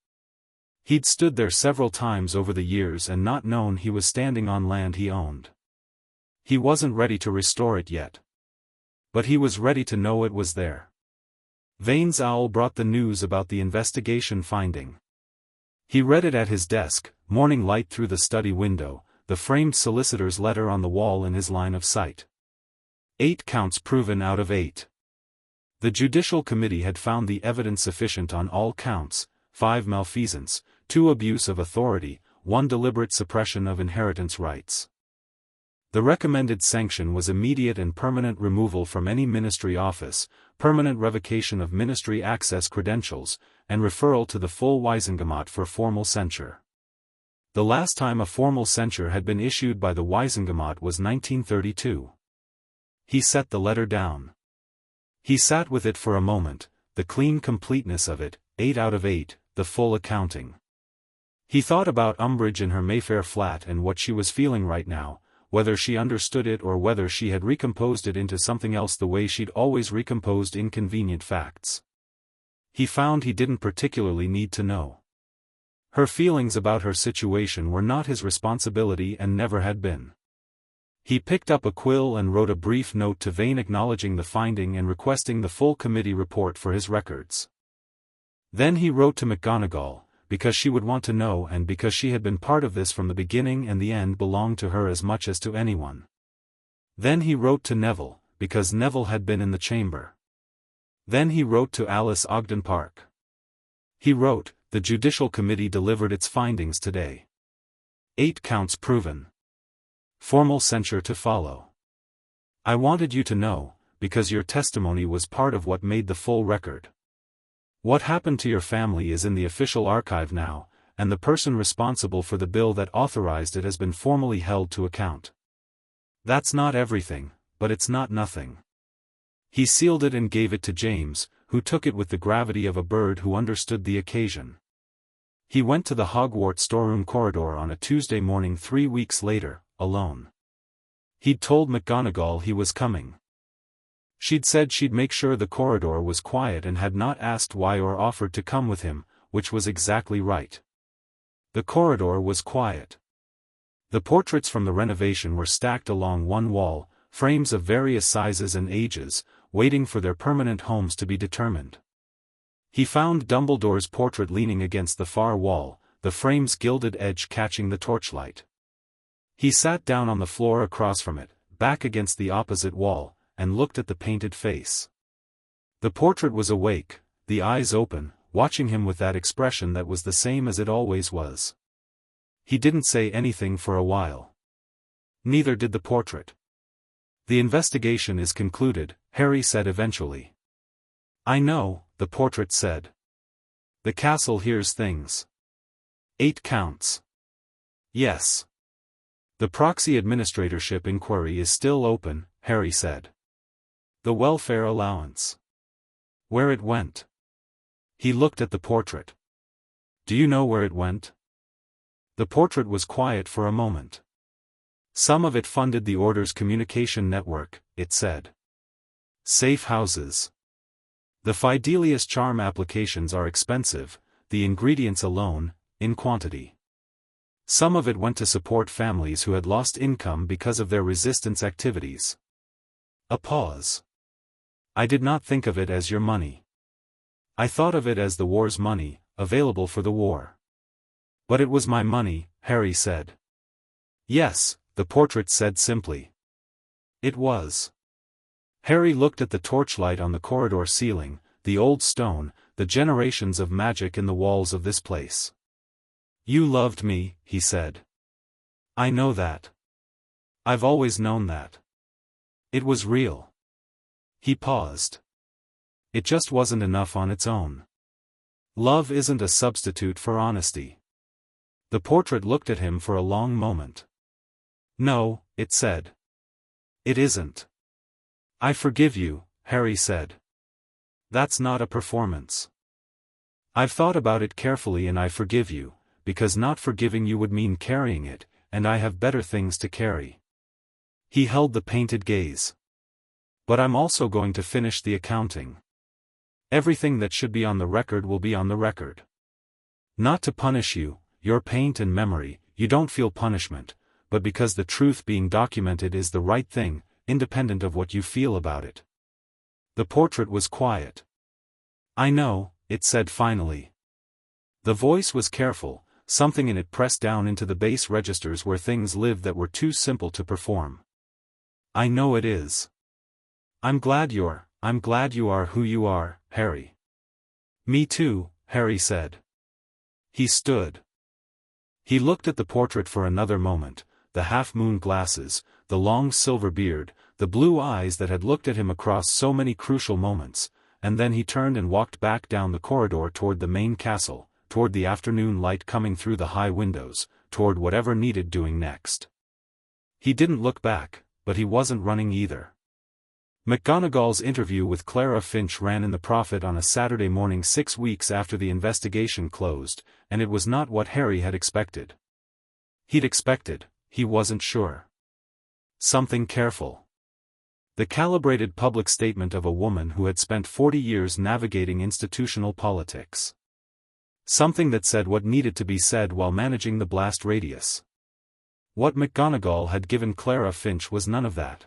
He'd stood there several times over the years and not known he was standing on land he owned. He wasn't ready to restore it yet. But he was ready to know it was there. Vane's owl brought the news about the investigation finding. He read it at his desk, morning light through the study window, the framed solicitor's letter on the wall in his line of sight. 8 counts proven out of 8. The Judicial Committee had found the evidence sufficient on all counts: 5 malfeasance, 2 abuse of authority, 1 deliberate suppression of inheritance rights. The recommended sanction was immediate and permanent removal from any ministry office, permanent revocation of ministry access credentials, and referral to the full Waisengemot for formal censure. The last time a formal censure had been issued by the Waisengemot was 1932. He set the letter down. He sat with it for a moment, the clean completeness of it, 8 out of 8, the full accounting. He thought about Umbridge in her Mayfair flat and what she was feeling right now, whether she understood it or whether she had recomposed it into something else the way she'd always recomposed inconvenient facts. He found he didn't particularly need to know. Her feelings about her situation were not his responsibility and never had been. He picked up a quill and wrote a brief note to Vane acknowledging the finding and requesting the full committee report for his records. Then he wrote to McGonagall, because she would want to know and because she had been part of this from the beginning and the end belonged to her as much as to anyone. Then he wrote to Neville, because Neville had been in the chamber. Then he wrote to Alice Ogden Park. He wrote, "The Judicial Committee delivered its findings today. 8 counts proven. Formal censure to follow. I wanted you to know, because your testimony was part of what made the full record. What happened to your family is in the official archive now, and the person responsible for the bill that authorized it has been formally held to account. That's not everything, but it's not nothing." He sealed it and gave it to James, who took it with the gravity of a bird who understood the occasion. He went to the Hogwarts storeroom corridor on a Tuesday morning 3 weeks later, alone. He'd told McGonagall he was coming. She'd said she'd make sure the corridor was quiet and had not asked why or offered to come with him, which was exactly right. The corridor was quiet. The portraits from the renovation were stacked along one wall, frames of various sizes and ages, waiting for their permanent homes to be determined. He found Dumbledore's portrait leaning against the far wall, the frame's gilded edge catching the torchlight. He sat down on the floor across from it, back against the opposite wall, and looked at the painted face. The portrait was awake, the eyes open, watching him with that expression that was the same as it always was. He didn't say anything for a while. Neither did the portrait. "The investigation is concluded," Harry said eventually. "I know," the portrait said. "The castle hears things. 8 counts. Yes. The proxy administratorship inquiry is still open," Harry said. "The welfare allowance. Where it went." He looked at the portrait. "Do you know where it went?" The portrait was quiet for a moment. "Some of it funded the Order's communication network," it said. "Safe houses. The Fidelius charm applications are expensive, the ingredients alone, in quantity. Some of it went to support families who had lost income because of their resistance activities." A pause. "I did not think of it as your money. I thought of it as the war's money, available for the war." "But it was my money," Harry said. "Yes," the portrait said simply. "It was." Harry looked at the torchlight on the corridor ceiling, the old stone, the generations of magic in the walls of this place. "You loved me," he said. "I know that. I've always known that. It was real." He paused. "It just wasn't enough on its own. Love isn't a substitute for honesty." The portrait looked at him for a long moment. "No," it said. "It isn't." "I forgive you," Harry said. "That's not a performance. I've thought about it carefully and I forgive you, because not forgiving you would mean carrying it, and I have better things to carry." He held the painted gaze. "But I'm also going to finish the accounting. Everything that should be on the record will be on the record. Not to punish you, your paint and memory, you don't feel punishment, but because the truth being documented is the right thing, independent of what you feel about it. The portrait was quiet. I know, it said finally. The voice was careful, something in it pressed down into the bass registers where things lived that were too simple to perform. I know it is. I'm glad you are who you are, Harry. Me too, Harry said. He stood. He looked at the portrait for another moment, the half-moon glasses, the long silver beard, the blue eyes that had looked at him across so many crucial moments, and then he turned and walked back down the corridor toward the main castle, toward the afternoon light coming through the high windows, toward whatever needed doing next. He didn't look back, but he wasn't running either. McGonagall's interview with Clara Finch ran in the Prophet on a Saturday morning 6 weeks after the investigation closed, and it was not what Harry had expected. He'd expected, he wasn't sure. Something careful. The calibrated public statement of a woman who had spent 40 years navigating institutional politics. Something that said what needed to be said while managing the blast radius. What McGonagall had given Clara Finch was none of that.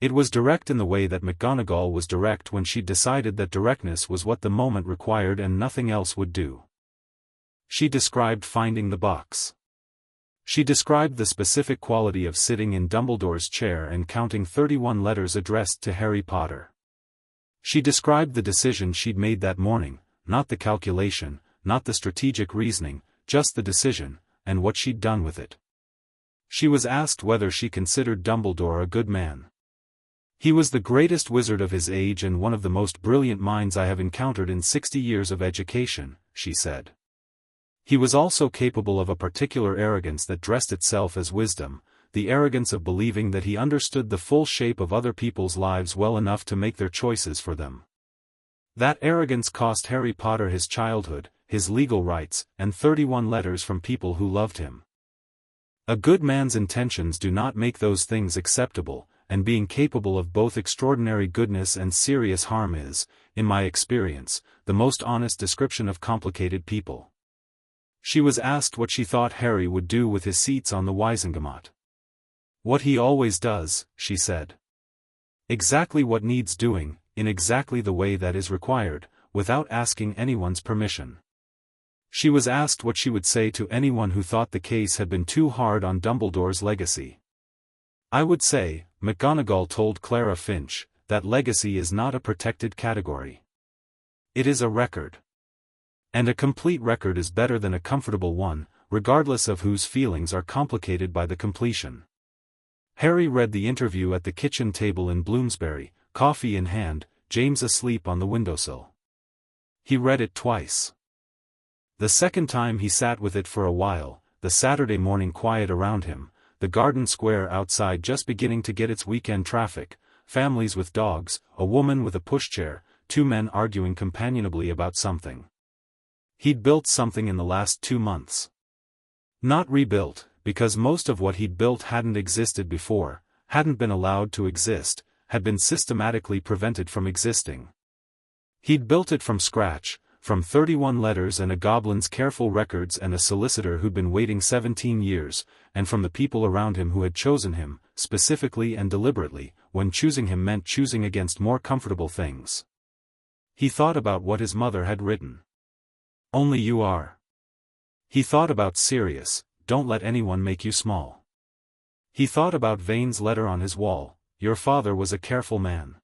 It was direct in the way that McGonagall was direct when she decided that directness was what the moment required and nothing else would do. She described finding the box. She described the specific quality of sitting in Dumbledore's chair and counting 31 letters addressed to Harry Potter. She described the decision she'd made that morning, not the calculation, not the strategic reasoning, just the decision, and what she'd done with it. She was asked whether she considered Dumbledore a good man. He was the greatest wizard of his age and one of the most brilliant minds I have encountered in 60 years of education, she said. He was also capable of a particular arrogance that dressed itself as wisdom, the arrogance of believing that he understood the full shape of other people's lives well enough to make their choices for them. That arrogance cost Harry Potter his childhood, his legal rights, and 31 letters from people who loved him. A good man's intentions do not make those things acceptable, and being capable of both extraordinary goodness and serious harm is, in my experience, the most honest description of complicated people. She was asked what she thought Harry would do with his seats on the Wizengamot. What he always does, she said. Exactly what needs doing, in exactly the way that is required, without asking anyone's permission. She was asked what she would say to anyone who thought the case had been too hard on Dumbledore's legacy. I would say, McGonagall told Clara Finch, that legacy is not a protected category. It is a record. And a complete record is better than a comfortable one, regardless of whose feelings are complicated by the completion. Harry read the interview at the kitchen table in Bloomsbury, coffee in hand, James asleep on the windowsill. He read it twice. The second time he sat with it for a while, the Saturday morning quiet around him, the garden square outside just beginning to get its weekend traffic, families with dogs, a woman with a pushchair, 2 men arguing companionably about something. He'd built something in the last 2 months. Not rebuilt, because most of what he'd built hadn't existed before, hadn't been allowed to exist, had been systematically prevented from existing. He'd built it from scratch, from 31 letters and a goblin's careful records and a solicitor who'd been waiting 17 years, and from the people around him who had chosen him, specifically and deliberately, when choosing him meant choosing against more comfortable things. He thought about what his mother had written. Only you are. He thought about Sirius, don't let anyone make you small. He thought about Vane's letter on his wall, your father was a careful man.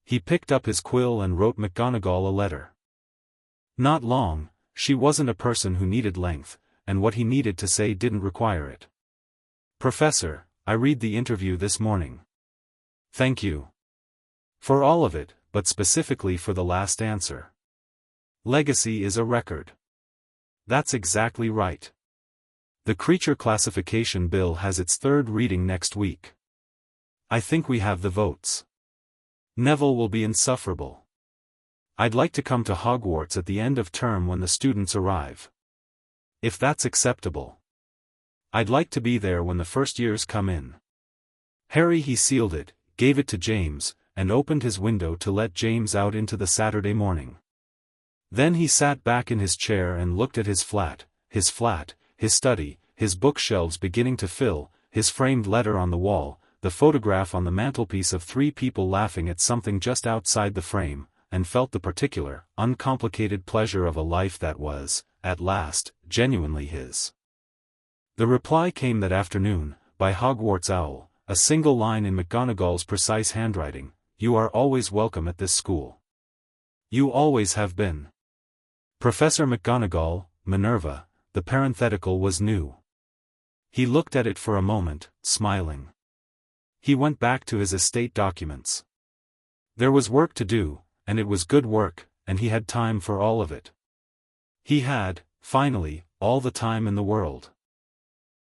He picked up his quill and wrote McGonagall a letter. Not long, she wasn't a person who needed length, and what he needed to say didn't require it. Professor, I read the interview this morning. Thank you. For all of it, but specifically for the last answer. Legacy is a record. That's exactly right. The creature classification bill has its 3rd reading next week. I think we have the votes. Neville will be insufferable. I'd like to come to Hogwarts at the end of term when the students arrive. If that's acceptable. I'd like to be there when the first years come in. Harry he sealed it, gave it to James, and opened his window to let James out into the Saturday morning. Then he sat back in his chair and looked at his flat, his study, his bookshelves beginning to fill, his framed letter on the wall, the photograph on the mantelpiece of 3 people laughing at something just outside the frame, and felt the particular, uncomplicated pleasure of a life that was, at last, genuinely his. The reply came that afternoon, by Hogwarts Owl, a single line in McGonagall's precise handwriting: "You are always welcome at this school. You always have been. Professor McGonagall, Minerva." The parenthetical was new. He looked at it for a moment, smiling. He went back to his estate documents. There was work to do, and it was good work, and he had time for all of it. He had, finally, all the time in the world.